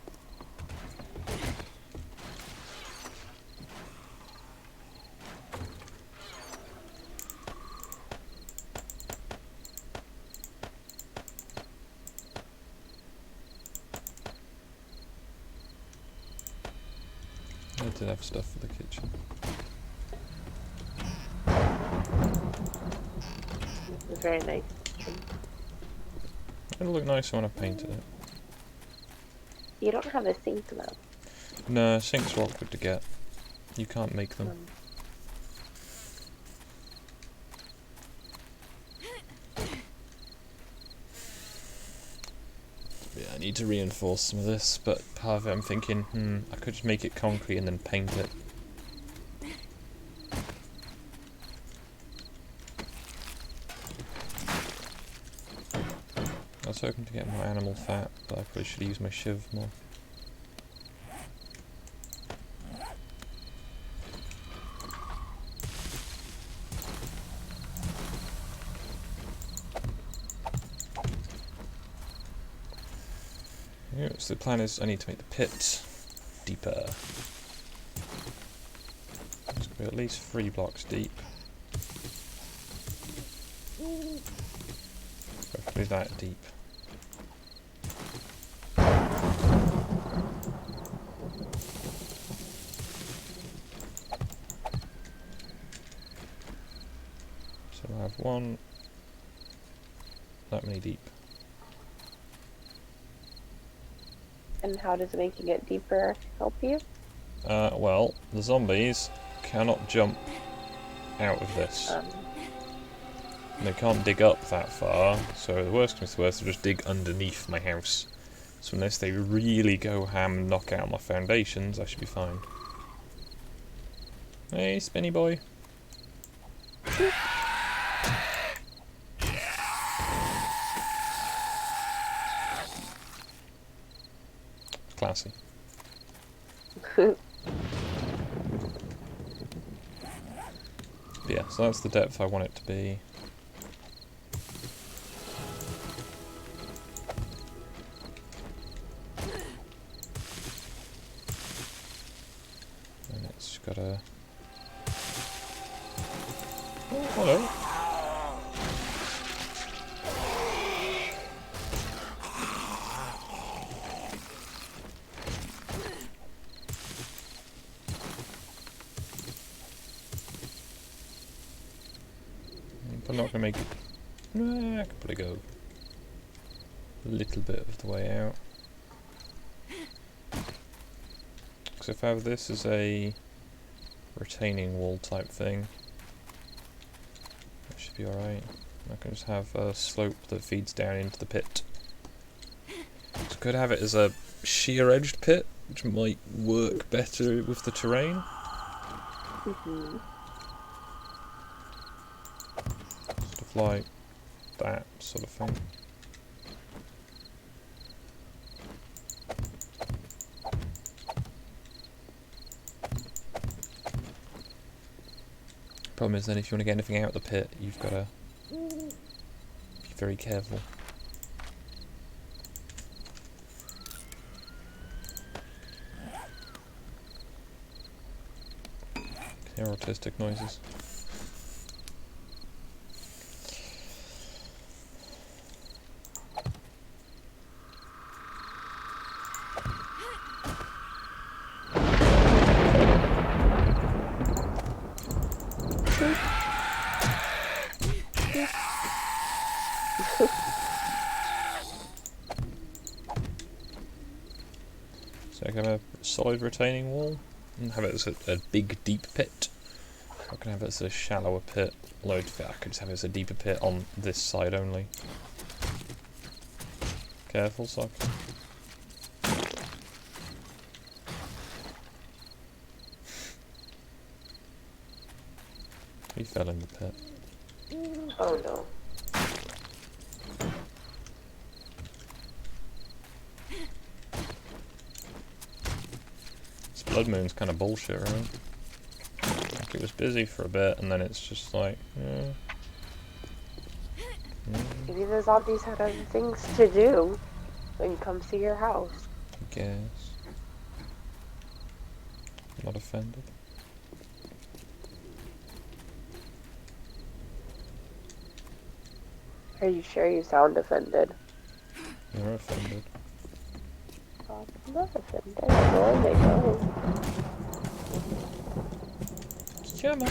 I did have stuff for the kitchen.
Very nice.
It'll look nicer when I've painted it.
You don't have a sink though.
No, sinks are awkward to get. You can't make them. Yeah, I need to reinforce some of this, but part of it I'm thinking, I could just make it concrete and then paint it. I was hoping to get more animal fat, but I probably should use my shiv more. Yeah, so the plan is I need to make the pit deeper. It's going to be at least 3 blocks deep. Hopefully that deep. want that many deep.
And how does making it deeper help you?
Well, the zombies cannot jump out of this. They can't dig up that far, so the worst comes to worst, they'll just dig underneath my house. So unless they really go ham and knock out my foundations, I should be fine. Hey, Spinny boy. Classy. Yeah, so that's the depth I want it to be. And it's gotta... Oh, hello. I'm not gonna make it. Nah, I could probably go a little bit of the way out. Because if I have this as a retaining wall type thing, that should be alright. I can just have a slope that feeds down into the pit. So I could have it as a sheer edged pit, which might work better with the terrain. Like that sort of thing. Problem is then if you want to get anything out of the pit, you've got to be very careful. Hear autistic noises. So I can have a solid retaining wall and have it as a big deep pit. I can have it as a shallower pit. Although I could just have it as a deeper pit on this side only. Careful, sock. He fell in the pit.
Oh no.
This blood moon's kind of bullshit, right? Like it was busy for a bit, and then it's just like, yeah.
Maybe the zombies had other things to do when you come see your house.
I guess. I'm not offended.
Are you sure you sound offended?
You're offended.
I'm not offended. Well, they know.
Come on.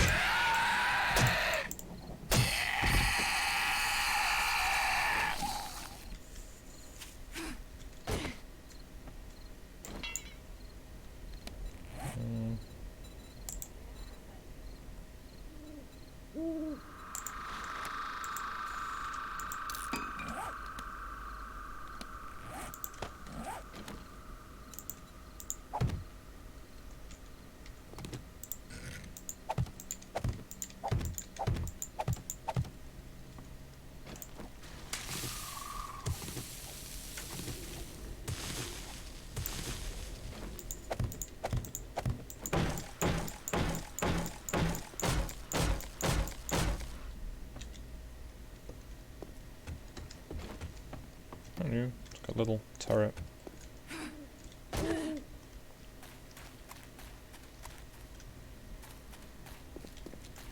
I knew. It's got a little turret.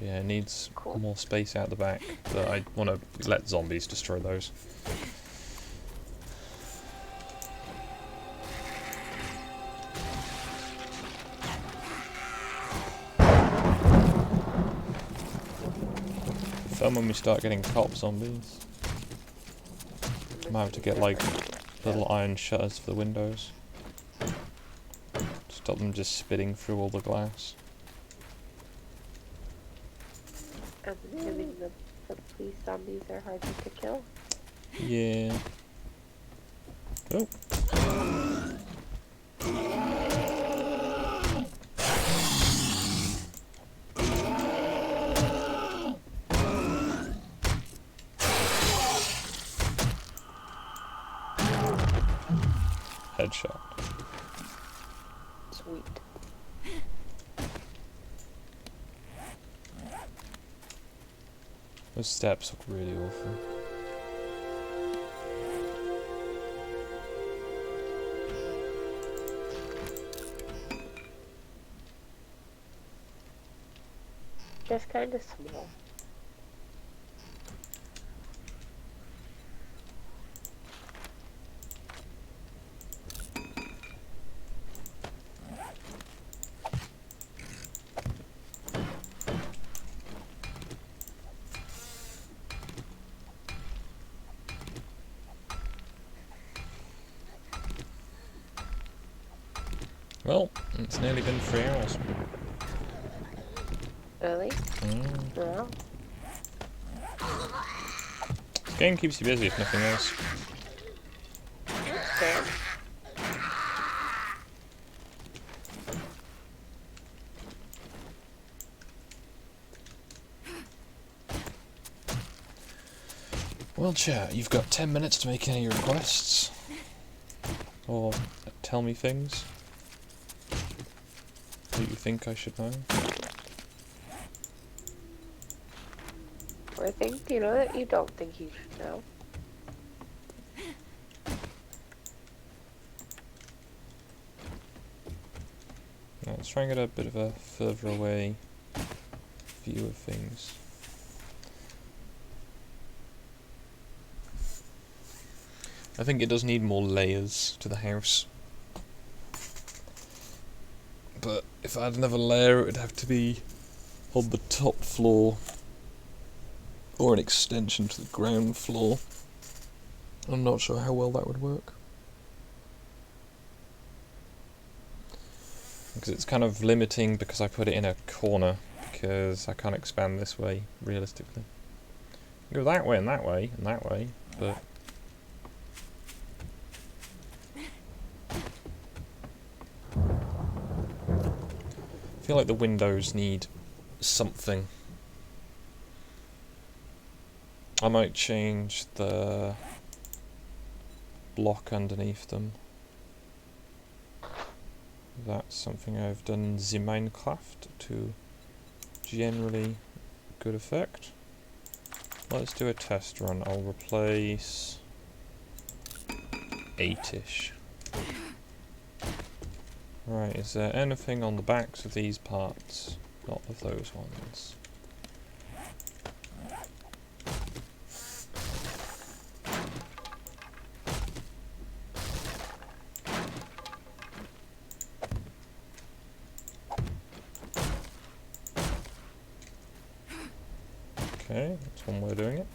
Yeah, it needs more space out the back, but I want to let zombies destroy those. fun when we start getting cop zombies. Might have to get like little iron shutters for the windows. Stop them just spitting through all the glass.
I'm assuming the police zombies are harder to kill.
Yeah. Oh. Headshot.
Sweet.
Those steps look really awful.
Just kind of small.
Well, it's nearly been 3 hours.
Really?
Mm.
No.
This game keeps you busy if nothing else.
Fair.
Well, chat, you've got 10 minutes to make any requests. Or tell me things that you think I should know.
Or things you know that you don't think you should know.
Now, let's try and get a bit of a further away view of things. I think it does need more layers to the house. But if I had another layer, it would have to be on the top floor. Or an extension to the ground floor. I'm not sure how well that would work. Because it's kind of limiting because I put it in a corner. Because I can't expand this way, realistically. Go that way and that way and that way, but... I feel like the windows need something. I might change the block underneath them. That's something I've done in the Minecraft to generally good effect. Let's do a test run. I'll replace 8-ish. Right, is there anything on the backs of these parts? Not of those ones. Okay, that's one way of doing it.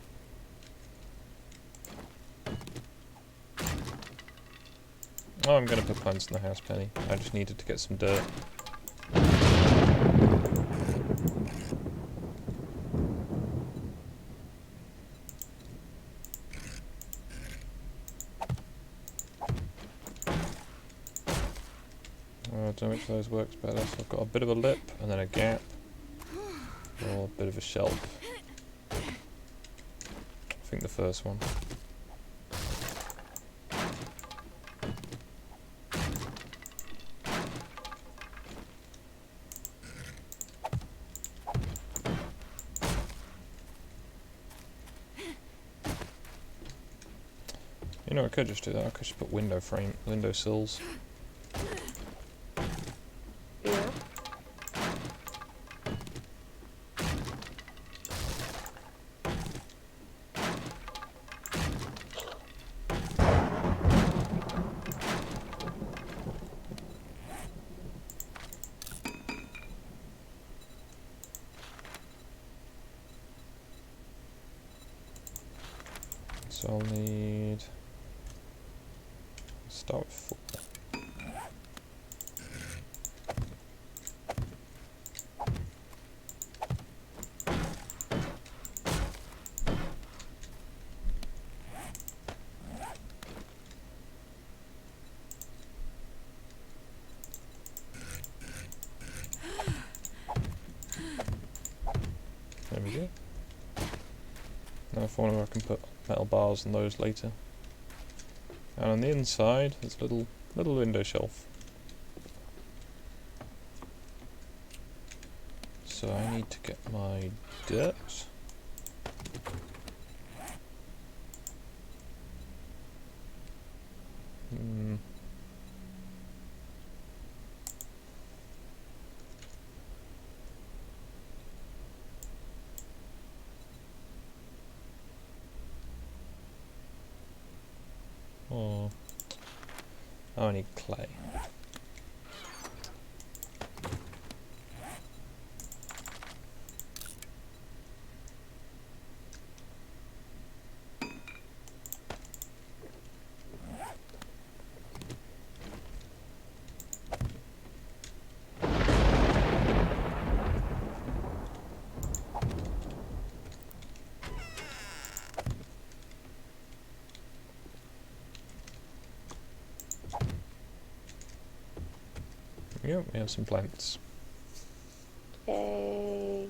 Oh, I'm going to put plants in the house, Penny. I just needed to get some dirt. I don't know which of those works better. So I've got a bit of a lip, and then a gap, or a bit of a shelf. I think the first one. You know, I could just do that. I could just put window sills.
Yeah.
So I'll need... start with 4. There we go. Now if I wonder if I can put metal bars on those later. And on the inside, there's a little window shelf. So I need to get my dirt. Oh, I need clay. Yep, we have some plants.
Yay.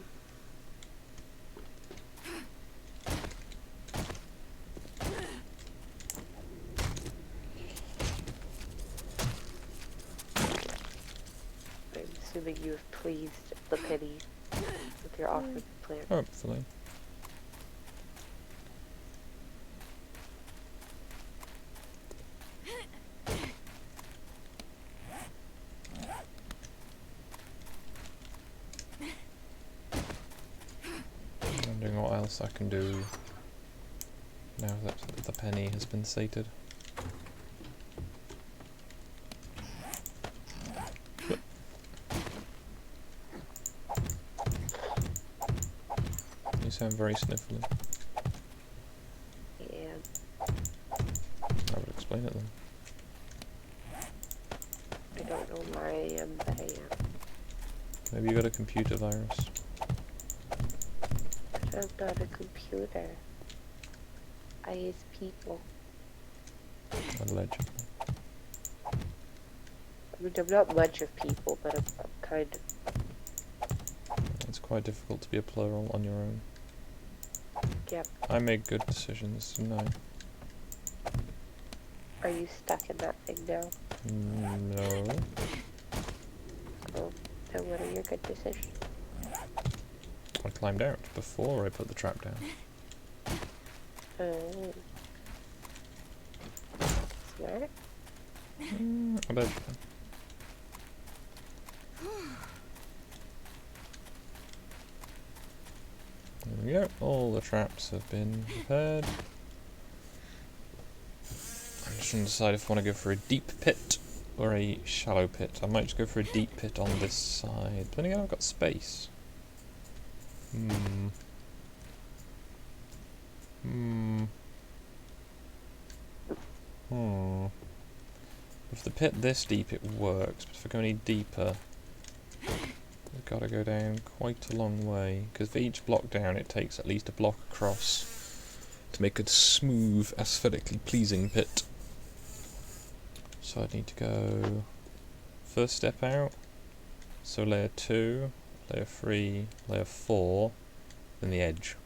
I'm assuming you have pleased the penny with your offer of plant.
Hopefully. Wondering what else I can do now that the penny has been sated. You sound very sniffly.
Yeah.
I would explain it then.
I don't know why I am, but I am.
Maybe you got a computer virus.
I'm not a computer. I use people.
Allegedly.
I mean, I'm not much of people, but I'm kind of.
It's quite difficult to be a plural on your own.
Yep.
I make good decisions, no.
Are you stuck in that thing now?
No.
Oh, then what are your good decisions?
I climbed out before I put the trap down.
Smart.
Allegedly. There we go, all the traps have been prepared. I'm just trying to decide if I want to go for a deep pit or a shallow pit. I might just go for a deep pit on this side. But then again, I've got space. If the pit this deep, it works, but if I go any deeper, I've got to go down quite a long way, because for each block down it takes at least a block across to make a smooth, aesthetically pleasing pit. So I need to go first step out, so layer 2, layer 3, layer 4, then the edge.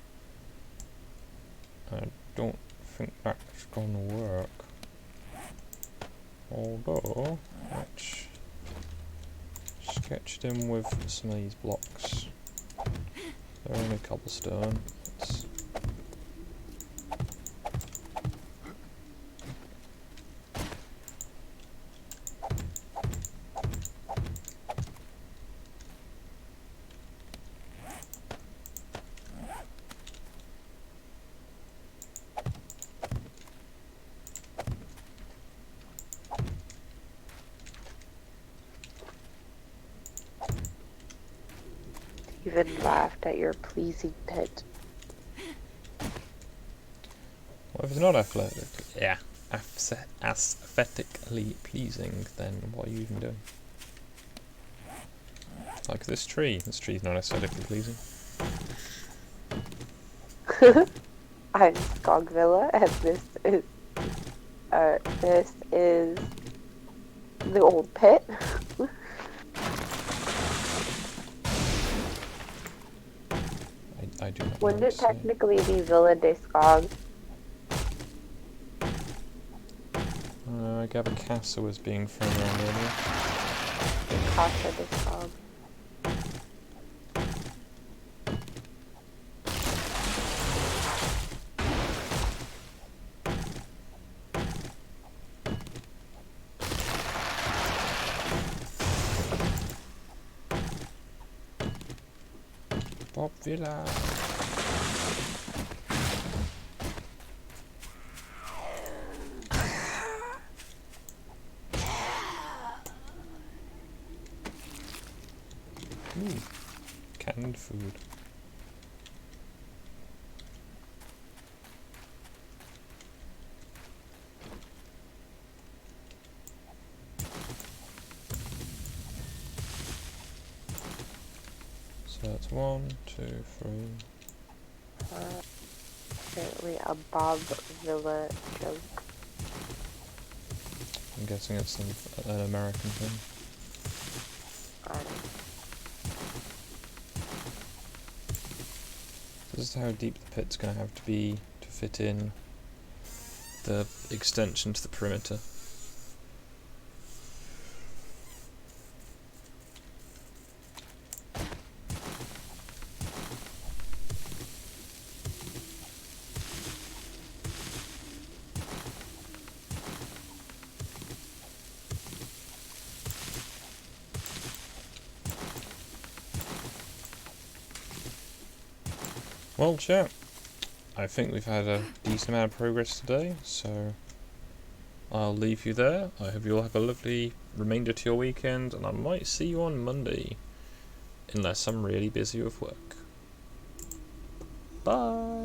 I don't think that's gonna work. Although, let's sketch them with some of these blocks. They're only cobblestone. Let's
Even laughed at your pleasing pit.
Well, if if it's not athletic, yeah, aesthetically pleasing, then what are you even doing? Like this tree. This tree's not aesthetically pleasing.
I'm Skogvilla, and this is the old pit.
I do not know
Wouldn't
what
it
to say.
technically be Villa de Skog?
I gather Casa was being thrown around earlier.
Casa de Skog.
Bob Villa. Ooh, canned food. So that's 1, 2, 3.
Apparently a Bob Villa joke.
I'm guessing it's an American thing. This is how deep the pit's going to have to be to fit in the extension to the perimeter. Well, chat, I think we've had a decent amount of progress today, so I'll leave you there. I hope you all have a lovely remainder to your weekend, and I might see you on Monday, unless I'm really busy with work. Bye!